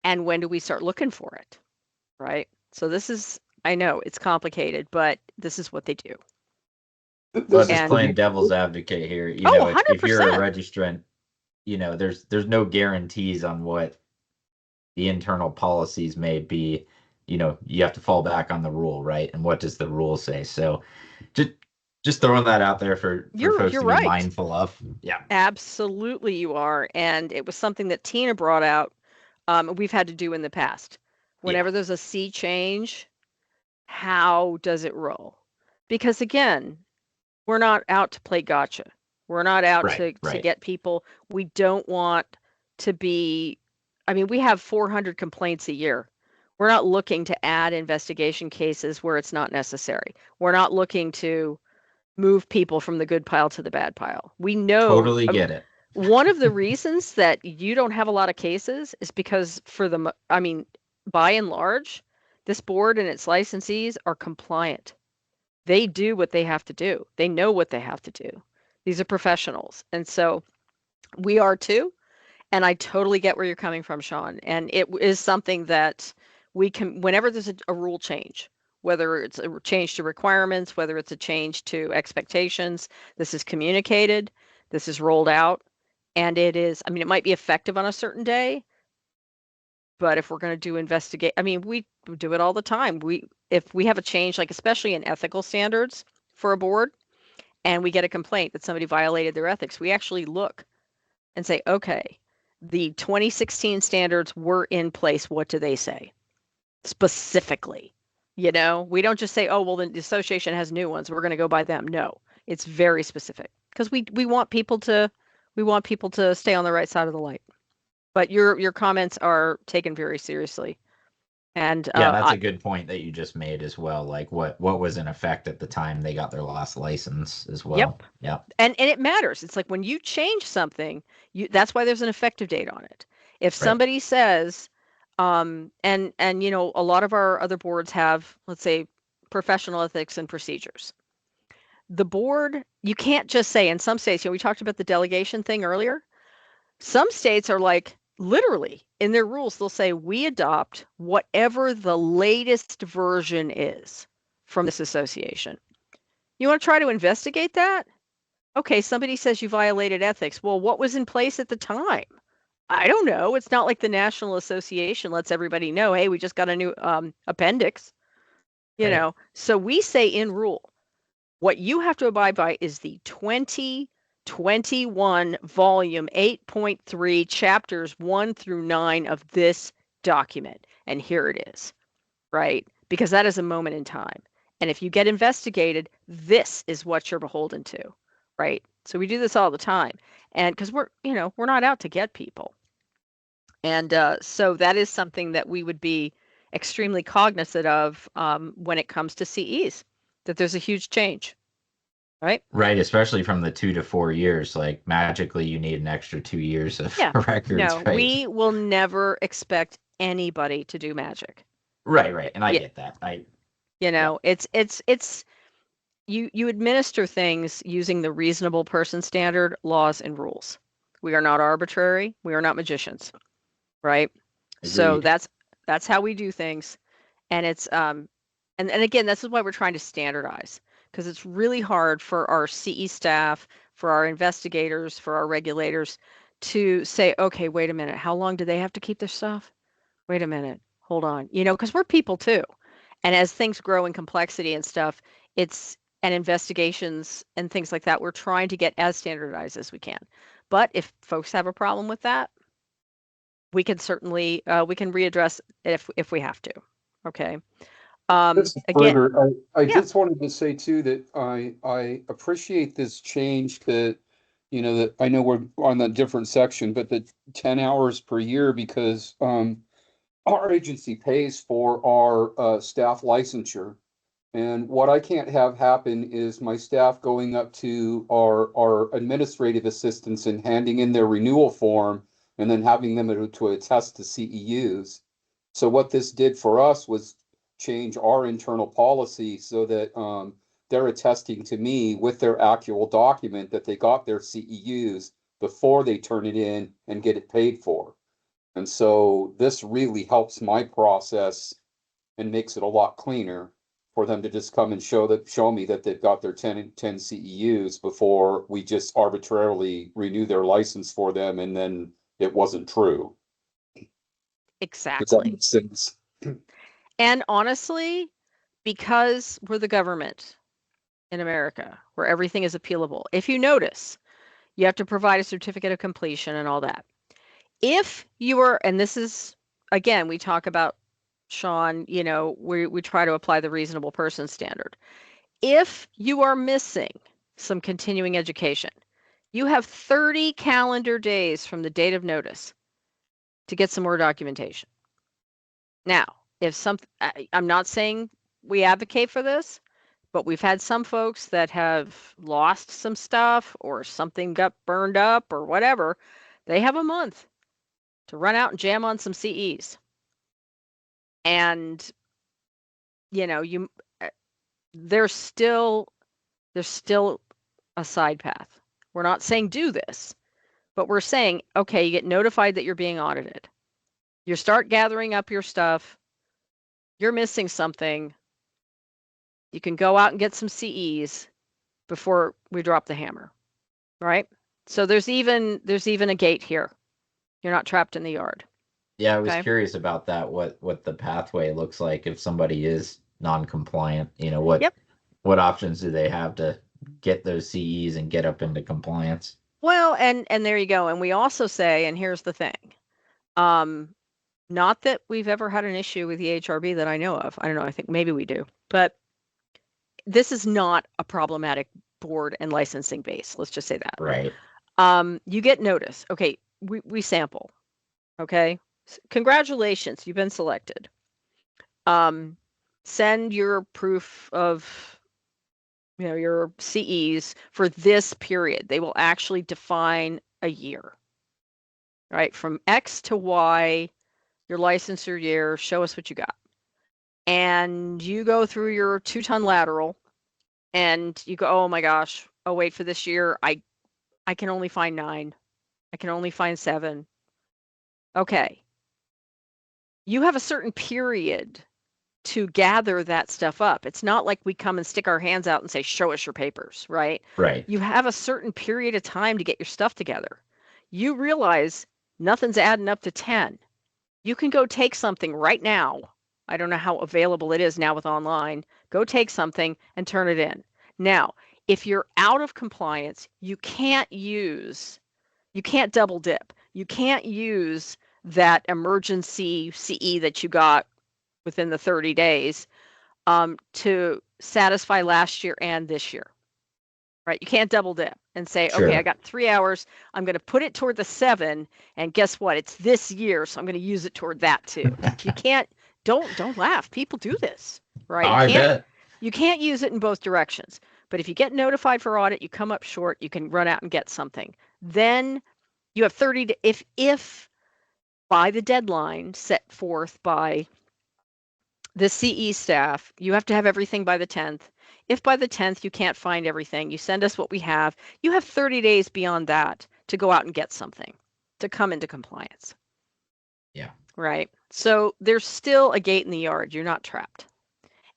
and when do we start looking for it, right? So this is, I know it's complicated, but this is what they do. Well, just And- playing devil's advocate here, you Oh, know, if you're a 100%. registrant, you know, there's no guarantees on what the internal policies may be. You know, you have to fall back on the rule, right? And what does the rule say? So just throwing that out there for folks to be right. mindful of. Yeah. Absolutely you are. And it was something that Tina brought out. We've had to do in the past. Whenever there's a C change, how does it roll? Because again, we're not out to play gotcha. We're not out to get people. We don't want to be, I mean, we have 400 complaints a year. We're not looking to add investigation cases where it's not necessary. We're not looking to move people from the good pile to the bad pile. We know. Totally get it. One of the reasons that you don't have a lot of cases is because by and large, this board and its licensees are compliant. They do what they have to do. They know what they have to do. These are professionals. And so we are too. And I totally get where you're coming from, Sean. And it is something that we can, whenever there's a rule change, whether it's a change to requirements, whether it's a change to expectations, this is communicated, this is rolled out. And it is, I mean, it might be effective on a certain day, but if we're going to do investigate, I mean, we do it all the time. If we have a change, like especially in ethical standards for a board, and we get a complaint that somebody violated their ethics, we actually look and say, okay, the 2016 standards were in place. What do they say specifically? You know, we don't just say, oh, well, the association has new ones, we're going to go by them. No, it's very specific because we want people to stay on the right side of the light. But your comments are taken very seriously. And yeah, that's a good point that you just made as well. Like what was in effect at the time they got their last license as well. Yep. And it matters. It's like when you change something, that's why there's an effective date on it. If somebody says, and you know, a lot of our other boards have, let's say, professional ethics and procedures. The board, you can't just say, in some states, you know, we talked about the delegation thing earlier. Some states are like, literally in their rules, they'll say, we adopt whatever the latest version is from this association. You want to try to investigate that? Okay, somebody says you violated ethics. Well, what was in place at the time? I don't know. It's not like the National Association lets everybody know, hey, we just got a new appendix. You know, so we say in rule, what you have to abide by is the 2021 volume 8.3 chapters 1 through 9 of this document. And here it is, right? Because that is a moment in time. And if you get investigated, this is what you're beholden to, right? So we do this all the time. And because we're not out to get people. And so that is something that we would be extremely cognizant of when it comes to CEs, that there's a huge change. Right, especially from the 2 to 4 years. Like magically, you need an extra 2 years of records. No, we will never expect anybody to do magic. Right, and I get that. You know, it's you administer things using the reasonable person standard, laws and rules. We are not arbitrary. We are not magicians, right? So Agreed. that's how we do things. And it's and again, this is why we're trying to standardize, because it's really hard for our CE staff, for our investigators, for our regulators to say, okay, wait a minute, how long do they have to keep their stuff? Wait a minute, hold on. You know, because we're people too. And as things grow in complexity and stuff, and investigations and things like that, we're trying to get as standardized as we can. But if folks have a problem with that, we can certainly we can readdress it if we have to. Okay. Just Again, further, I yeah. just wanted to say too that I appreciate this change that, you know, that I know we're on a different section, but the 10 hours per year, because our agency pays for our staff licensure. And what I can't have happen is my staff going up to our administrative assistants and handing in their renewal form and then having them to attest to CEUs. So what this did for us was change our internal policy so that they're attesting to me with their actual document that they got their CEUs before they turn it in and get it paid for. And so this really helps my process and makes it a lot cleaner for them to just come and show me that they've got their 10 CEUs before we just arbitrarily renew their license for them and then it wasn't true. Does that Exactly. make sense? And honestly, because we're the government in America, where everything is appealable, if you notice, you have to provide a certificate of completion and all that. If you are, and this is, again, we talk about, Sean, you know, we try to apply the reasonable person standard. If you are missing some continuing education, you have 30 calendar days from the date of notice to get some more documentation. Now, if I'm not saying we advocate for this, but we've had some folks that have lost some stuff or something got burned up or whatever. They have a month to run out and jam on some CEs. And, you know, there's still a side path. We're not saying do this, but we're saying, okay, you get notified that you're being audited. You start gathering up your stuff. You're missing something. You can go out and get some CEs before we drop the hammer, right? So there's even a gate here. You're not trapped in the yard. Yeah, I was Okay. curious about that, what the pathway looks like if somebody is non-compliant. You know, what Yep. what options do they have to get those CEs and get up into compliance? Well, and there you go. And we also say, and here's the thing, not that we've ever had an issue with the EHRB that I know of. I don't know. I think maybe we do, but this is not a problematic board and licensing base. Let's just say that. Right. You get notice. Okay, we sample. Okay, congratulations, you've been selected. Send your proof of, you know, your CEs for this period. They will actually define a year, right? From X to Y, your licensure year, show us what you got. And you go through your 2-ton lateral and you go, oh my gosh, oh wait, for this year, I can only find 9. I can only find 7. Okay. You have a certain period to gather that stuff up. It's not like we come and stick our hands out and say, show us your papers, right? Right. You have a certain period of time to get your stuff together. You realize nothing's adding up to 10. You can go take something right now. I don't know how available it is now with online. Go take something and turn it in. Now, if you're out of compliance, you can't double dip. You can't use that emergency CE that you got within the 30 days to satisfy last year and this year, right? You can't double dip and say, Sure. okay, I got 3 hours. I'm going to put it toward the 7, and guess what? It's this year, so I'm going to use it toward that too. You can't. Don't laugh. People do this, right? I bet. You can't use it in both directions. But if you get notified for audit, you come up short, you can run out and get something. Then you have 30 to, if by the deadline set forth by the CE staff, you have to have everything by the 10th. If by the 10th you can't find everything, you send us what we have. You have 30 days beyond that to go out and get something to come into compliance. Yeah. Right. So there's still a gate in the yard. You're not trapped.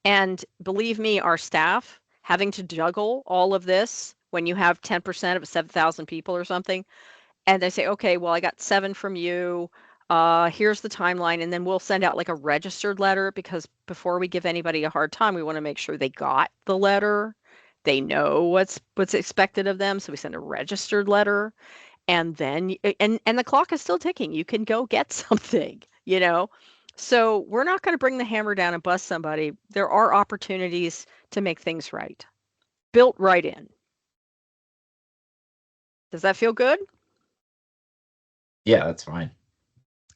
And believe me, our staff having to juggle all of this when you have 10% of 7,000 people or something, and they say, okay, well, I got 7 from you. Here's the timeline. And then we'll send out like a registered letter, because before we give anybody a hard time, we want to make sure they got the letter. They know what's expected of them. So we send a registered letter, and then and the clock is still ticking. You can go get something, you know. So we're not going to bring the hammer down and bust somebody. There are opportunities to make things right. Built right in. Does that feel good? Yeah, that's fine.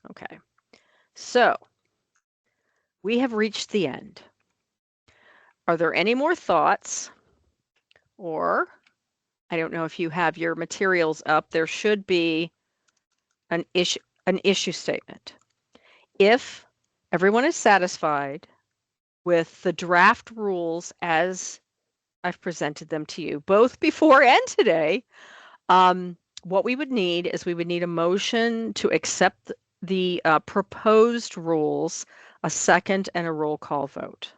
Okay. So we have reached the end. Are there any more thoughts? Or I don't know if you have your materials up. There should be an issue statement. If everyone is satisfied with the draft rules as I've presented them to you, both before and today, what we would need is we would need a motion to accept the proposed rules, a second, and a roll call vote.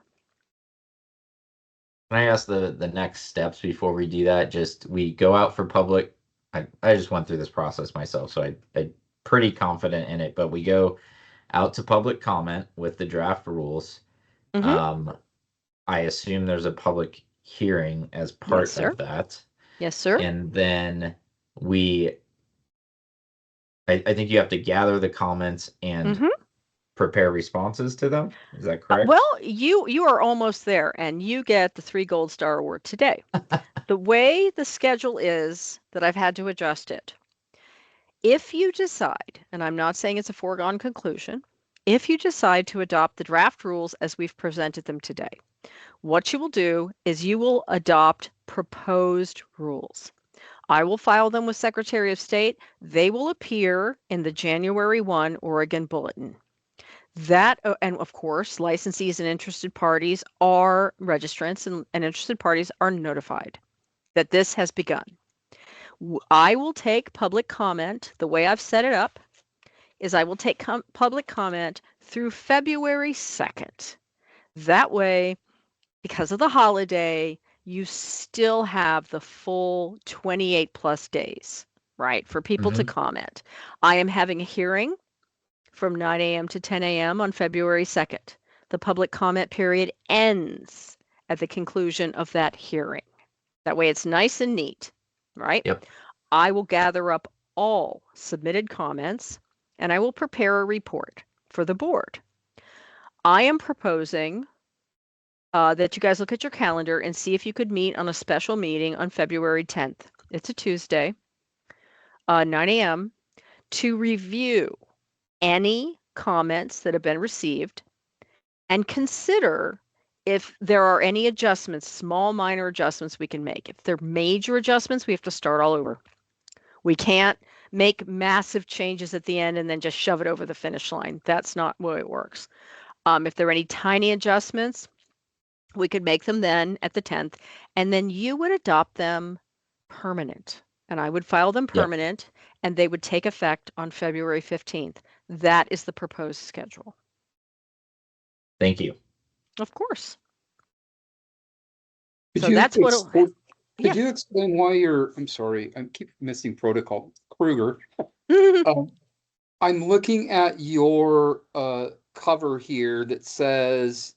Can I ask the next steps before we do that? Just we go out for public. I just went through this process myself, so I'm pretty confident in it. But we go out to public comment with the draft rules. Mm-hmm. I assume there's a public hearing as Yes, part sir. of that. Yes, sir. And then I think you have to gather the comments and Mm-hmm. prepare responses to them. Is that correct? Well, you are almost there, and you get the 3 Gold Star Award today. The way the schedule is that I've had to adjust it, if you decide, and I'm not saying it's a foregone conclusion, if you decide to adopt the draft rules as we've presented them today, what you will do is you will adopt proposed rules. I will file them with Secretary of State. They will appear in the January 1 Oregon Bulletin. That, and of course, licensees and interested parties are registrants, and interested parties are notified that this has begun. I will take public comment. The way I've set it up is I will take public comment through February 2nd. That way, because of the holiday, you still have the full 28 plus days, right, for people to comment. I am having a hearing from 9 a.m. to 10 a.m. on February 2nd. The public comment period ends at the conclusion of that hearing. That way it's nice and neat, right? Yep. I will gather up all submitted comments and I will prepare a report for the board. I am proposing that you guys look at your calendar and see if you could meet on a special meeting on February 10th. It's a Tuesday, 9 a.m. to review any comments that have been received and consider if there are any adjustments, small minor adjustments we can make. If they're major adjustments, we have to start all over. We can't make massive changes at the end and then just shove it over the finish line. That's not the way it works. If there are any tiny adjustments, we could make them then at the 10th, and then you would adopt them permanent. And I would file them permanent, and they would take effect on February 15th. That is the proposed schedule. Thank you. Of course. Could So you that's what. Could you explain why I'm sorry, I keep missing protocol. Kruger. I'm looking at your cover here that says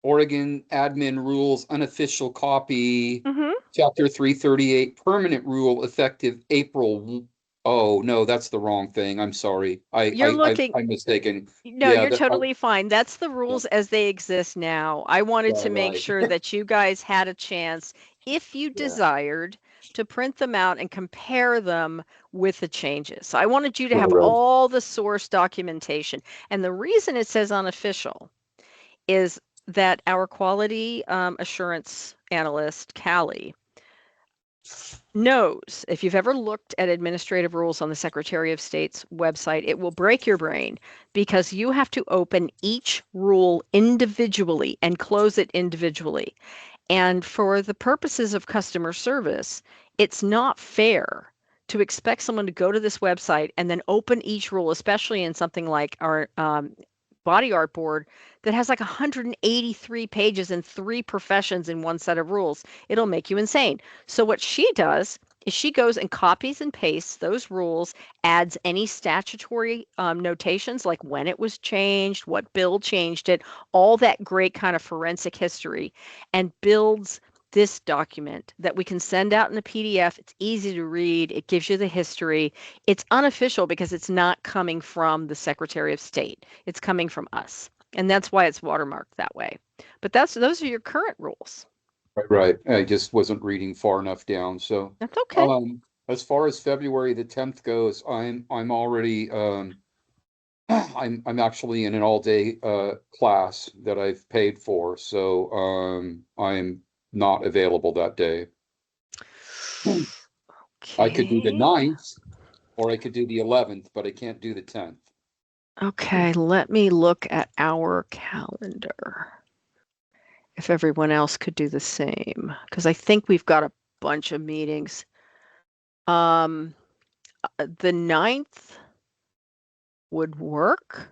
Oregon Admin Rules Unofficial Copy, Chapter 338, Permanent Rule effective April. Oh, no, that's the wrong thing. I'm sorry. I'm mistaken. No, Yeah, you're totally fine. That's the rules as they exist now. I wanted to make sure that you guys had a chance, if you desired, to print them out and compare them with the changes. So I wanted you to have all the source documentation. And the reason it says unofficial is that our quality assurance analyst, Callie, knows, if you've ever looked at administrative rules on the Secretary of State's website, it will break your brain because you have to open each rule individually and close it individually. And for the purposes of customer service, it's not fair to expect someone to go to this website and then open each rule, especially in something like our body art board that has like 183 pages and 3 professions in one set of rules. It'll make you insane. So what she does is she goes and copies and pastes those rules, adds any statutory notations like when it was changed, what bill changed it, all that great kind of forensic history, and builds this document that we can send out in a PDF. It's easy to read. It gives you the history. It's unofficial because it's not coming from the Secretary of State. It's coming from us. And that's why it's watermarked that way. But those are your current rules. Right. I just wasn't reading far enough down. So That's okay. as far as February the 10th goes, I'm already I'm actually in an all-day class that I've paid for. So I'm not available that day. I could do the Okay. 9th or I could do the 11th, but I can't do the 10th. Okay, let me look at our calendar. If everyone else could do the same, because I think we've got a bunch of meetings. The 9th would work.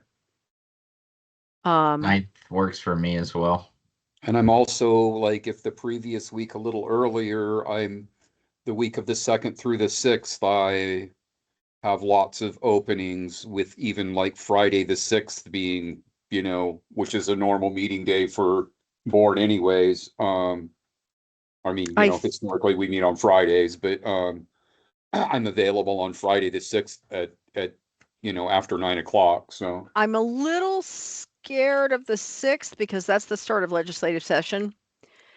9th works for me as well. And I'm also like, if the previous week a little earlier, I'm the week of the 2nd through the 6th, I have lots of openings with even like Friday the 6th being, which is a normal meeting day for board anyways. I mean, historically we meet on Fridays, but I'm available on Friday the 6th at after 9 o'clock. So I'm a little scared of the 6th because that's the start of legislative session.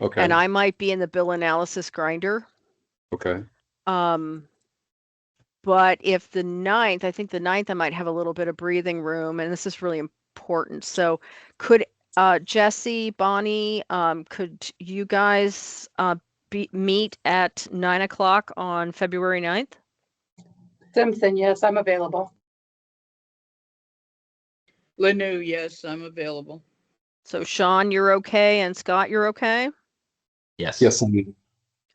okay. And I might be in the bill analysis grinder. Okay. But if the 9th, I think the 9th I might have a little bit of breathing room, and this is really important. So could Jesse, Bonnie, could you guys meet at 9 o'clock on February 9th? Simpson, yes, I'm available. Lanu, yes, I'm available. So Sean, you're okay, and Scott, you're okay? Yes. Yes, I mean.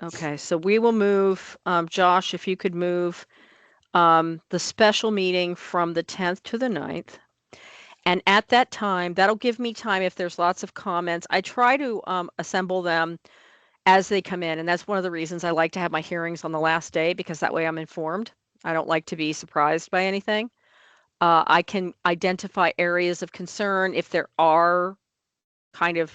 Okay, so we will move, Josh, if you could move the special meeting from the 10th to the 9th. And at that time, that'll give me time if there's lots of comments. I try to assemble them as they come in. And that's one of the reasons I like to have my hearings on the last day, because that way I'm informed. I don't like to be surprised by anything. I can identify areas of concern if there are kind of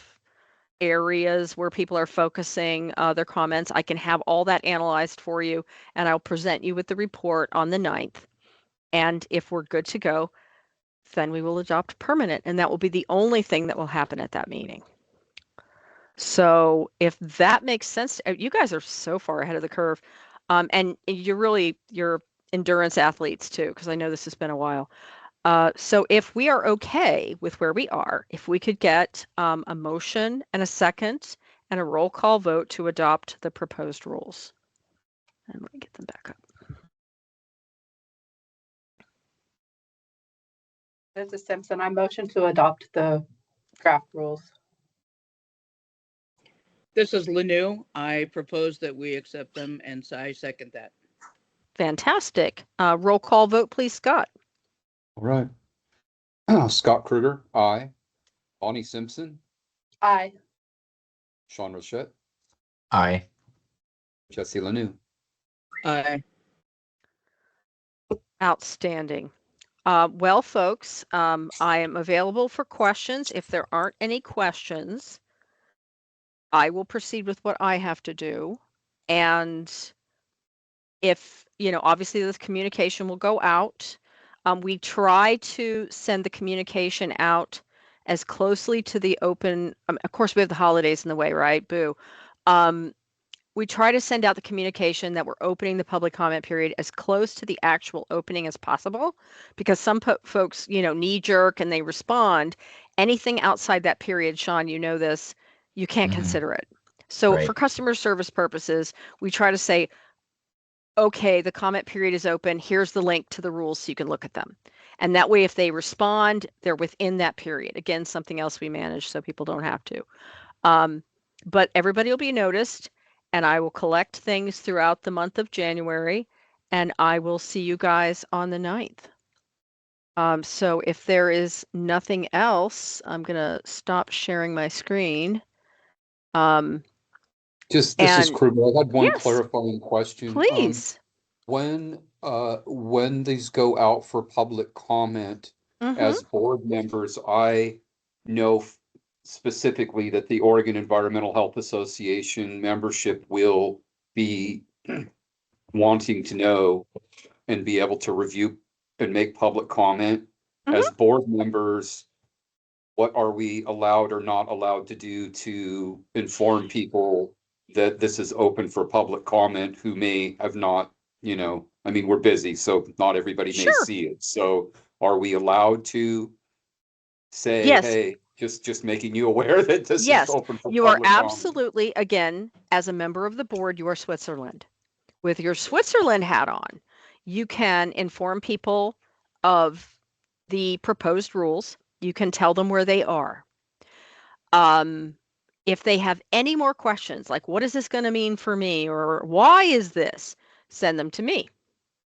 areas where people are focusing their comments. I can have all that analyzed for you, and I'll present you with the report on the 9th. And if we're good to go, then we will adopt permanent, and that will be the only thing that will happen at that meeting. So if that makes sense, you guys are so far ahead of the curve. And you're endurance athletes too, because I know this has been a while. So if we are okay with where we are, if we could get a motion and a second and a roll call vote to adopt the proposed rules. And let me get them back up. This is Simpson. I motion to adopt the draft rules. This is Lanu. I propose that we accept them, and so I second that. Fantastic. Roll call vote, please, Scott. All right. Scott Kruger, aye. Bonnie Simpson, Aye. Sean Rochette, Aye. Jesse Lanu. Aye. Outstanding. Well, folks, I am available for questions. If there aren't any questions, I will proceed with what I have to do. And if, obviously this communication will go out. We try to send the communication out as closely to the open. Of course, we have the holidays in the way, right? Boo. We try to send out the communication that we're opening the public comment period as close to the actual opening as possible, because some folks, knee jerk and they respond. Anything outside that period, Sean, you know this, you can't consider it. So Right. for customer service purposes, we try to say, okay, the comment period is open. Here's the link to the rules so you can look at them. And that way, if they respond, they're within that period. Again, something else we manage so people don't have to. But everybody will be noticed, and I will collect things throughout the month of January, and I will see you guys on the 9th. So if there is nothing else, I'm going to stop sharing my screen. This is And Kruger. I had one yes, clarifying question. please. When these go out for public comment, Mhm. as board members, I know specifically that the Oregon Environmental Health Association membership will be wanting to know and be able to review and make public comment. Mhm. As board members, what are we allowed or not allowed to do to inform people that this is open for public comment who may have not, I mean, we're busy, so not everybody may Sure. see it. So are we allowed to say, Yes. hey, just making you aware that this is Yes, open for you are public comment? absolutely, again, as a member of the board, you are Switzerland. With your Switzerland hat on, you can inform people of the proposed rules. You can tell them where they are. If they have any more questions, like what is this going to mean for me, or why is this, send them to me.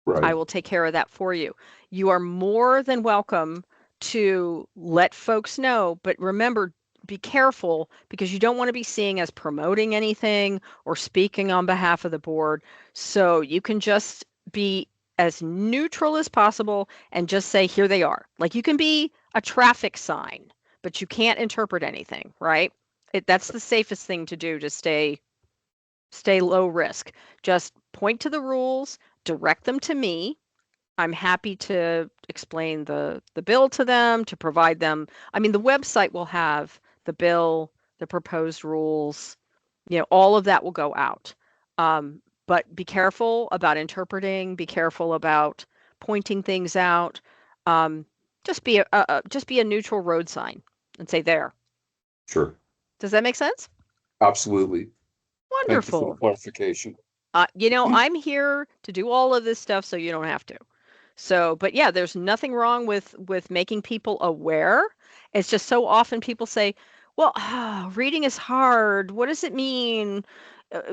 I Right, will take care of that for you. You are more than welcome to let folks know, but remember, be careful because you don't want to be seen as promoting anything or speaking on behalf of the board. So you can just be as neutral as possible and just say, here they are. Like you can be a traffic sign, but you can't interpret anything, right? That's the safest thing to do to stay low risk. Just point to the rules, direct them to me. I'm happy to explain the bill to them, to provide them. I mean, the website will have the bill, the proposed rules, all of that will go out. But be careful about interpreting, be careful about pointing things out. Just be a neutral road sign and say there. sure, Does that make sense? absolutely. Thank you for the Wonderful. clarification. I'm here to do all of this stuff so you don't have to. So, but yeah, there's nothing wrong with making people aware. It's just so often people say, "Well, reading is hard. What does it mean?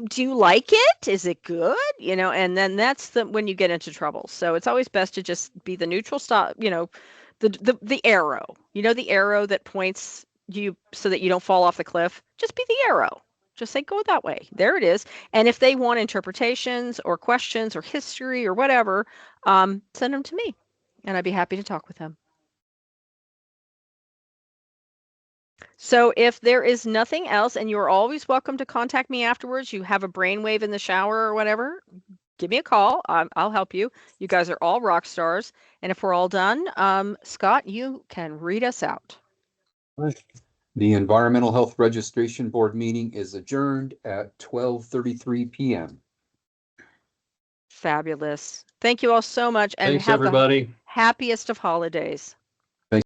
Do you like it? Is it good?" And then that's when you get into trouble. So it's always best to just be the neutral stop. The arrow. The arrow that points you so that you don't fall off the cliff. Just be the arrow. Just say go that way. There it is. And if they want interpretations or questions or history or whatever, send them to me, and I'd be happy to talk with them. So if there is nothing else, and you're always welcome to contact me afterwards, you have a brainwave in the shower or whatever, give me a call. I'll help you. You guys are all rock stars. And if we're all done, Scott, you can read us out. The Environmental Health Registration Board meeting is adjourned at 12:33 p.m. Fabulous. Thank you all so much, and Thanks, have the everybody. happiest of holidays.